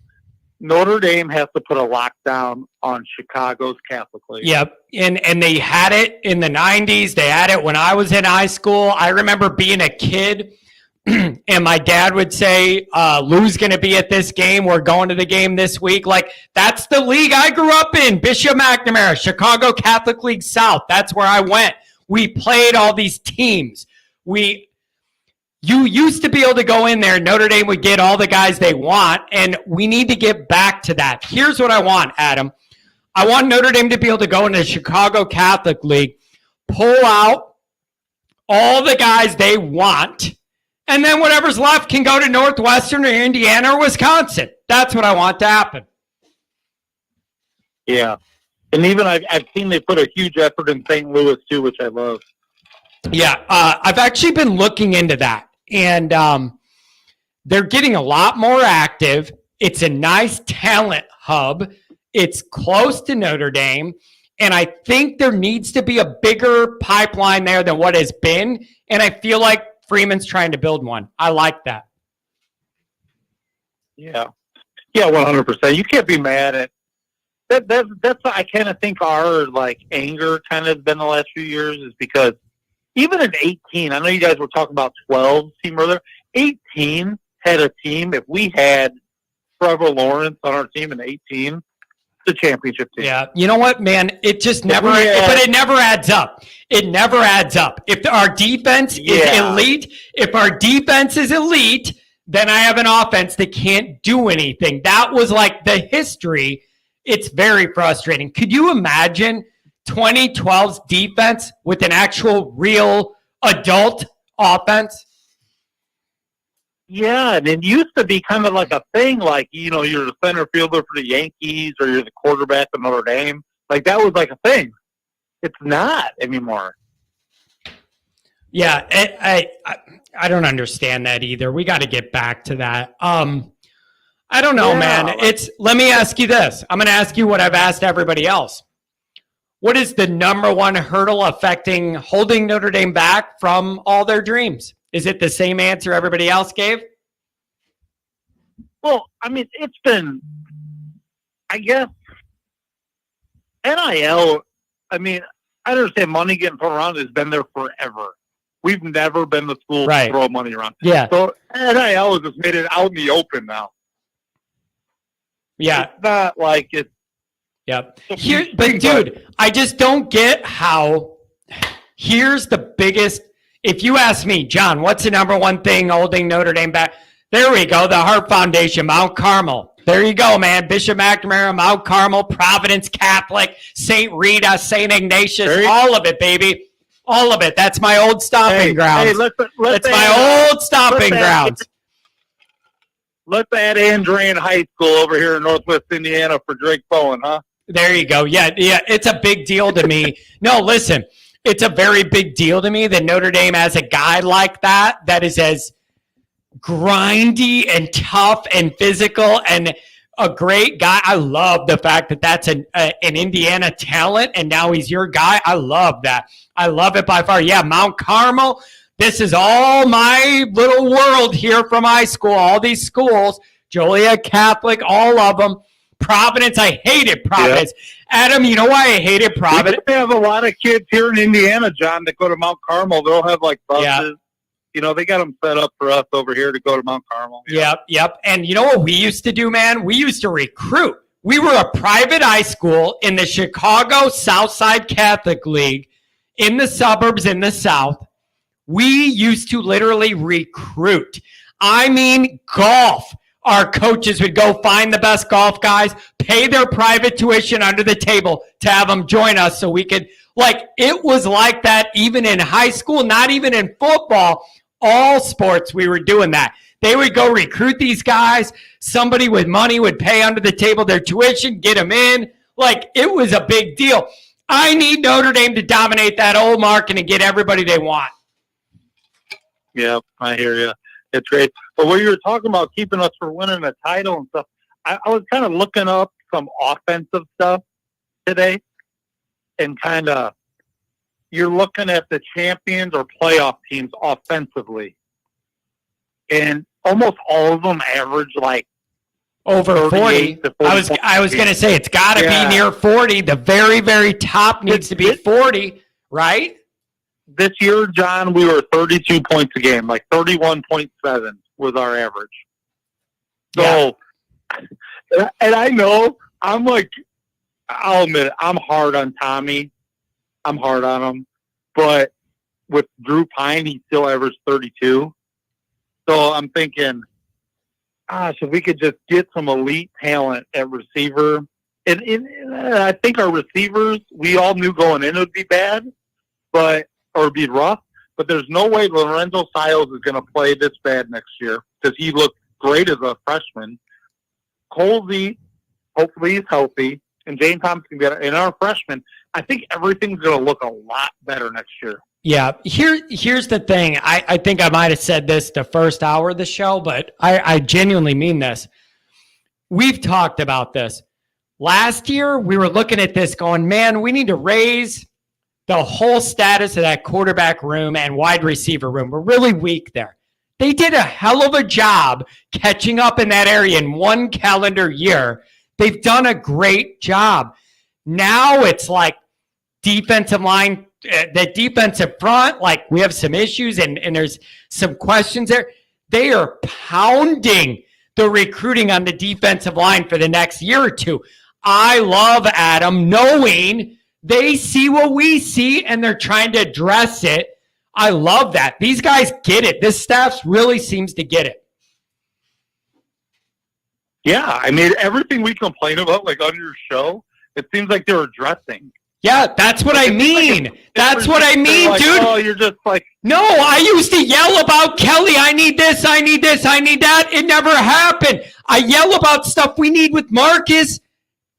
Notre Dame has to put a lockdown on Chicago's Catholic League. Yep, and they had it in the 90s. They had it when I was in high school. I remember being a kid, and my dad would say, Lou's going to be at this game. We're going to the game this week. Like, that's the league I grew up in, Bishop McNamara, Chicago Catholic League South. That's where I went. We played all these teams. You used to be able to go in there, Notre Dame would get all the guys they want, and we need to get back to that. Here's what I want, Adam. I want Notre Dame to be able to go into the Chicago Catholic League, pull out all the guys they want, and then whatever's left can go to Northwestern or Indiana or Wisconsin. That's what I want to happen. Yeah. And even I've seen they put a huge effort in St. Louis, too, which I love. Yeah, I've actually been looking into that. And they're getting a lot more active. It's a nice talent hub. It's close to Notre Dame. And I think there needs to be a bigger pipeline there than what has been. And I feel like Freeman's trying to build one. I like that. Yeah. Yeah, 100%. You can't be mad at that's I kind of think our like anger kind of been the last few years is because even in 18, I know you guys were talking about 12 team earlier. 18 had a team. If we had Trevor Lawrence on our team in 18, the championship team. Yeah, you know what, man? It just never, but it never adds up. It never adds up. If our defense is elite, then I have an offense that can't do anything. That was like the history. It's very frustrating. Could you imagine 2012's defense with an actual real adult offense? Yeah, and it used to be kind of like a thing, like, you know, you're the center fielder for the Yankees or you're the quarterback of Notre Dame. Like, that was like a thing. It's not anymore. Yeah, I don't understand that either. We got to get back to that. I don't know, man. Let me ask you this. I'm going to ask you what I've asked everybody else. What is the number one hurdle affecting holding Notre Dame back from all their dreams? Is it the same answer everybody else gave? Well, I mean, it's been, I guess, NIL, I mean, I understand money getting put around has been there forever. We've never been the school to throw money around. Yeah. So NIL has just made it out in the open now. Yeah. It's not like it's. Yep. But dude, I just don't get how. Here's the biggest. If you ask me, John, what's the number one thing holding Notre Dame back? There we go. The Hart Foundation, Mount Carmel. There you go, man. Bishop McNamara, Mount Carmel, Providence Catholic, St. Rita, St. Ignatius, all of it, baby. All of it. That's my old stomping grounds. Hey, That's my old stomping grounds. Let's add Andrean High School over here in Northwest Indiana for Drake Bowen, huh? There you go. Yeah, it's a big deal to me. No, listen, it's a very big deal to me that Notre Dame has a guy like that is as grindy and tough and physical and a great guy. I love the fact that that's an Indiana talent, and now he's your guy. I love that. I love it by far. Yeah, Mount Carmel. This is all my little world here from high school. All these schools, Joliet Catholic, all of them. Providence, I hated Providence. Yep. Adam, you know why I hated Providence? We have a lot of kids here in Indiana, John, that go to Mount Carmel. They'll have like buses. Yeah. You know, they got them set up for us over here to go to Mount Carmel. Yep. And you know what we used to do, man? We used to recruit. We were a private high school in the Chicago Southside Catholic League in the suburbs in the South. We used to literally recruit. I mean, golf. Our coaches would go find the best golf guys, pay their private tuition under the table to have them join us so we could, it was like that even in high school, not even in football. All sports, we were doing that. They would go recruit these guys. Somebody with money would pay under the table their tuition, get them in. It was a big deal. I need Notre Dame to dominate that old market and get everybody they want. Yeah, I hear you. It's great. But when you were talking about keeping us from winning a title and stuff, I was kind of looking up some offensive stuff today, and kind of you're looking at the champions or playoff teams offensively, and almost all of them average over 40. I was going to say it's got to be near 40. The very, very top needs to be 40, right? This year, John, we were 32 points a game, 31.7 was our average. So, and I know, I'll admit it, I'm hard on Tommy. I'm hard on him. but with Drew Pine, he still averaged 32. So I'm thinking, gosh, if we could just get some elite talent at receiver. And I think our receivers, we all knew going in it would be bad, or be rough. But there's no way Lorenzo Siles is going to play this bad next year because he looked great as a freshman. Colsey, hopefully he's healthy, and Jane Thompson can get. And our freshman, I think everything's going to look a lot better next year. Yeah, here's the thing. I think I might have said this the first hour of the show, but I genuinely mean this. We've talked about this. Last year, we were looking at this going, man, we need to raise the whole status of that quarterback room and wide receiver room. We're really weak there. They did a hell of a job catching up in that area in one calendar year. They've done a great job. Now it's like defensive line, the defensive front, like we have some issues and there's some questions there. They are pounding the recruiting on the defensive line for the next year or two. I love Adam knowing they see what we see and they're trying to address it. I love that. These guys get it. This staff really seems to get it. Yeah, I mean, everything we complain about, like on your show, it seems like they're addressing. Yeah, that's what I mean. That's what I mean, like, dude. Oh, you're just like... No, I used to yell about Kelly. I need this, I need this, I need that. It never happened. I yell about stuff we need with Marcus,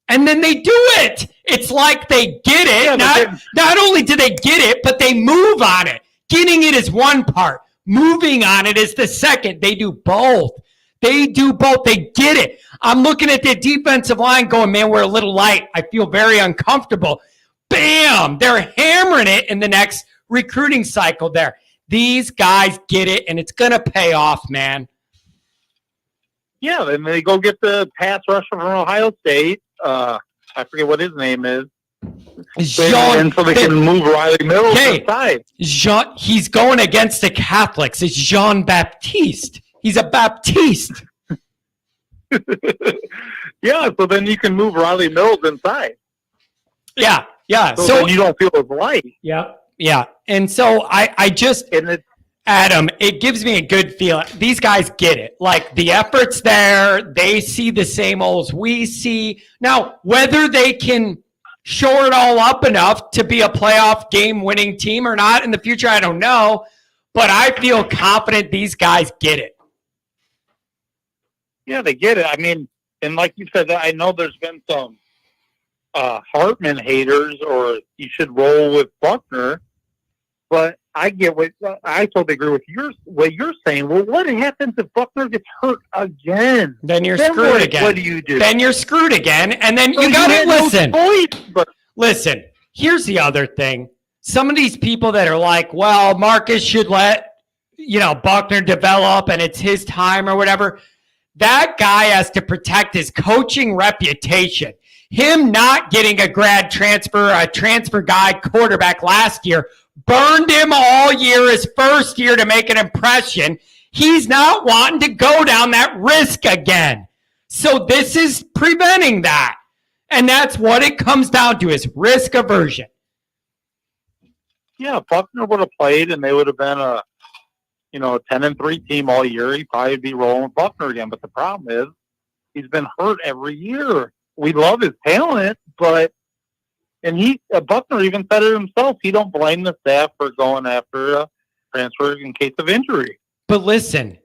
and then they do it. It's like they get it. Yeah, not only do they get it, but they move on it. Getting it is one part. Moving on it is the second. They do both. They do both. They get it. I'm looking at the defensive line going, man, we're a little light. I feel very uncomfortable. Bam! They're hammering it in the next recruiting cycle there. These guys get it, and it's going to pay off, man. Yeah, then they go get the pass rusher from Ohio State. I forget what his name is. And so they can move Riley Mills aside. He's going against the Catholics. It's Jean Baptiste. He's a Baptiste. Yeah, so then you can move Riley Mills inside. Yeah. So then you don't feel as light. Yeah. And so I just, Adam, it gives me a good feeling. These guys get it. Like, the effort's there. They see the same old as we see. Now, whether they can shore it all up enough to be a playoff game-winning team or not in the future, I don't know. But I feel confident these guys get it. Yeah, they get it. I mean, and like you said, I know there's been some Hartman haters, or you should roll with Buckner. But I get what I totally agree with what you're saying. Well, what happens if Buckner gets hurt again? Then you're screwed again. What do you do? Then you're screwed again. And then you got to listen. Listen, here's the other thing. Some of these people that are like, well, Marcus should let, Buckner develop and it's his time or whatever. That guy has to protect his coaching reputation. Him not getting a grad transfer, a transfer guy quarterback last year, burned him all year his first year to make an impression. He's not wanting to go down that risk again. So this is preventing that. And that's what it comes down to, is risk aversion. Yeah, Buckner would have played and they would have been a 10-3 team all year. He'd probably be rolling with Buckner again. But the problem is he's been hurt every year. We love his talent, but Buckner even said it himself. He don't blame the staff for going after transfers in case of injury. But listen,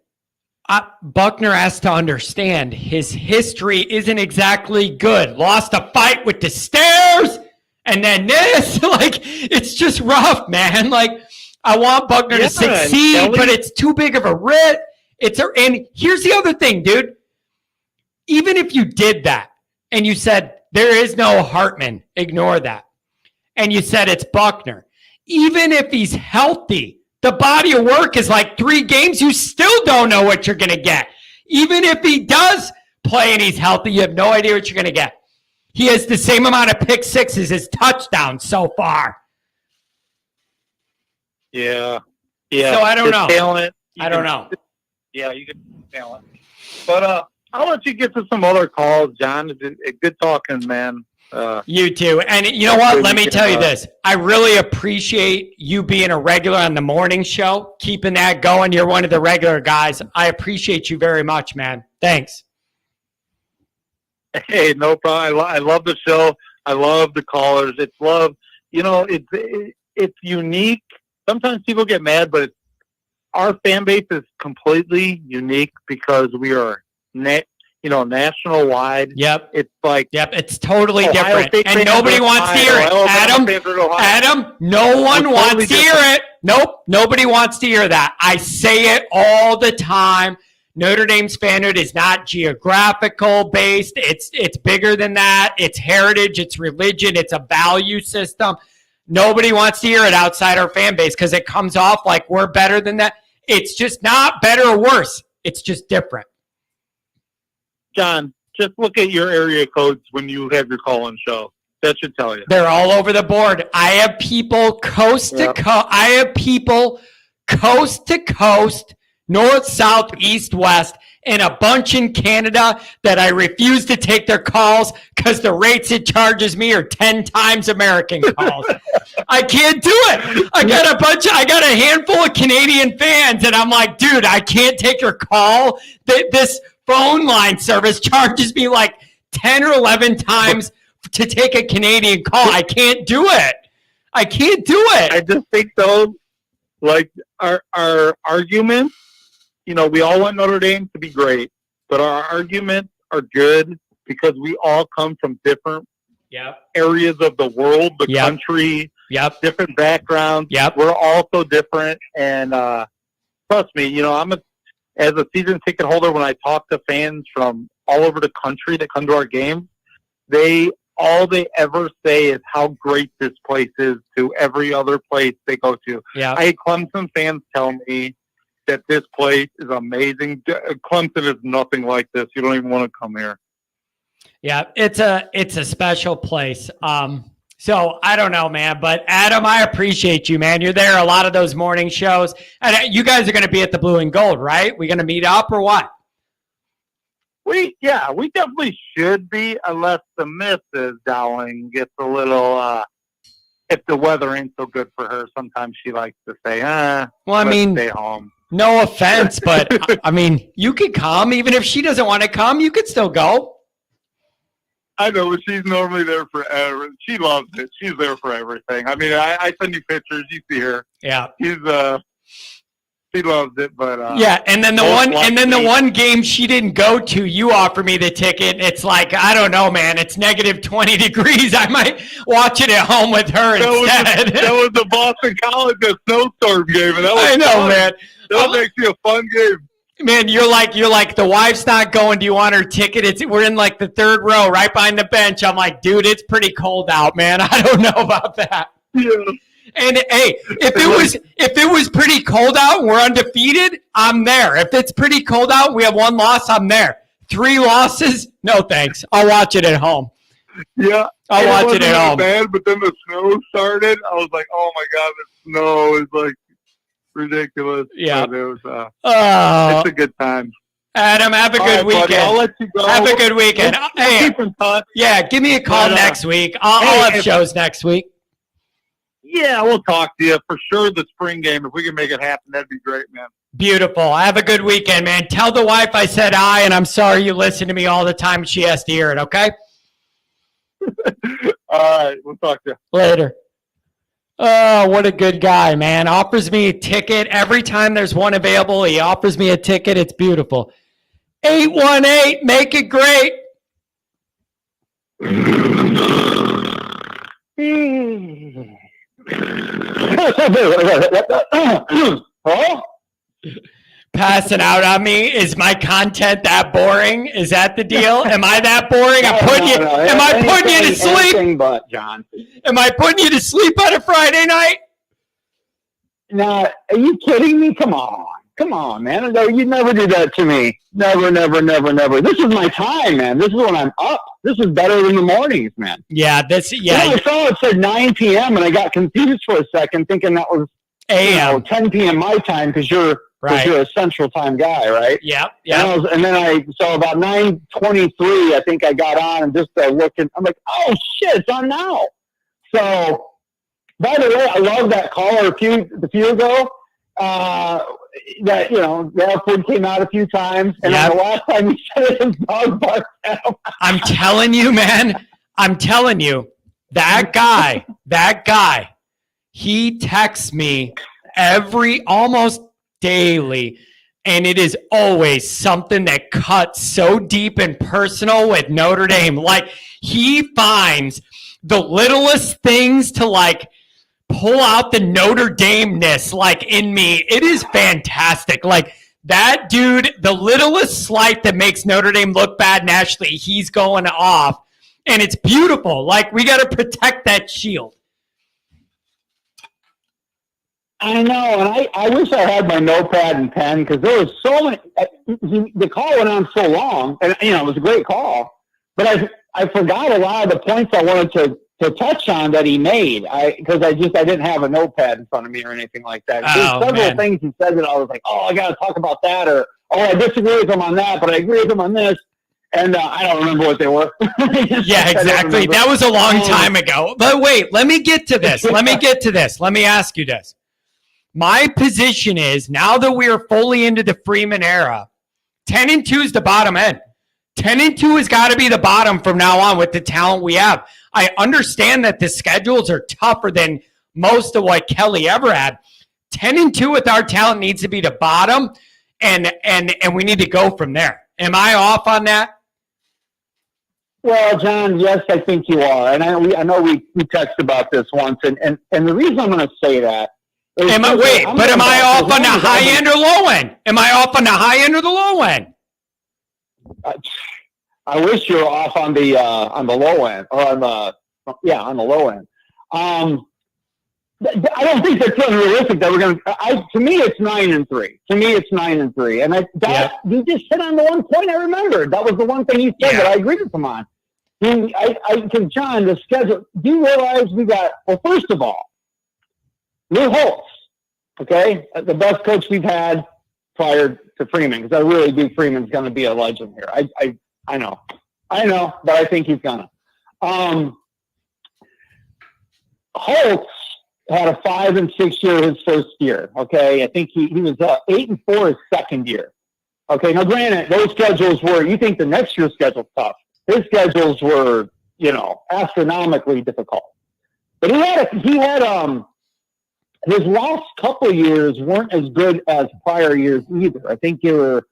Buckner has to understand his history isn't exactly good. Lost a fight with the stairs, and then this. It's just rough, man. I want Buckner to succeed, but it's too big of a risk. And here's the other thing, dude. Even if you did that, and you said, there is no Hartman, ignore that. And you said it's Buckner. Even if he's healthy, the body of work is like 3 games. You still don't know what you're going to get. Even if he does play and he's healthy, you have no idea what you're going to get. He has the same amount of pick sixes as touchdowns so far. Yeah. So I don't know. Talent, I don't know. Yeah, you can talent. But I'll let you get to some other calls, John. Good talking, man. You too. And you know what? Let me tell you this. I really appreciate you being a regular on the morning show, keeping that going. You're one of the regular guys. I appreciate you very much, man. Thanks. Hey, no problem. I love the show. I love the callers. It's love. You know, it's unique. Sometimes people get mad, but our fan base is completely unique because we are national wide. Yep. It's like, it's totally Ohio different. State And nobody wants to hear it. Adam, no one wants to hear it. Nope. Nobody wants to hear that. I say it all the time. Notre Dame's fanhood is not geographical based. It's bigger than that. It's heritage. It's religion. It's a value system. Nobody wants to hear it outside our fan base because it comes off like we're better than that. It's just not better or worse. It's just different. John, just look at your area codes when you have your call-in show. That should tell you. They're all over the board. I have people coast to coast. I have people coast to coast, north, south, east, west, and a bunch in Canada that I refuse to take their calls because the rates it charges me are 10 times American calls. I can't do it. I got a handful of Canadian fans, and I'm like, dude, I can't take your call. This phone line service charges me like 10 or 11 times to take a Canadian call. I can't do it. I just think those, like, our arguments, we all want Notre Dame to be great, but our arguments are good because we all come from different areas of the world, the country, different backgrounds. We're all so different. And trust me, as a season ticket holder, when I talk to fans from all over the country that come to our games, all they ever say is how great this place is to every other place they go to. I had Clemson fans tell me that this place is amazing. Clemson is nothing like this. You don't even want to come here. Yeah, it's a special place. So I don't know, man, but Adam, I appreciate you, man. You're there a lot of those morning shows, and you guys are going to be at the Blue and Gold, right? We going to meet up or what? We definitely should be, unless the Mrs. Dowling gets a little, if the weather ain't so good for her, sometimes she likes to say, stay home. No offense, but I mean, you could come. Even if she doesn't want to come, you could still go. I know, but she's normally there for everything. She loves it. She's there for everything. I mean, I send you pictures. You see her. Yeah. She loves it, but and then the one game she didn't go to, you offer me the ticket. It's like, I don't know, man. It's negative 20 degrees. I might watch it at home with her instead. That was the Boston College snowstorm game, and that was I know, fun. Man. That makes you a fun game. Man, you're like the wife's not going. Do you want her ticket? We're in like the third row, right behind the bench. I'm like, dude, it's pretty cold out, man. I don't know about that. Yeah. And hey, if it was pretty cold out and we're undefeated, I'm there. If it's pretty cold out and we have one loss, I'm there. 3 losses, no thanks. I'll watch it at home. Yeah, I'll watch it at home. Bad, but then the snow started. I was like, oh my god, the snow is like ridiculous. Yeah, it was. It's a good time. Adam, have a good weekend. Buddy, I'll let you go. Have a good weekend. Hey, keep in touch. Yeah, give me a call next week. I'll have shows next week. Yeah, we'll talk to you for sure. The spring game, if we can make it happen, that'd be great, man. Beautiful. Have a good weekend, man. Tell the wife I said hi, and I'm sorry you listen to me all the time. She has to hear it, okay? All right, we'll talk to you later. Oh, what a good guy, man. Offers me a ticket. Every time there's one available, he offers me a ticket. It's beautiful. 818, make it great. Passing out on me. Is my content that boring? Is that the deal? Am I that boring? Am I putting you to sleep? But John, am I putting you to sleep on a Friday night? No, are you kidding me? Come on, man. No, you never do that to me. Never. This is my time, man. This is when I'm up. This is better than the mornings, man. Yeah, I saw it said 9 p.m. and I got confused for a second, thinking that was 10 p.m. my time because you're Right. You're a Central Time guy, right? Yeah. And then so about 9:23, I think I got on and just looking. I'm like, oh shit, it's on now. So, by the way, I love that caller a few ago. That the F-word came out a few times, and Yep. the last time he said it, his dog barked at him. I'm telling you, man. I'm telling you, that guy, he texts me almost daily, and it is always something that cuts so deep and personal with Notre Dame. Like, he finds the littlest things to like pull out the Notre Dame-ness like in me. It is fantastic. Like, that dude, the littlest slight that makes Notre Dame look bad nationally, he's going off. And it's beautiful. Like, we got to protect that shield. I know, and I wish I had my notepad and pen, because there was so many. The call went on so long, and it was a great call, but I forgot a lot of the points I wanted to touch on that he made. Because I didn't have a notepad in front of me or anything like that. There's several things he said that I was like, oh, I got to talk about that, or I disagree with him on that, but I agree with him on this. And I don't remember what they were. Yeah, exactly. That was a long time ago. But wait, let me get to this. Let me ask you this. My position is, now that we are fully into the Freeman era, 10-2 is the bottom end. 10-2 has got to be the bottom from now on with the talent we have. I understand that the schedules are tougher than most of what Kelly ever had. 10-2 with our talent needs to be the bottom, and we need to go from there. Am I off on that? Well, John, yes, I think you are. And I know we texted about this once. And the reason I'm going to say that is... Am I off on the high end or low end? Am I off on the high end or the low end? I wish you were off on the low end, or on the low end. I don't think that's unrealistic that we're going to... To me, it's 9-3. And you just hit on the one point I remembered. That was the one thing he said that I agreed with him on. Because, John, the schedule... Do you realize we got... Well, first of all, Lou Holtz, okay? The best coach we've had prior to Freeman, because I really do Freeman's going to be a legend here. I know, but I think he's going to. Holtz had a 5-6 year his first year. Okay, I think he was 8-4 his second year. Okay, now granted, those schedules were. You think the next year's schedule's tough? His schedules were, astronomically difficult. But he had his last couple of years weren't as good as prior years either. I think they were.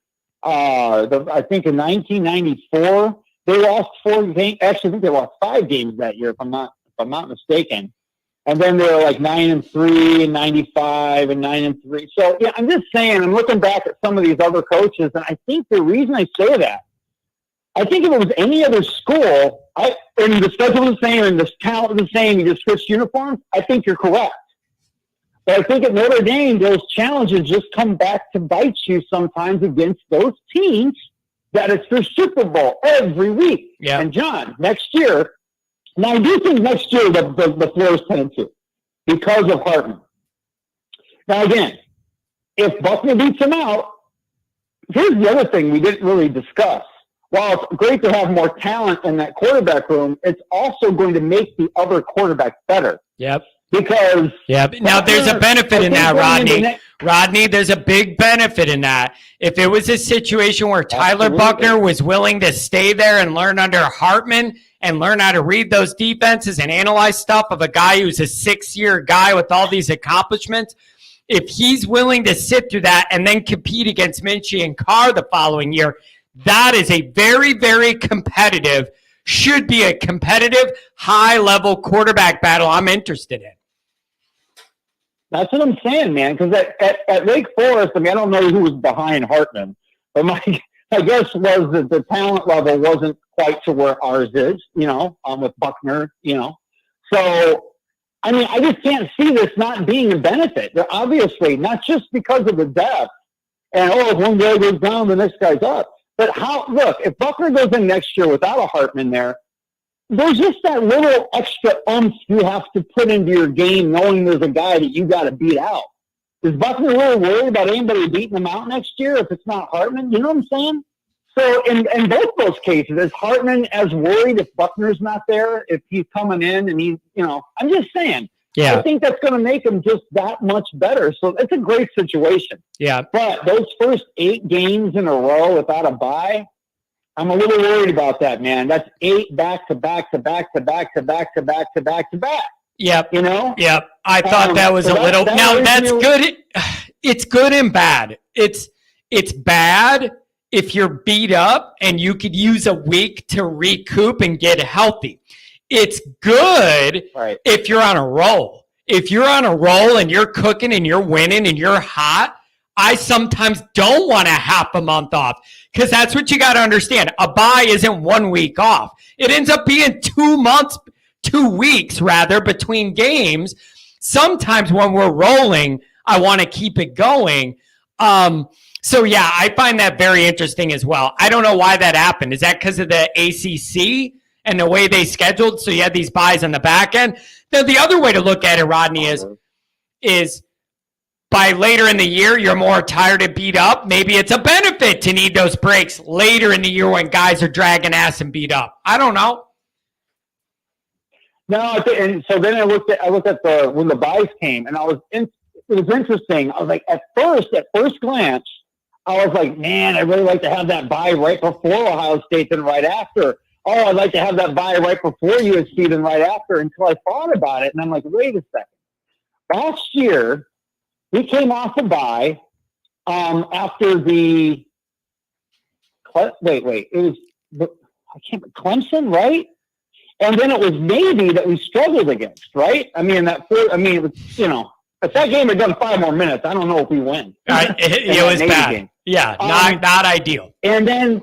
I think in 1994 they lost 4 games. Actually, I think they lost 5 games that year, if I'm not mistaken. And then they were like 9-3 and 95 and 9-3. So yeah, I'm just saying. I'm looking back at some of these other coaches, and I think the reason I say that, I think if it was any other school, and the schedule was the same and the talent was the same, you just switched uniforms, I think you're correct. But I think at Notre Dame, those challenges just come back to bite you sometimes against those teams that it's their Super Bowl every week. Yeah. And John, next year, now I do think next year the floor is 10-2 because of Hartman. Now again, if Buckner beats him out, here's the other thing we didn't really discuss. While it's great to have more talent in that quarterback room, it's also going to make the other quarterback better. Yep. Because now there's a benefit in that, Rodney. Rodney, there's a big benefit in that. If it was a situation where Tyler Buckner was willing to stay there and learn under Hartman and learn how to read those defenses and analyze stuff of a guy who's a 6-year guy with all these accomplishments, if he's willing to sit through that and then compete against Minchie and Carr the following year, that is a very, very competitive, should be a competitive, high-level quarterback battle I'm interested in. That's what I'm saying, man. Because at Wake Forest, I don't know who was behind Hartman, but my guess was that the talent level wasn't quite to where ours is, with Buckner, So, I just can't see this not being a benefit. They're obviously, not just because of the depth, and, if one guy goes down, the next guy's up. But if Buckner goes in next year without a Hartman there, there's just that little extra oomph you have to put into your game knowing there's a guy that you got to beat out. Is Buckner really worried about anybody beating him out next year if it's not Hartman? You know what I'm saying? So in both those cases, is Hartman as worried if Buckner's not there, if he's coming in and he's, I'm just saying. Yeah. I think that's going to make him just that much better. So it's a great situation. Yeah. But those first 8 games in a row without a bye, I'm a little worried about that, man. That's 8 back to back to back to back to back to back to back to back. Yep. Yep. I thought that was so a little. Now that's good. It's good and bad. It's bad if you're beat up and you could use a week to recoup and get healthy. It's good if you're on a roll. If you're on a roll and you're cooking and you're winning and you're hot, I sometimes don't want a half a month off because that's what you got to understand. A bye isn't 1 week off. It ends up being 2 months, 2 weeks rather between games. Sometimes when we're rolling, I want to keep it going. So yeah, I find that very interesting as well. I don't know why that happened. Is that because of the ACC and the way they scheduled? So you had these buys on the back end. Now, the other way to look at it, Rodney, is by later in the year, you're more tired and beat up. Maybe it's a benefit to need those breaks later in the year when guys are dragging ass and beat up. I don't know. No, and so then I looked at when the buys came, and it was interesting. I was like, at first glance, I was like, man, I'd really like to have that bye right before Ohio State than right after. Oh, I'd like to have that bye right before USC than right after, until I thought about it, and I'm like, wait a second. Last year, we came off a bye after the it was Clemson, right? And then it was Navy that we struggled against, right? I mean, it was, if that game had done 5 more minutes, I don't know if we win. It was bad. Game. Yeah, not ideal. And then,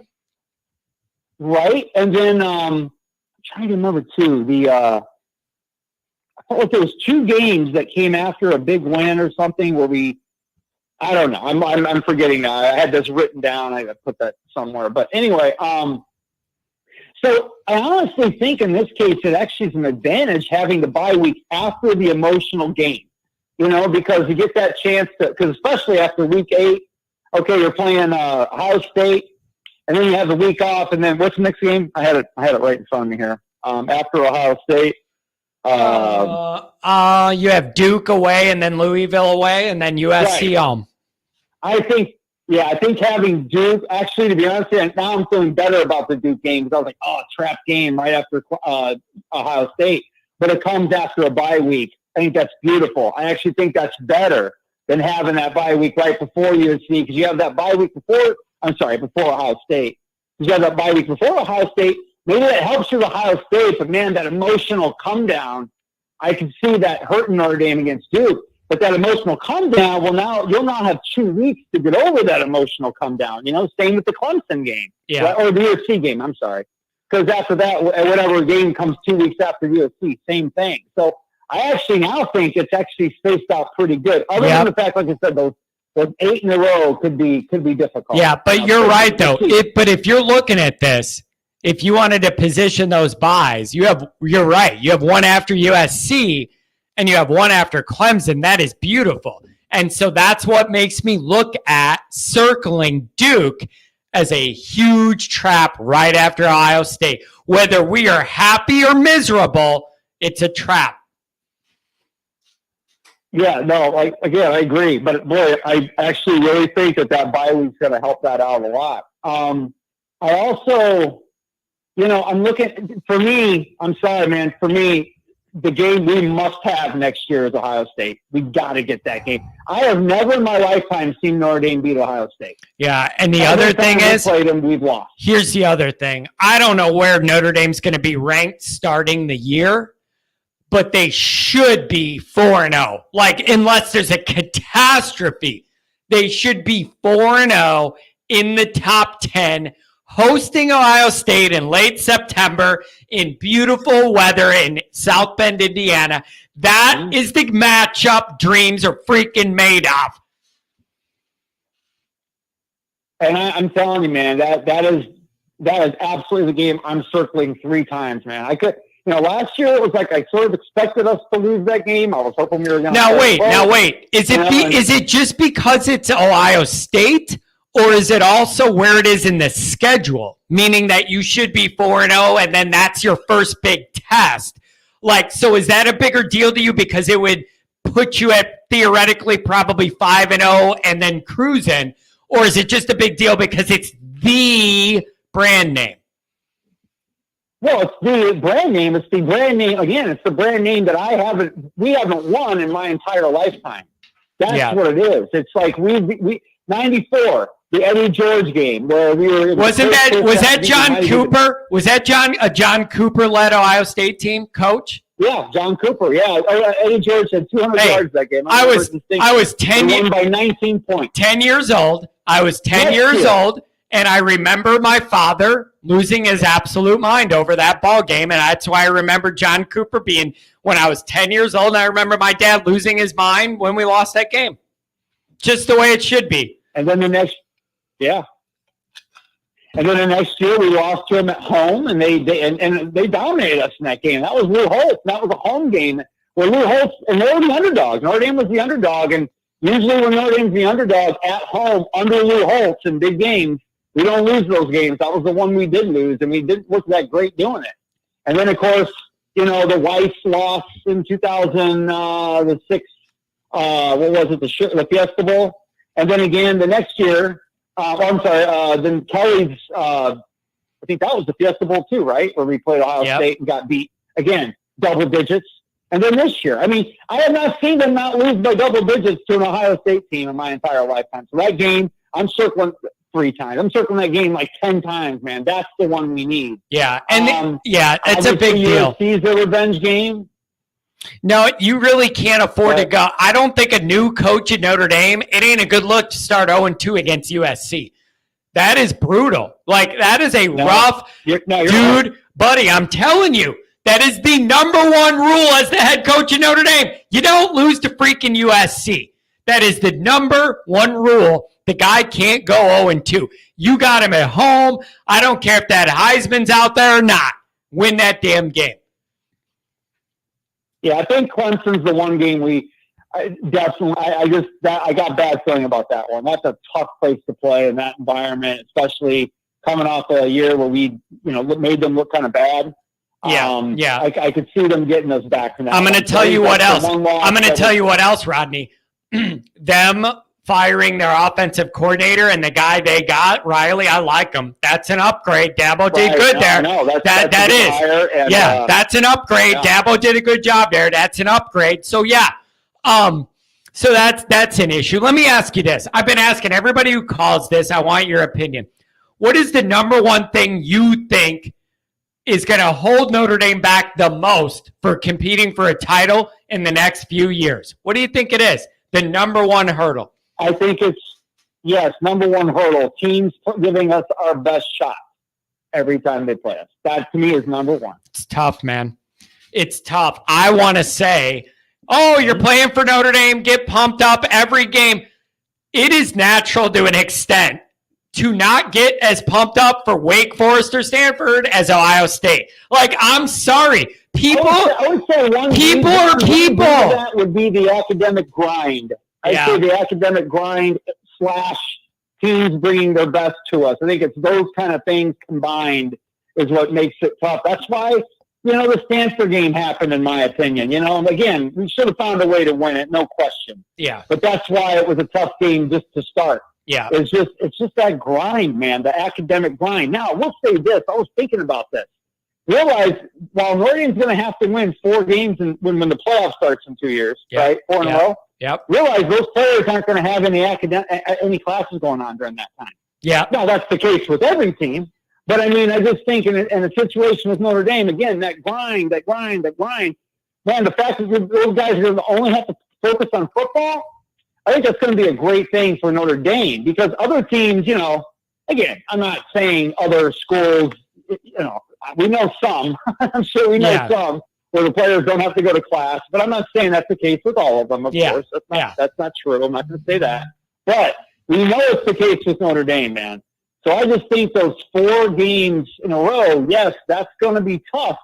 I'm trying to remember too. I felt like there was 2 games that came after a big win or something where I don't know. I'm forgetting now. I had this written down. I put that somewhere. But anyway, so I honestly think in this case it actually is an advantage having the bye week after the emotional game, because you get that chance because especially after week 8, okay, you're playing Ohio State, and then you have the week off, and then what's the next game? I had it right in front of me here. After Ohio State, you have Duke away, and then Louisville away, and then USC home. I think having Duke, actually, to be honest, and now I'm feeling better about the Duke game because I was like, oh, trap game right after Ohio State. But it comes after a bye week. I think that's beautiful. I actually think that's better than having that bye week right before USC because you have that bye week before Ohio State. Because you have that bye week before Ohio State. Maybe that helps you with Ohio State, but man, that emotional come down, I can see that hurting Notre Dame against Duke. But that emotional come down, you'll now have 2 weeks to get over that emotional come down. Same with the Clemson game, or the USC game. I'm sorry, because after that, whatever game comes 2 weeks after USC, same thing. So I actually now think it's actually spaced out pretty good. Other than the fact, like I said, those 8 in a row could be difficult. Yeah, but you're right though. But if you're looking at this, if you wanted to position those buys, you're right. You have one after USC. And you have one after Clemson. That is beautiful. And so that's what makes me look at circling Duke as a huge trap right after Ohio State. Whether we are happy or miserable, it's a trap. Yeah, no, I agree. But boy, I actually really think that bye week's going to help that out a lot. I also, I'm looking, for me, I'm sorry, man, for me, the game we must have next year is Ohio State. We got to get that game. I have never in my lifetime seen Notre Dame beat Ohio State. Yeah, and the other thing is, played them, we've lost. Here's the other thing. I don't know where Notre Dame's going to be ranked starting the year, but they should be 4-0. Like, unless there's a catastrophe, they should be 4-0 in the top 10, hosting Ohio State in late September in beautiful weather in South Bend, Indiana. That is the matchup dreams are freaking made of. And I'm telling you, man, that is absolutely the game I'm circling 3 times, man. last year it was like I sort of expected us to lose that game. I was hoping we were going to. Now wait. Is it just because it's Ohio State, or is it also where it is in the schedule? Meaning that you should be 4-0, and then that's your first big test. Like, so is that a bigger deal to you because it would put you at theoretically probably 5-0 and then cruising, or is it just a big deal because it's the brand name? Well, it's the brand name. It's the brand name. Again, it's the brand name that we haven't won in my entire lifetime. That's what it is. It's like we 94, the Eddie George game where we were. Was that John Cooper? Was that John Cooper led Ohio State team coach? Yeah, John Cooper. Yeah, Eddie George had 200 yards that game. I was 10 won by 19 points. 10 years old. I was 10 years old. And I remember my father losing his absolute mind over that ball game. And that's why I remember John Cooper being when I was 10 years old. And I remember my dad losing his mind when we lost that game. Just the way it should be. And then the next year we lost to them at home, and they dominated us in that game. That was Lou Holtz. That was a home game where Lou Holtz, and they were the underdog. Notre Dame was the underdog. And usually when Notre Dame's the underdog at home under Lou Holtz in big games, we don't lose those games. That was the one we did lose, and we didn't look that great doing it. And then, of course, the Weiss loss in 2006. What was it? The Fiesta Bowl. And then again the next year. Then Kelly's. I think that was the Fiesta Bowl too, right? Where we played Ohio State and got beat again, double digits. And then this year, I mean, I have not seen them not lose by double digits to an Ohio State team in my entire lifetime. So that game, I'm circling 3 times. I'm circling that game like 10 times, man. That's the one we need. Yeah, and it's a big deal. USC's the revenge game. No, you really can't afford to go. I don't think a new coach at Notre Dame, it ain't a good look to start 0-2 against USC. That is brutal. Like, that is a rough dude. Right. Buddy, I'm telling you, that is the number one rule as the head coach of Notre Dame. You don't lose to freaking USC. That is the number one rule. The guy can't go 0-2. You got him at home. I don't care if that Heisman's out there or not. Win that damn game. Yeah, I think Clemson's the one game I got bad feeling about that one. That's a tough place to play in that environment, especially coming off a year where we, made them look kind of bad. I could see them getting us back from that. I'm going to tell you what else. I'm going to tell you what else, Rodney. Them firing their offensive coordinator and the guy they got, Riley, I like him. That's an upgrade. Dabo did good there. That is. And, that's an upgrade. Yeah. Dabo did a good job there. That's an upgrade. So, so that's an issue. Let me ask you this. I've been asking everybody who calls this, I want your opinion. What is the number one thing you think is going to hold Notre Dame back the most for competing for a title in the next few years? What do you think it is? The number one hurdle? I think it's, number one hurdle. Teams giving us our best shot every time they play us. That, to me, is number one. It's tough, man. It's tough. I want to say, you're playing for Notre Dame, get pumped up every game. It is natural to an extent to not get as pumped up for Wake Forest or Stanford as Ohio State. Like, I'm sorry. People I would say one people are people. That would be the academic grind. I'd say the academic grind / teams bringing their best to us. I think it's those kind of things combined is what makes it tough. That's why, the Stanford game happened, in my opinion. Again, we should have found a way to win it, no question. Yeah. But that's why it was a tough game just to start. Yeah. It's just that grind, man, the academic grind. Now, we'll say this. I was thinking about this. Realize, while Notre Dame's going to have to win 4 games when the playoff starts in 2 years, right? 4 in a row. Yep. Realize those players aren't going to have any classes going on during that time. Yeah. Now, that's the case with every team. But, I mean, I just think in a situation with Notre Dame, again, that grind, man, the fact that those guys are going to only have to focus on football, I think that's going to be a great thing for Notre Dame because other teams, again, I'm not saying other schools, we know some. I'm sure we know some where the players don't have to go to class, but I'm not saying that's the case with all of them, of course. That's not true. I'm not going to say that. But we know it's the case with Notre Dame, man. So I just think those 4 games in a row, yes, that's going to be tough.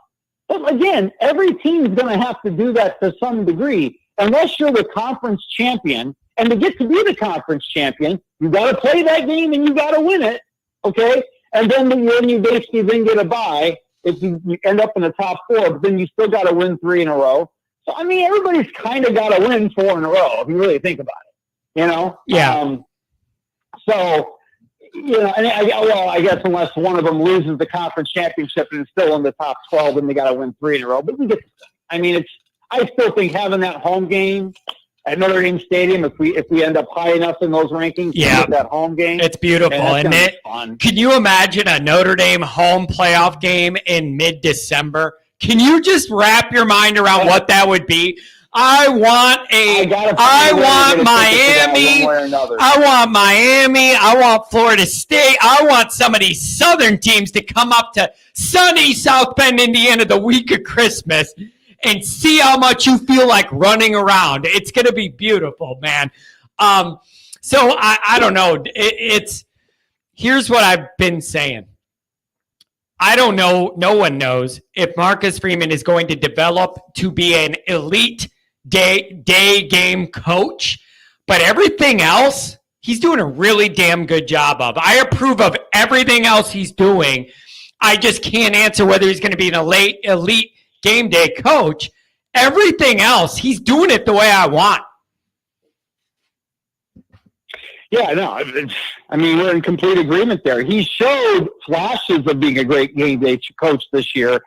But again, every team is going to have to do that to some degree, unless you're the conference champion. And to get to be the conference champion, you got to play that game and you got to win it. Okay. And then you basically then get a bye if you end up in the top 4, but then you still got to win 3 in a row. So, I mean, everybody's kind of got to win 4 in a row if you really think about it, you know? Yeah. So, you know, and I guess unless one of them loses the conference championship and is still in the top 12, then they got to win 3 in a row. But we get, I mean, I still think having that home game at Notre Dame Stadium, if we end up high enough in those rankings, that home game, it's beautiful, isn't it? Fun. Can you imagine a Notre Dame home playoff game in mid-December? Can you just wrap your mind around what that would be? I want Miami. I want Florida State. I want some of these Southern teams to come up to sunny South Bend, Indiana, the week of Christmas and see how much you feel like running around. It's going to be beautiful, man. So I don't know. Here's what I've been saying. I don't know. No one knows if Marcus Freeman is going to develop to be an elite day game coach, but everything else he's doing a really damn good job of. I approve of everything else he's doing. I just can't answer whether he's going to be an elite game day coach. Everything else he's doing it the way I want. Yeah, no, I mean, we're in complete agreement there. He showed flashes of being a great game day coach this year,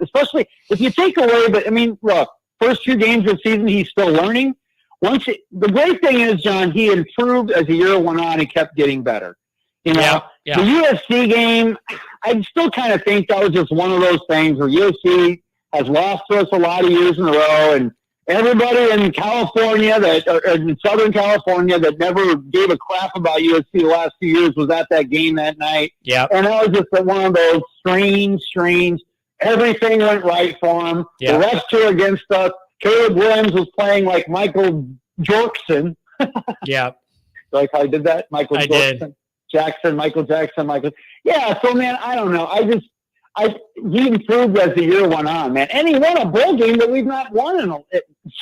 especially if you take away I mean, look, first 2 games of the season, he's still learning. The great thing is, John, he improved as the year went on and kept getting better. You know, the USC game, I still kind of think that was just one of those things where USC has lost to us a lot of years in a row, and everybody in California in Southern California that never gave a crap about USC the last few years was at that game that night. Yeah. And that was just one of those strange, everything went right for him. Yeah. The refs were against us. Caleb Williams was playing like Michael Jorkson. Yeah. Like how I did that? Michael Jorkson. Michael Jackson. Yeah, so, man, I don't know. He improved as the year went on, man. And he won a bowl game that we've not won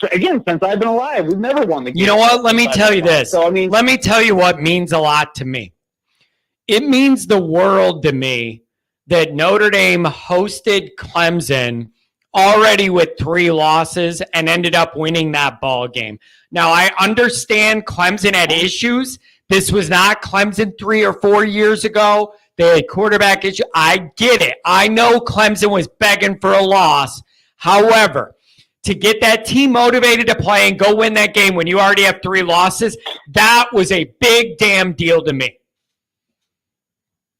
since I've been alive. We've never won the game. You know what? Let me tell you this. So, I mean, let me tell you what means a lot to me. It means the world to me that Notre Dame hosted Clemson already with 3 losses and ended up winning that ball game. Now, I understand Clemson had issues. This was not Clemson 3 or 4 years ago. They had quarterback issue. I get it. I know Clemson was begging for a loss. However, to get that team motivated to play and go win that game when you already have 3 losses, that was a big damn deal to me.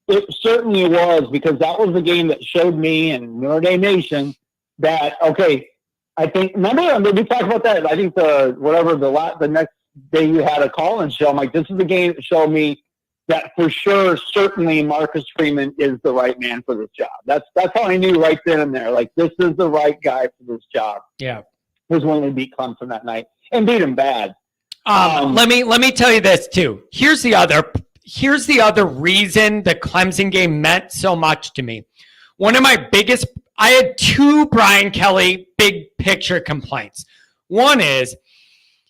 It certainly was, because that was the game that showed me and Notre Dame Nation that, okay, I think, remember, we talked about that. I think the next day you had a call-in show, I'm like, this is the game that showed me that for sure, certainly Marcus Freeman is the right man for this job. That's how I knew right then and there. Like, this is the right guy for this job. Yeah. Was when we beat Clemson that night and beat him bad. Let me tell you this too. Here's the other reason the Clemson game meant so much to me. One of my I had 2 Brian Kelly big picture complaints. One is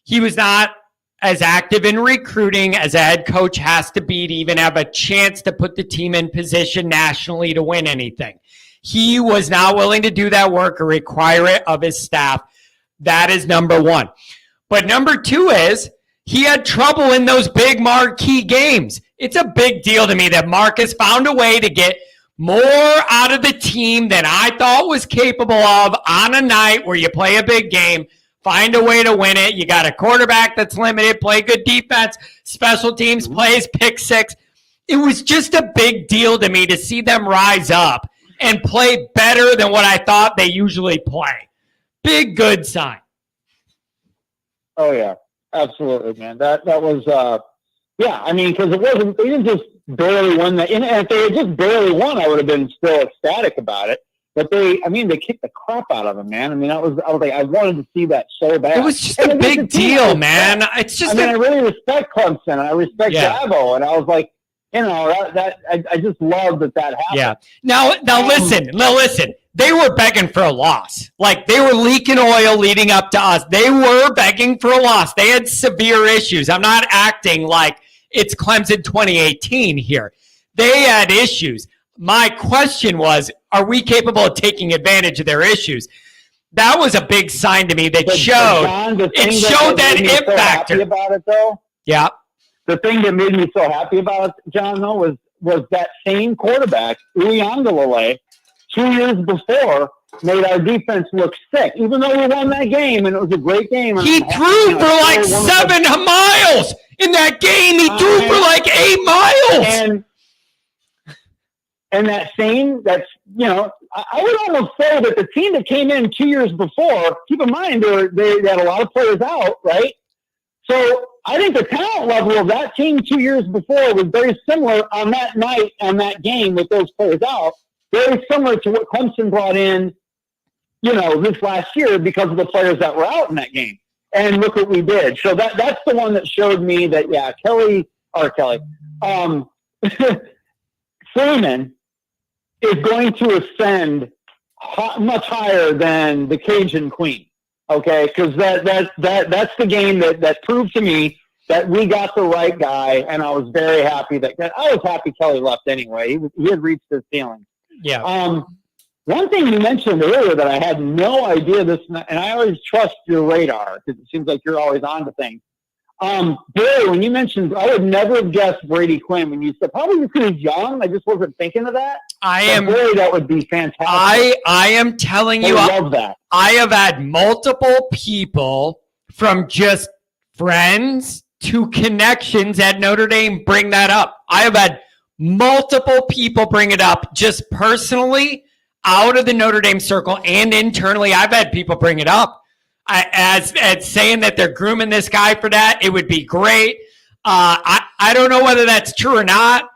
he was not as active in recruiting as a head coach has to be to even have a chance to put the team in position nationally to win anything. He was not willing to do that work or require it of his staff. That is number 1. But number 2 is he had trouble in those big marquee games. It's a big deal to me that Marcus found a way to get more out of the team than I thought was capable of on a night where you play a big game. Find a way to win it. You got a quarterback that's limited, play good defense, special teams plays, pick 6. It was just a big deal to me to see them rise up and play better than what I thought they usually play. Big good sign. Oh, yeah. Absolutely, man. That was, I mean, because they didn't just barely win that. And if they had just barely won, I would have been still ecstatic about it. But they kicked the crap out of him, man. I mean, I was like, I wanted to see that so bad. It was just a big deal, man. It's just. I really respect Clemson. I respect Dabo, and I was like, I just love that happened. Yeah. Now listen. they were begging for a loss. Like, they were leaking oil leading up to us. They were begging for a loss. They had severe issues. I'm not acting like it's Clemson 2018 here. They had issues. My question was, are we capable of taking advantage of their issues? That was a big sign to me that showed that it factor. About it, though, yeah. The thing that made me so happy about it, John, though, was that same quarterback, Uyangalele, 2 years before, made our defense look sick, even though we won that game, and it was a great game. He threw for like 7 miles in that game. He threw for like 8 miles. And that same, I would almost say that the team that came in 2 years before, keep in mind, they had a lot of players out, right? So I think the talent level of that team 2 years before was very similar on that night, on that game with those players out, very similar to what Clemson brought in, this last year because of the players that were out in that game. And look what we did. So that's the one that showed me that, Freeman is going to ascend much higher than the Cajun Queen. Okay, because that's the game that proved to me that we got the right guy, and I was very happy I was happy Kelly left anyway. He had reached his ceiling. Yeah. One thing you mentioned earlier that I had no idea and I always trust your radar because it seems like you're always on to things. Barry, when you mentioned, I would never have guessed Brady Quinn when you said probably because he's young. I just wasn't thinking of that. Boy, that would be fantastic. I am telling you, I love that. I have had multiple people from just friends to connections at Notre Dame bring that up. I have had multiple people bring it up just personally out of the Notre Dame circle and internally. I've had people bring it up. As saying that they're grooming this guy for that, it would be great. I don't know whether that's true or not.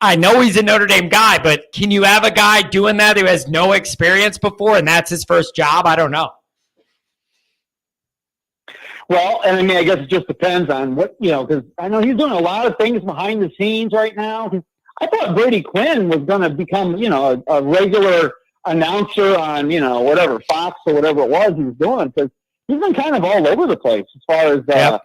I know he's a Notre Dame guy, but can you have a guy doing that who has no experience before and that's his first job? I don't know. Well, and I mean, I guess it just depends on what, because I know he's doing a lot of things behind the scenes right now. I thought Brady Quinn was going to become, a regular announcer on, whatever, Fox or whatever it was he was doing, because he's been kind of all over the place as far as Yep.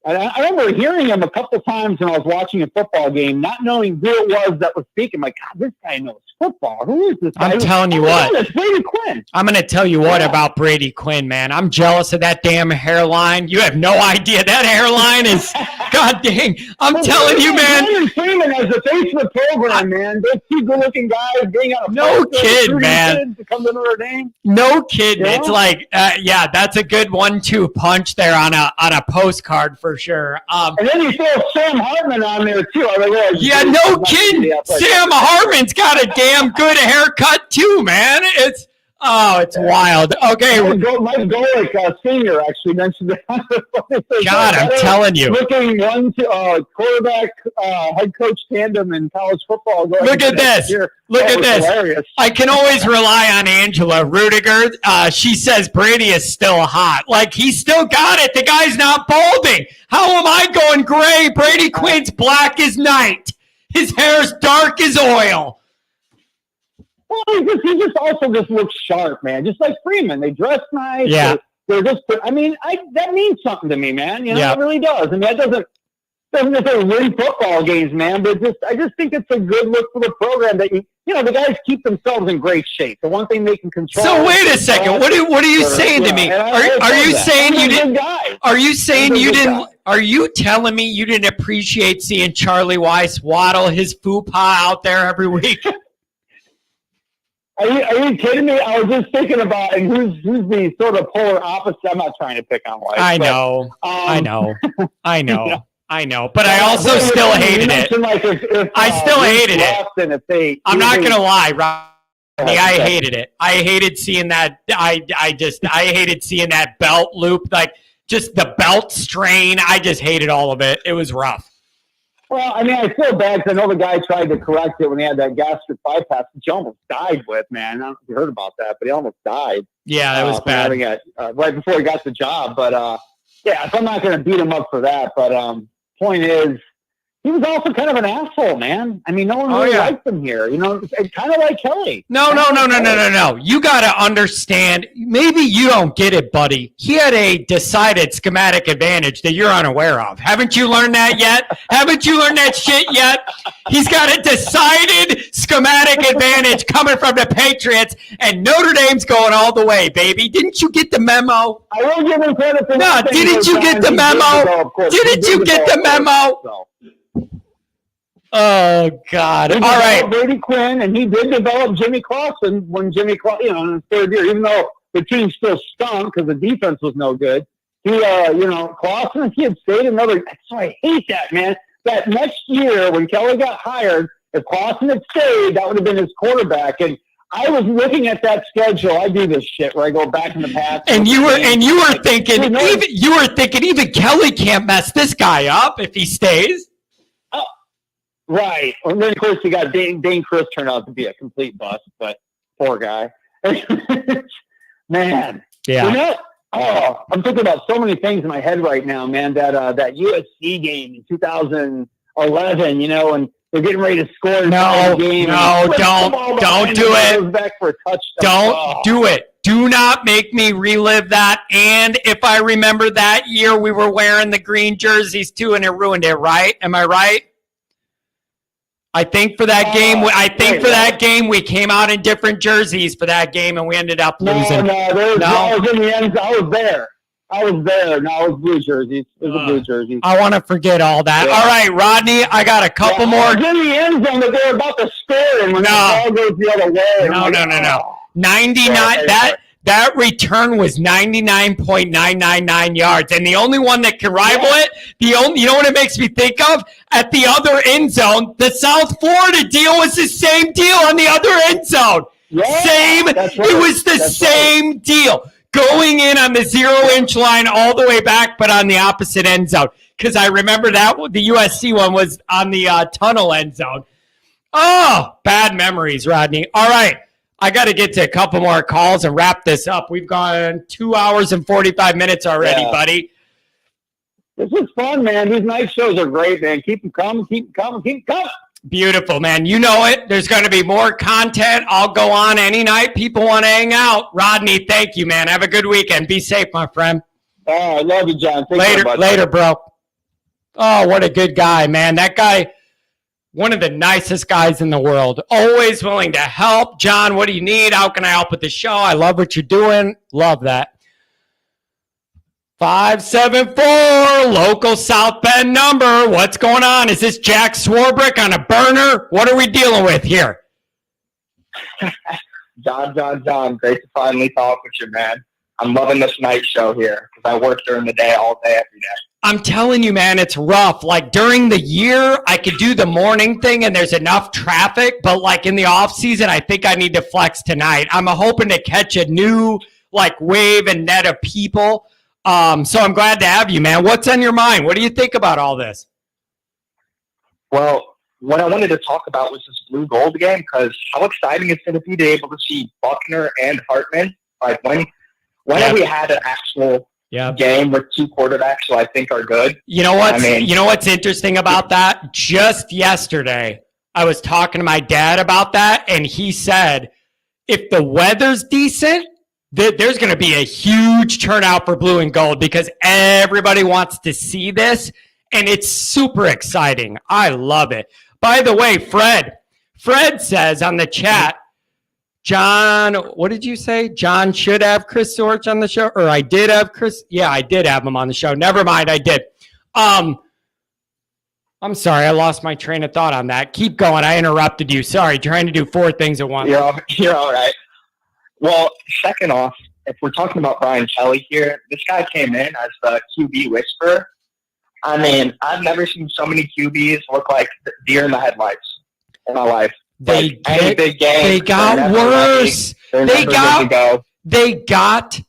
I remember hearing him a couple times when I was watching a football game, not knowing who it was that was speaking. Like, God, this guy knows football. Who is this guy? I'm telling you what. It's Brady Quinn. I'm going to tell you what about Brady Quinn, man. I'm jealous of that damn hairline. You have no idea. That hairline is, God dang. I'm telling you, man. Freeman as the face of the program, man. Those two good-looking guys being on a no kid, man. To come to Notre Dame. No kidding. Yeah. It's like, that's a good 1-2 punch there on a postcard for sure. And then you throw Sam Hartman on there too. No kidding. Sam Hartman's got a damn good haircut too, man. It's wild. Okay. Mike Golick, senior, actually mentioned that. God, I'm telling you. Looking quarterback, head coach tandem in college football. Look at this. Look at this. Hilarious. I can always rely on Angela Rudiger. She says Brady is still hot. Like, he's still got it. The guy's not balding. How am I going gray? Brady Quinn's black as night. His hair's dark as oil. Well, he just also looks sharp, man. Just like Freeman. They dress nice. Yeah. They're just, I mean, that means something to me, man. It really does. I mean, that doesn't necessarily win football games, man, but I just think it's a good look for the program that the guys keep themselves in great shape. The one thing they can control. So wait a second. What are you saying to me? Are you saying you didn't? Are you saying you didn't? Are you telling me you didn't appreciate seeing Charlie Weiss waddle his fupa out there every week? Are you kidding me? I was just thinking about who's the sort of polar opposite. I'm not trying to pick on Weiss. I know. But I also still hated it. I still hated it. I'm not gonna lie, Rodney. I hated it. I hated seeing that. I hated seeing that belt loop, like just the belt strain. I just hated all of it. It was rough. Well, I mean, I feel bad because I know the guy tried to correct it when he had that gastric bypass, which he almost died with, man. I don't know if you heard about that, but he almost died. Yeah, that was bad. Right before he got the job. But, so I'm not going to beat him up for that. But point is, he was also kind of an asshole, man. I mean, no one really liked him here. You know, it's kind of like Kelly. No. You got to understand. Maybe you don't get it, buddy. He had a decided schematic advantage that you're unaware of. Haven't you learned that yet? Haven't you learned that shit yet? He's got a decided schematic advantage coming from the Patriots, and Notre Dame's going all the way, baby. Didn't you get the memo? I will give him credit for No, didn't you get the memo? Didn't you get the memo? Oh, God. All right. Brady Quinn, and he did develop Jimmy Clausen when Jimmy Clausen, in his third year, even though the team still stunk because the defense was no good. He, Clausen, if he had stayed another, so I hate that, man. That next year when Kelly got hired, if Clausen had stayed, that would have been his quarterback. And I was looking at that schedule. I do this shit where I go back in the past. And you were thinking, even Kelly can't mess this guy up if he stays. Right. And then, of course, you got Dane Chris turned out to be a complete bust, but poor guy. Man. Yeah. You know, I'm thinking about so many things in my head right now, man. That USC game in 2011, and they're getting ready to score in the game. Don't do it. Back for a touchdown. Don't do it. Do not make me relive that. And if I remember that year, we were wearing the green jerseys too, and it ruined it, right? Am I right? I think for that game, we came out in different jerseys for that game, and we ended up losing. I was in the end. I was there. No, it was blue jerseys. It was a blue jersey. I want to forget all that. Yeah. All right, Rodney, I got a couple more. I was in the end zone, but they were about to score, and when the ball goes the other way. No. 99. That return was 99.999 yards, and the only one that can rival it, you know what it makes me think of? At the other end zone, the South Florida deal was the same deal on the other end zone. Yeah, It was the same deal. Going in on the 0-inch line all the way back, but on the opposite end zone. Because I remember that the USC one was on the tunnel end zone. Oh, bad memories, Rodney. All right. I got to get to a couple more calls and wrap this up. We've gone 2 hours and 45 minutes already, buddy. This is fun, man. These night shows are great, man. Keep them coming. Beautiful, man. You know it. There's going to be more content. I'll go on any night people want to hang out. Rodney, thank you, man. Have a good weekend. Be safe, my friend. I love you, John. Later, bro. Oh, what a good guy, man. That guy, one of the nicest guys in the world. Always willing to help. John, what do you need? How can I help with the show? I love what you're doing. Love that. 574, local South Bend number. What's going on? Is this Jack Swarbrick on a burner? What are we dealing with here? John. Great to finally talk with you, man. I'm loving this night show here because I work during the day all day, every day. I'm telling you, man, it's rough. Like during the year, I could do the morning thing and there's enough traffic, but like in the off season, I think I need to flex tonight. I'm hoping to catch a new like wave and net of people. So I'm glad to have you, man. What's on your mind? What do you think about all this? Well, what I wanted to talk about was this blue gold game because how exciting it's going to be to be able to see Buckner and Hartman. Like when have we had an actual game with two quarterbacks who I think are good? You know what's interesting about that? Just yesterday, I was talking to my dad about that, and he said, if the weather's decent, there's going to be a huge turnout for blue and gold because everybody wants to see this, and it's super exciting. I love it. By the way, Fred says on the chat, John, what did you say? John should have Chris Sorge on the show, or I did have Chris. Yeah, I did have him on the show. Never mind, I did. I'm sorry, I lost my train of thought on that. Keep going. I interrupted you. Sorry, trying to do 4 things at once. You're all right. Well, second off, if we're talking about Brian Kelly here, this guy came in as the QB whisperer. I mean, I've never seen so many QBs look like deer in the headlights in my life. They got worse. They got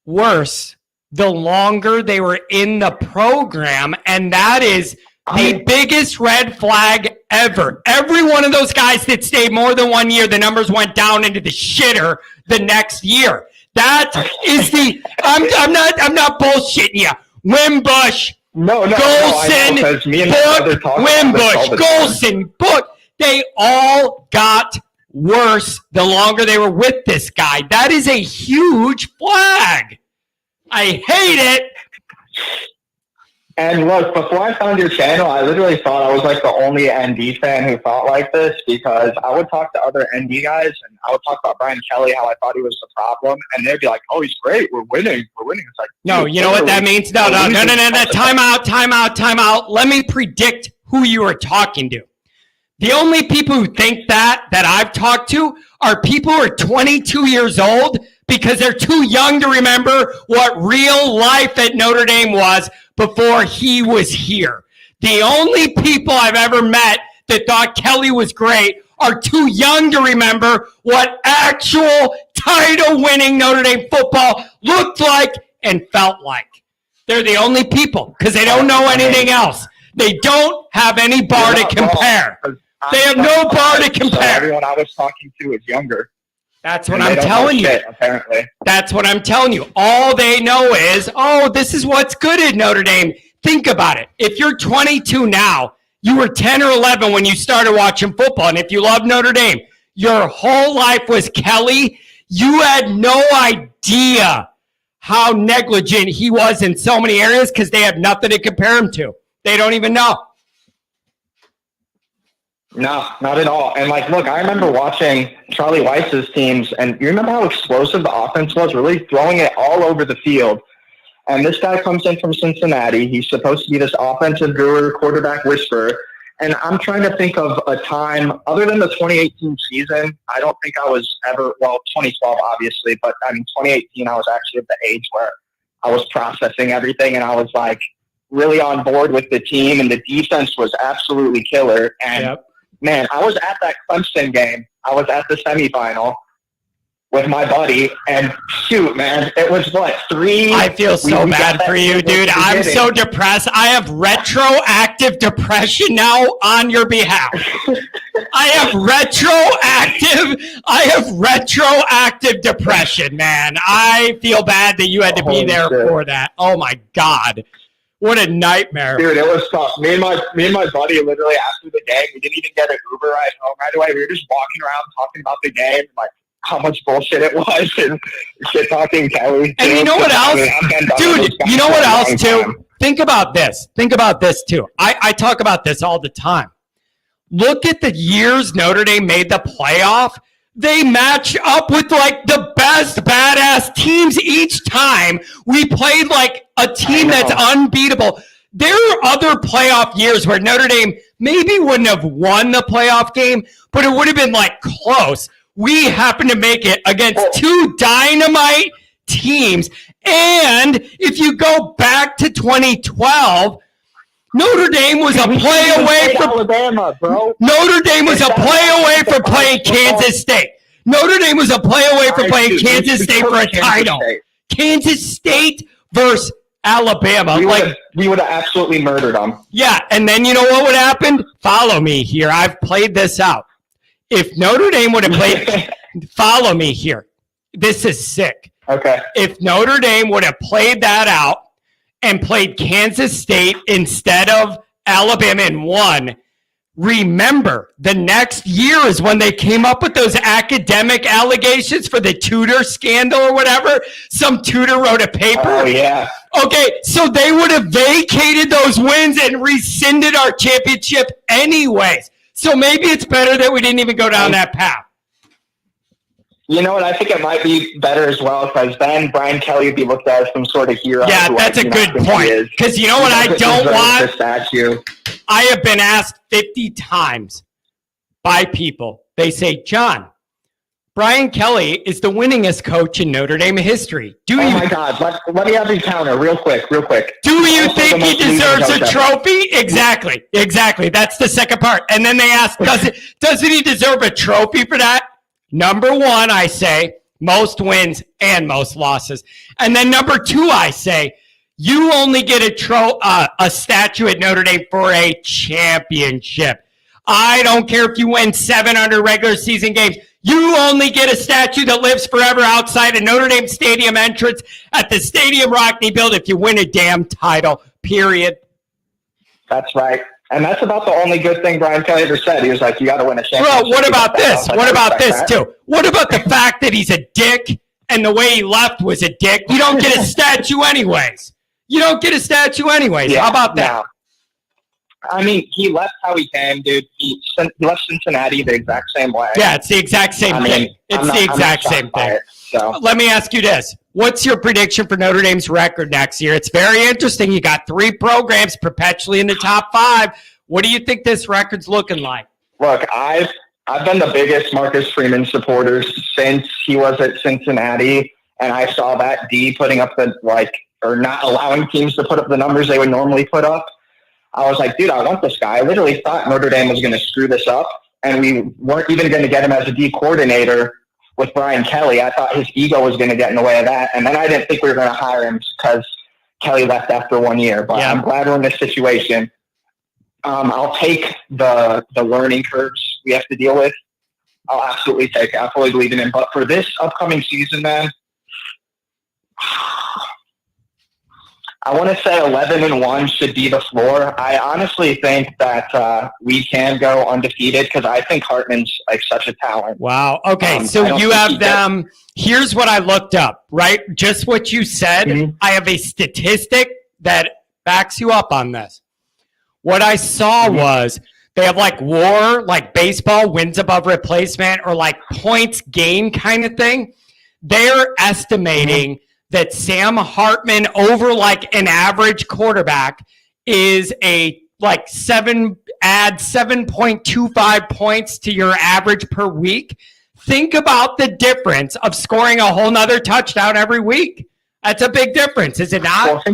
worse the longer they were in the program, and that is the biggest red flag ever. Every one of those guys that stayed more than 1 year, the numbers went down into the shitter the next year. That is I'm not bullshitting you. Wimbush, Golson, because me and my brother Book, talk about this all Wimbush, the time. Golson, Book. They all got worse the longer they were with this guy. That is a huge flag. I hate it. And look, before I found your channel, I literally thought I was like the only ND fan who thought like this, because I would talk to other ND guys and I would talk about Brian Kelly, how I thought he was the problem, and they'd be like, "Oh, he's great. We're winning. We're winning." It's like, No, you know what that means? No. Time out. Let me predict who you are talking to. The only people who think that I've talked to are people who are 22 years old because they're too young to remember what real life at Notre Dame was before he was here. The only people I've ever met that thought Kelly was great are too young to remember what actual title-winning Notre Dame football looked like and felt like. They're the only people because they don't know anything else. They don't have any bar to compare. They have no bar to compare. So everyone I was talking to is younger. That's what I'm telling you. Apparently. That's what I'm telling you. All they know is, oh, this is what's good at Notre Dame. Think about it. If you're 22 now, you were 10 or 11 when you started watching football. And if you love Notre Dame, your whole life was Kelly. You had no idea how negligent he was in so many areas because they have nothing to compare him to. They don't even know. No, not at all. And like, look, I remember watching Charlie Weiss's teams, and you remember how explosive the offense was, really throwing it all over the field. And this guy comes in from Cincinnati. He's supposed to be this offensive guru, quarterback whisperer. And I'm trying to think of a time other than the 2018 season. I don't think I was ever, well, 2012 obviously, but I mean 2018 I was actually at the age where I was processing everything, and I was like really on board with the team, and the defense was absolutely killer. And man, I was at that Clemson game. I was at the semifinal with my buddy, and shoot, man, it was what, I feel so bad for you, dude. I'm so depressed. I have retroactive depression now on your behalf. I have retroactive depression, man. I feel bad that you had to be there for that. Oh my God. What a nightmare. Dude, it was tough. Me and my buddy literally after the game, we didn't even get an Uber ride home right away. We were just walking around talking about the game, like how much bullshit it was, and shit talking Kelly. And you know what else? Dude, you know what else too? Think about this. Think about this too. I talk about this all the time. Look at the years Notre Dame made the playoff. They match up with like the best badass teams each time. We played like a team that's unbeatable. There are other playoff years where Notre Dame maybe wouldn't have won the playoff game, but it would have been like close. We happened to make it against two dynamite teams. And if you go back to 2012, Notre Dame was a play away from Alabama, bro. Notre Dame was a play away from playing Kansas State. Notre Dame was a play away from playing Kansas State for a title. Kansas State versus Alabama. We would have absolutely murdered them. Yeah, and then you know what would happen? Follow me here. I've played this out. If Notre Dame would have played, follow me here. This is sick. Okay. If Notre Dame would have played that out and played Kansas State instead of Alabama and won, remember, the next year is when they came up with those academic allegations for the tutor scandal or whatever. Some tutor wrote a paper. Oh, yeah. Okay, so they would have vacated those wins and rescinded our championship anyways. So maybe it's better that we didn't even go down that path. You know what? I think it might be better as well, because then Brian Kelly would be looked at as some sort of hero. Yeah, that's a good point. Because you know what I don't want? Statue. I have been asked 50 times by people. They say, John, Brian Kelly is the winningest coach in Notre Dame history. Oh my God. Let me have you counter real quick. Do you think he deserves a trophy? Exactly. That's the second part. And then they ask, doesn't he deserve a trophy for that? Number one, I say, most wins and most losses. And then number two, I say, you only get a statue at Notre Dame for a championship. I don't care if you win 700 regular season games. You only get a statue that lives forever outside a Notre Dame Stadium entrance at the Stadium Rockney Build if you win a damn title, period, That's right. And that's about the only good thing Brian Kelly ever said. He was like, you got to win a championship. Bro, what about this? Like, what about this, too? What about the fact that he's a dick and the way he left was a dick? You don't get a statue anyways. You don't get a statue anyways. Yeah, How about that? No. I mean, he left how he came, dude. He left Cincinnati the exact same way. Yeah, it's the exact same thing. It's the exact same thing. So let me ask you this. What's your prediction for Notre Dame's record next year? It's very interesting. You got 3 programs perpetually in the top 5. What do you think this record's looking like? Look, I've been the biggest Marcus Freeman supporter since he was at Cincinnati, and I saw that D putting up or not allowing teams to put up the numbers they would normally put up. I was like, dude, I want this guy. I literally thought Notre Dame was going to screw this up, and we weren't even going to get him as a D coordinator with Brian Kelly. I thought his ego was going to get in the way of that, and then I didn't think we were going to hire him because Kelly left after 1 year. But yeah. I'm glad we're in this situation. I'll take the learning curves we have to deal with. I'll absolutely take it. I fully believe in him. But for this upcoming season, man, I want to say 11-1 should be the floor. I honestly think that we can go undefeated because I think Hartman's like such a talent. Wow. Okay, so you have them. Here's what I looked up, right? Just what you said. Mm-hmm. I have a statistic that backs you up on this. What I saw was they have like WAR, like baseball, wins above replacement, or like points gain kind of thing. They're estimating that Sam Hartman over like an average quarterback is add 7.25 points to your average per week. Think about the difference of scoring a whole nother touchdown every week. That's a big difference, is it not? Well,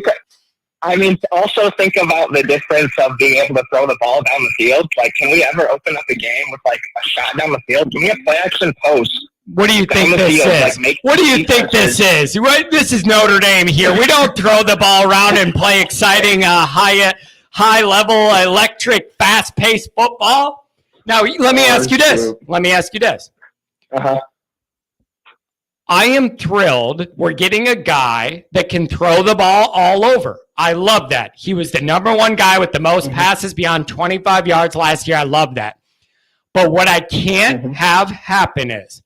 also think about the difference of being able to throw the ball down the field. Like, can we ever open up a game with like a shot down the field? Give me a play action post. What do you think this is? What do you think this is? This is Notre Dame here. We don't throw the ball around and play exciting, high-level, electric, fast-paced football. Now, let me ask you this. Uh-huh. I am thrilled we're getting a guy that can throw the ball all over. I love that. He was the number 1 guy with the most passes beyond 25 yards last year. I love that. But what I can't have happen is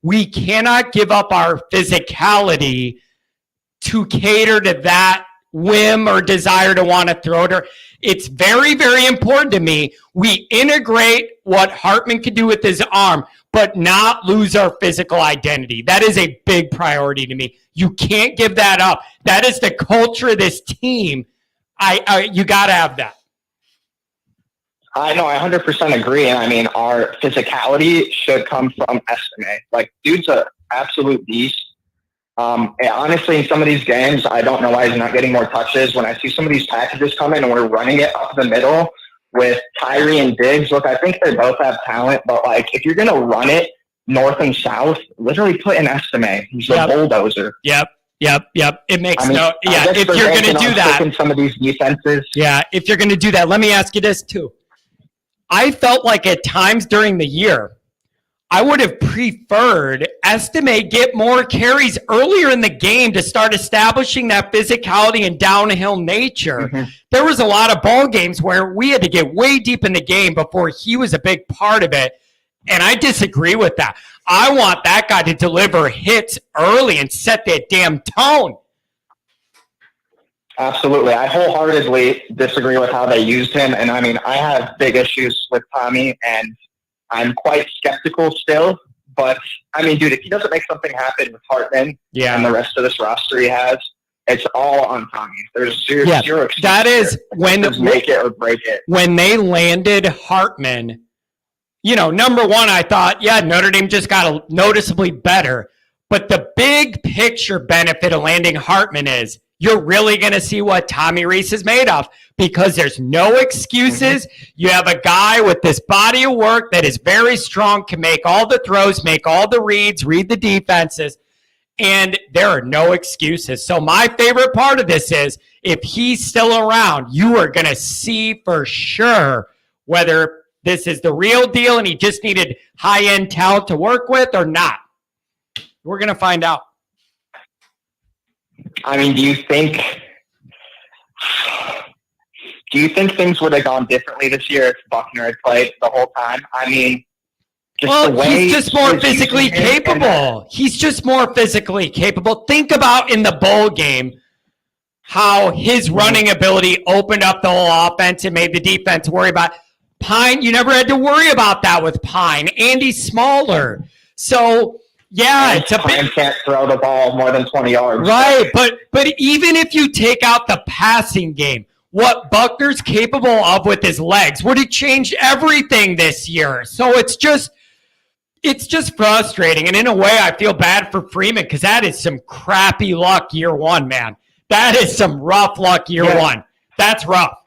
we cannot give up our physicality to cater to that whim or desire to want to throw it. It's very, very important to me we integrate what Hartman can do with his arm, but not lose our physical identity. That is a big priority to me. You can't give that up. That is the culture of this team. You got to have that. I know, I 100% agree. And I mean, our physicality should come from Estime. Like, dude's an absolute beast. And honestly, in some of these games, I don't know why he's not getting more touches. When I see some of these packages come in and we're running it up the middle with Tyree and Diggs, look, I think they both have talent. But, like, if you're going to run it north and south, literally put in Estime. He's a bulldozer. Yep. It makes if you're going to do that. Some of these defenses. Yeah, if you're going to do that, let me ask you this, too. I felt like at times during the year, I would have preferred Estime get more carries earlier in the game to start establishing that physicality and downhill nature. There was a lot of ball games where we had to get way deep in the game before he was a big part of it, and I disagree with that. I want that guy to deliver hits early and set that damn tone. Absolutely. I wholeheartedly disagree with how they used him. And I mean, I have big issues with Tommy, and I'm quite skeptical still. But I mean, dude, if he doesn't make something happen with Hartman and the rest of this roster he has, it's all on Tommy. There's zero excuse. That is when make it or break it. When they landed Hartman, number 1, I thought, Notre Dame just got noticeably better. But the big picture benefit of landing Hartman is you're really going to see what Tommy Rees is made of, because there's no excuses. You have a guy with this body of work that is very strong, can make all the throws, make all the reads, read the defenses, and there are no excuses. So my favorite part of this is if he's still around, you are going to see for sure whether this is the real deal and he just needed high-end talent to work with or not. We're going to find out. I mean, do you think Do you think things would have gone differently this year if Buckner had played the whole time? I mean, he's just more physically capable. He's just more physically capable. Think about in the bowl game how his running ability opened up the whole offense and made the defense worry about Pine. You never had to worry about that with Pine. Andy's smaller. So, yeah, it's a Pine can't throw the ball more than 20 yards. Right, but even if you take out the passing game, what Buckner's capable of with his legs would have changed everything this year. So it's just frustrating. And in a way, I feel bad for Freeman because that is some crappy luck year one, man. That is some rough luck year one. That's rough.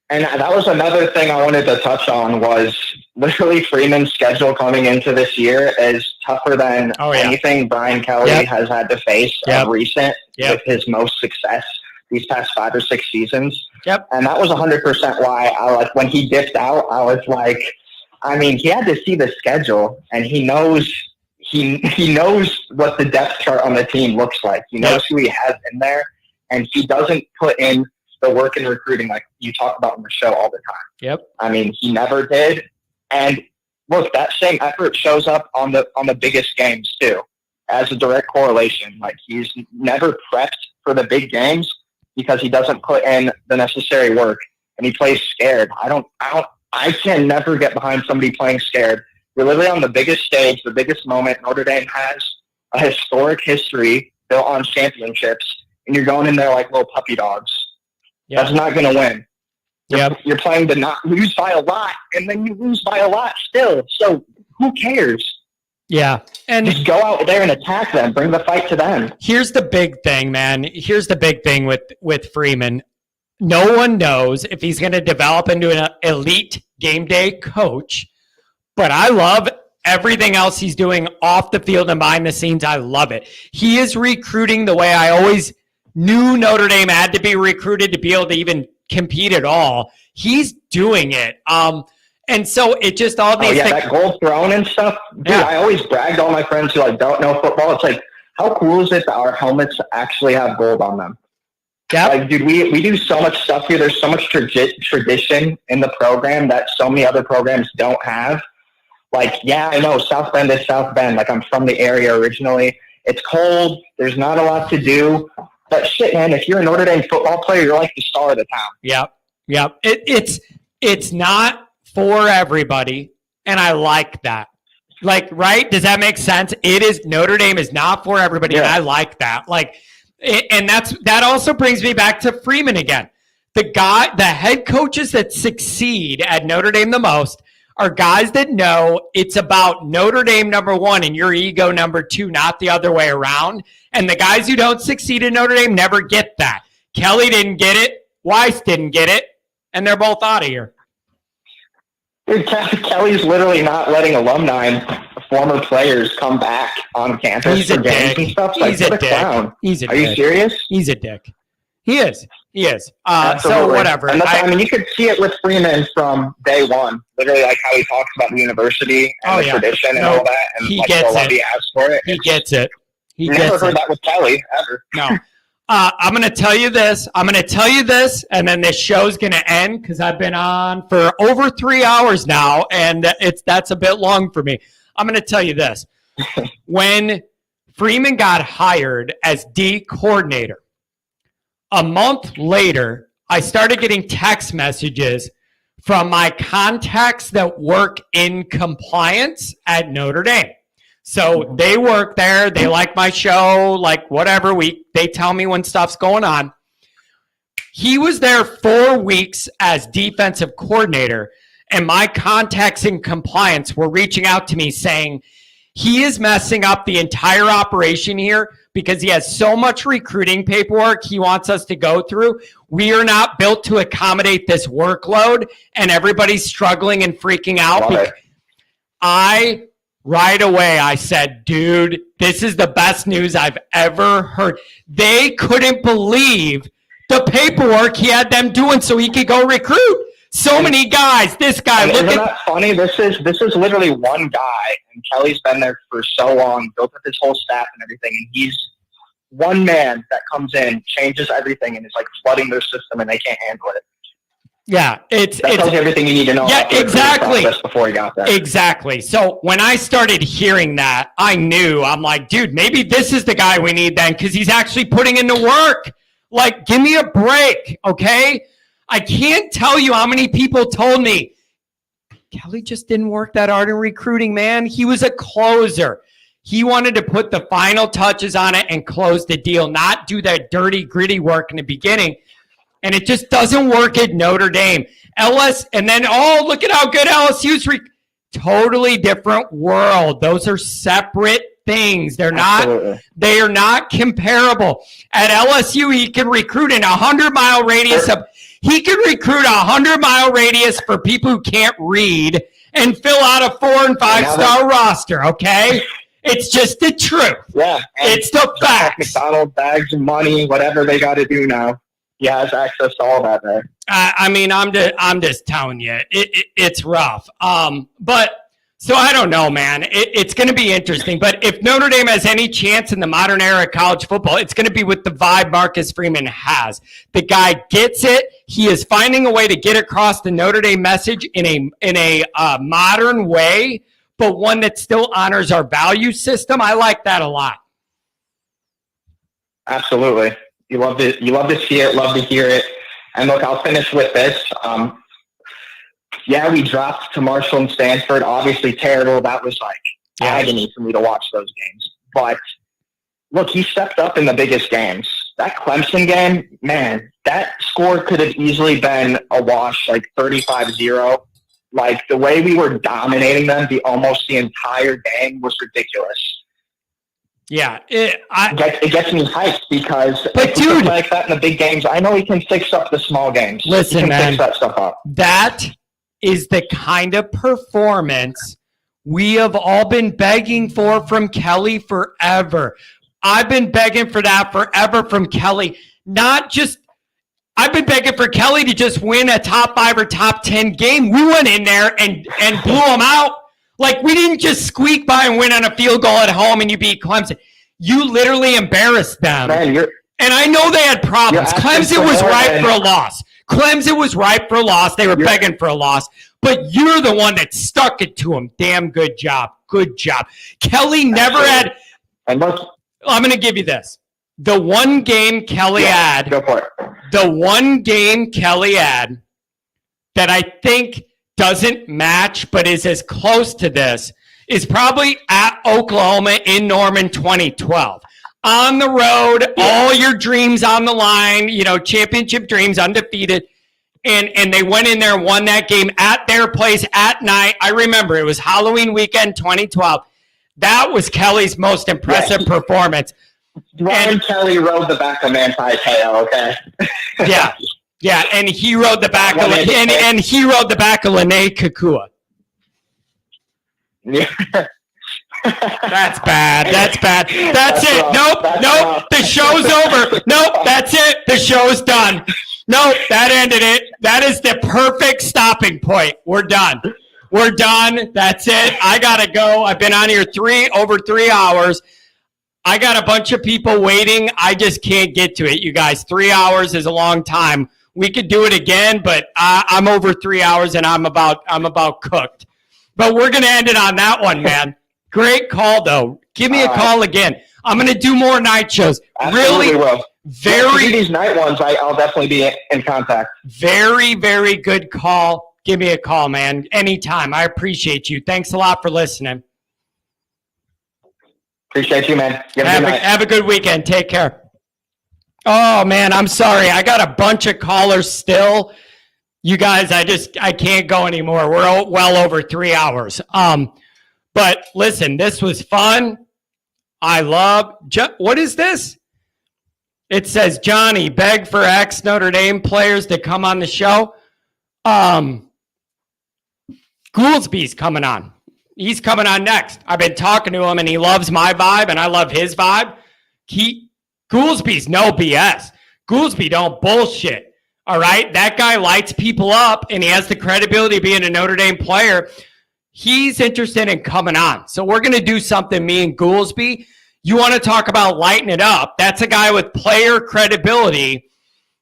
And that was another thing I wanted to touch on was literally Freeman's schedule coming into this year is tougher than anything Brian Kelly has had to face of recent with his most success these past 5 or 6 seasons. And that was 100% why I when he dipped out, I was like, I mean, he had to see the schedule and he knows what the depth chart on the team looks like. He knows who he has in there, and he doesn't put in the work in recruiting like you talk about on the show all the time. I mean, he never did. And look, that same effort shows up on the biggest games too, as a direct correlation. Like he's never prepped for the big games because he doesn't put in the necessary work and he plays scared. I can never get behind somebody playing scared. You're literally on the biggest stage, the biggest moment. Notre Dame has a historic history built on championships, and you're going in there like little puppy dogs. That's not going to win. You're playing to not lose by a lot, and then you lose by a lot still. So who cares? And just go out there and attack them. Bring the fight to them. Here's the big thing, man. Here's the big thing with Freeman. No one knows if he's going to develop into an elite game day coach, but I love everything else he's doing off the field and behind the scenes. I love it. He is recruiting the way I always knew Notre Dame had to be recruited to be able to even compete at all. He's doing it. And so it just all these things. That gold throne and stuff. Dude, I always bragged all my friends who don't know football. It's like, how cool is it that our helmets actually have gold on them? Like, dude, we do so much stuff here. There's so much tradition in the program that so many other programs don't have. Like, I know South Bend is South Bend. Like, I'm from the area originally. It's cold. There's not a lot to do. But shit, man, if you're a Notre Dame football player, you're like the star of the town. It's not for everybody, and I like that. Like, right? Does that make sense? Notre Dame is not for everybody, and I like that. Like, and that also brings me back to Freeman again. The head coaches that succeed at Notre Dame the most are guys that know it's about Notre Dame number one and your ego number two, not the other way around. And the guys who don't succeed in Notre Dame never get that. Kelly didn't get it. Weiss didn't get it. And they're both out of here. Dude, Kelly's literally not letting alumni, former players, come back on campus. He's a dick. And stuff. He's a dick. Clown. He's a Are dick. You serious? He's a dick. He is. So whatever. And I mean, you could see it with Freeman from day one. Literally, like how he talks about the university and the tradition and all that. And he gets it. He asks for it. He gets it. He never gets heard it. that with Kelly ever. No. I'm going to tell you this. And then this show's going to end because I've been on for over 3 hours now, and that's a bit long for me. I'm going to tell you this. When Freeman got hired as D coordinator, a month later, I started getting text messages from my contacts that work in compliance at Notre Dame. So they work there. They like my show, like whatever. They tell me when stuff's going on. He was there 4 weeks as defensive coordinator, and my contacts in compliance were reaching out to me saying, he is messing up the entire operation here because he has so much recruiting paperwork he wants us to go through. We are not built to accommodate this workload, and everybody's struggling and freaking out. Right away, I said, dude, this is the best news I've ever heard. They couldn't believe the paperwork he had them doing so he could go recruit. So many guys. This guy. Isn't that funny? This is literally one guy, and Kelly's been there for so long, built up his whole staff and everything, and he's one man that comes in, changes everything, and is like flooding their system, and they can't handle it. Yeah, that tells you everything you need to know. Yeah, about the recruiting exactly. process before he got there. Exactly. So when I started hearing that, I knew, I'm like, dude, maybe this is the guy we need then, because he's actually putting in the work. Like, give me a break, okay? I can't tell you how many people told me, Kelly just didn't work that hard in recruiting, man. He was a closer. He wanted to put the final touches on it and close the deal, not do that dirty, gritty work in the beginning. And it just doesn't work at Notre Dame. And then, look at how good LSU's. Totally different world. Those are separate things. They are not comparable. At LSU, he can recruit in 100-mile radius he can recruit 100-mile radius for people who can't read and fill out a 4- and 5-star roster, okay? It's just the truth. Yeah. It's the facts. McDonald's, bags of money, whatever they got to do now. He has access to all that there. I mean, I'm just telling you, it's rough. But so I don't know, man. It's going to be interesting. But if Notre Dame has any chance in the modern era of college football, it's going to be with the vibe Marcus Freeman has. The guy gets it. He is finding a way to get across the Notre Dame message in a modern way, but one that still honors our value system. I like that a lot. Absolutely. You love to see it, love to hear it. And look, I'll finish with this. Yeah, we dropped to Marshall and Stanford. Obviously terrible. That was like agony for me to watch those games. But look, he stepped up in the biggest games. That Clemson game, man, that score could have easily been a wash, like 35-0. Like the way we were dominating them almost the entire game was ridiculous. Yeah, it gets me hyped because but dude, like that in the big games, I know he can fix up the small games. Listen, he can man, fix that stuff up. That is the kind of performance we have all been begging for from Kelly forever. I've been begging for that forever from Kelly. I've been begging for Kelly to just win a top 5 or top 10 game. We went in there and blew them out. Like, we didn't just squeak by and win on a field goal at home and you beat Clemson. You literally embarrassed them. Man, and I know they had problems. Clemson was ripe for a loss. Clemson was ripe for a loss. They were begging for a loss. But you're the one that stuck it to them. Damn good job. Good job. Kelly never had... And look, I'm going to give you this. The one game Kelly had... Go for it. The one game Kelly had that I think doesn't match but is as close to this is probably at Oklahoma in Norman 2012. On the road, all your dreams on the line, championship dreams, undefeated. And they went in there and won that game at their place at night. I remember it was Halloween weekend 2012. That was Kelly's most impressive performance. Ryan Kelly rode the back of Manti Te'o, okay? Yeah, and he rode the back of he rode the back of Lene Kakua. Yeah. That's bad. That's it. Nope. The show's over. Nope. That's it. The show's done. Nope. That ended it. That is the perfect stopping point. We're done. That's it. I gotta go. I've been on here over 3 hours. I got a bunch of people waiting. I just can't get to it, you guys. 3 hours is a long time. We could do it again, but I'm over 3 hours and I'm about cooked. But we're gonna end it on that one, man. Great call, though. Give me a call again. I'm going to do more night shows. Absolutely really, will. very these night ones. I'll definitely be in contact. Very, very good call. Give me a call, man. Anytime. I appreciate you. Thanks a lot for listening. Appreciate you, man. Have a good weekend. Take care. Oh, man, I'm sorry. I got a bunch of callers still. You guys, I can't go anymore. We're well over 3 hours. But listen, this was fun. What is this? It says, Johnny, beg for ex-Notre Dame players to come on the show. Goolsby's coming on. He's coming on next. I've been talking to him, and he loves my vibe, and I love his vibe. Goolsby's no BS. Goolsby don't bullshit. All right? That guy lights people up, and he has the credibility of being a Notre Dame player. He's interested in coming on. So we're going to do something, me and Goolsby. You want to talk about lighting it up. That's a guy with player credibility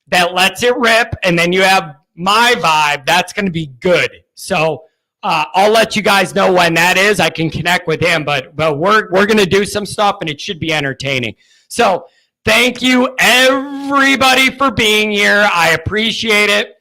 that lets it rip. And then you have my vibe, that's going to be good. So I'll let you guys know when that is. I can connect with him, but we're going to do some stuff, and it should be entertaining. So thank you, everybody, for being here. I appreciate it.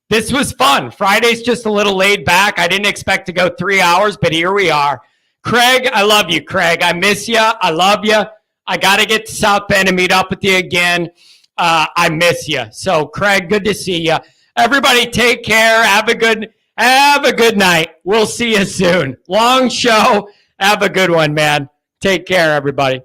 This was fun. Friday's just a little laid back. I didn't expect to go 3 hours, but here we are. Craig, I love you, Craig. I miss you. I love you. I got to get to South Bend and meet up with you again. I miss you. So, Craig, good to see you. Everybody, take care. Have a good night. We'll see you soon. Long show. Have a good one, man. Take care, everybody.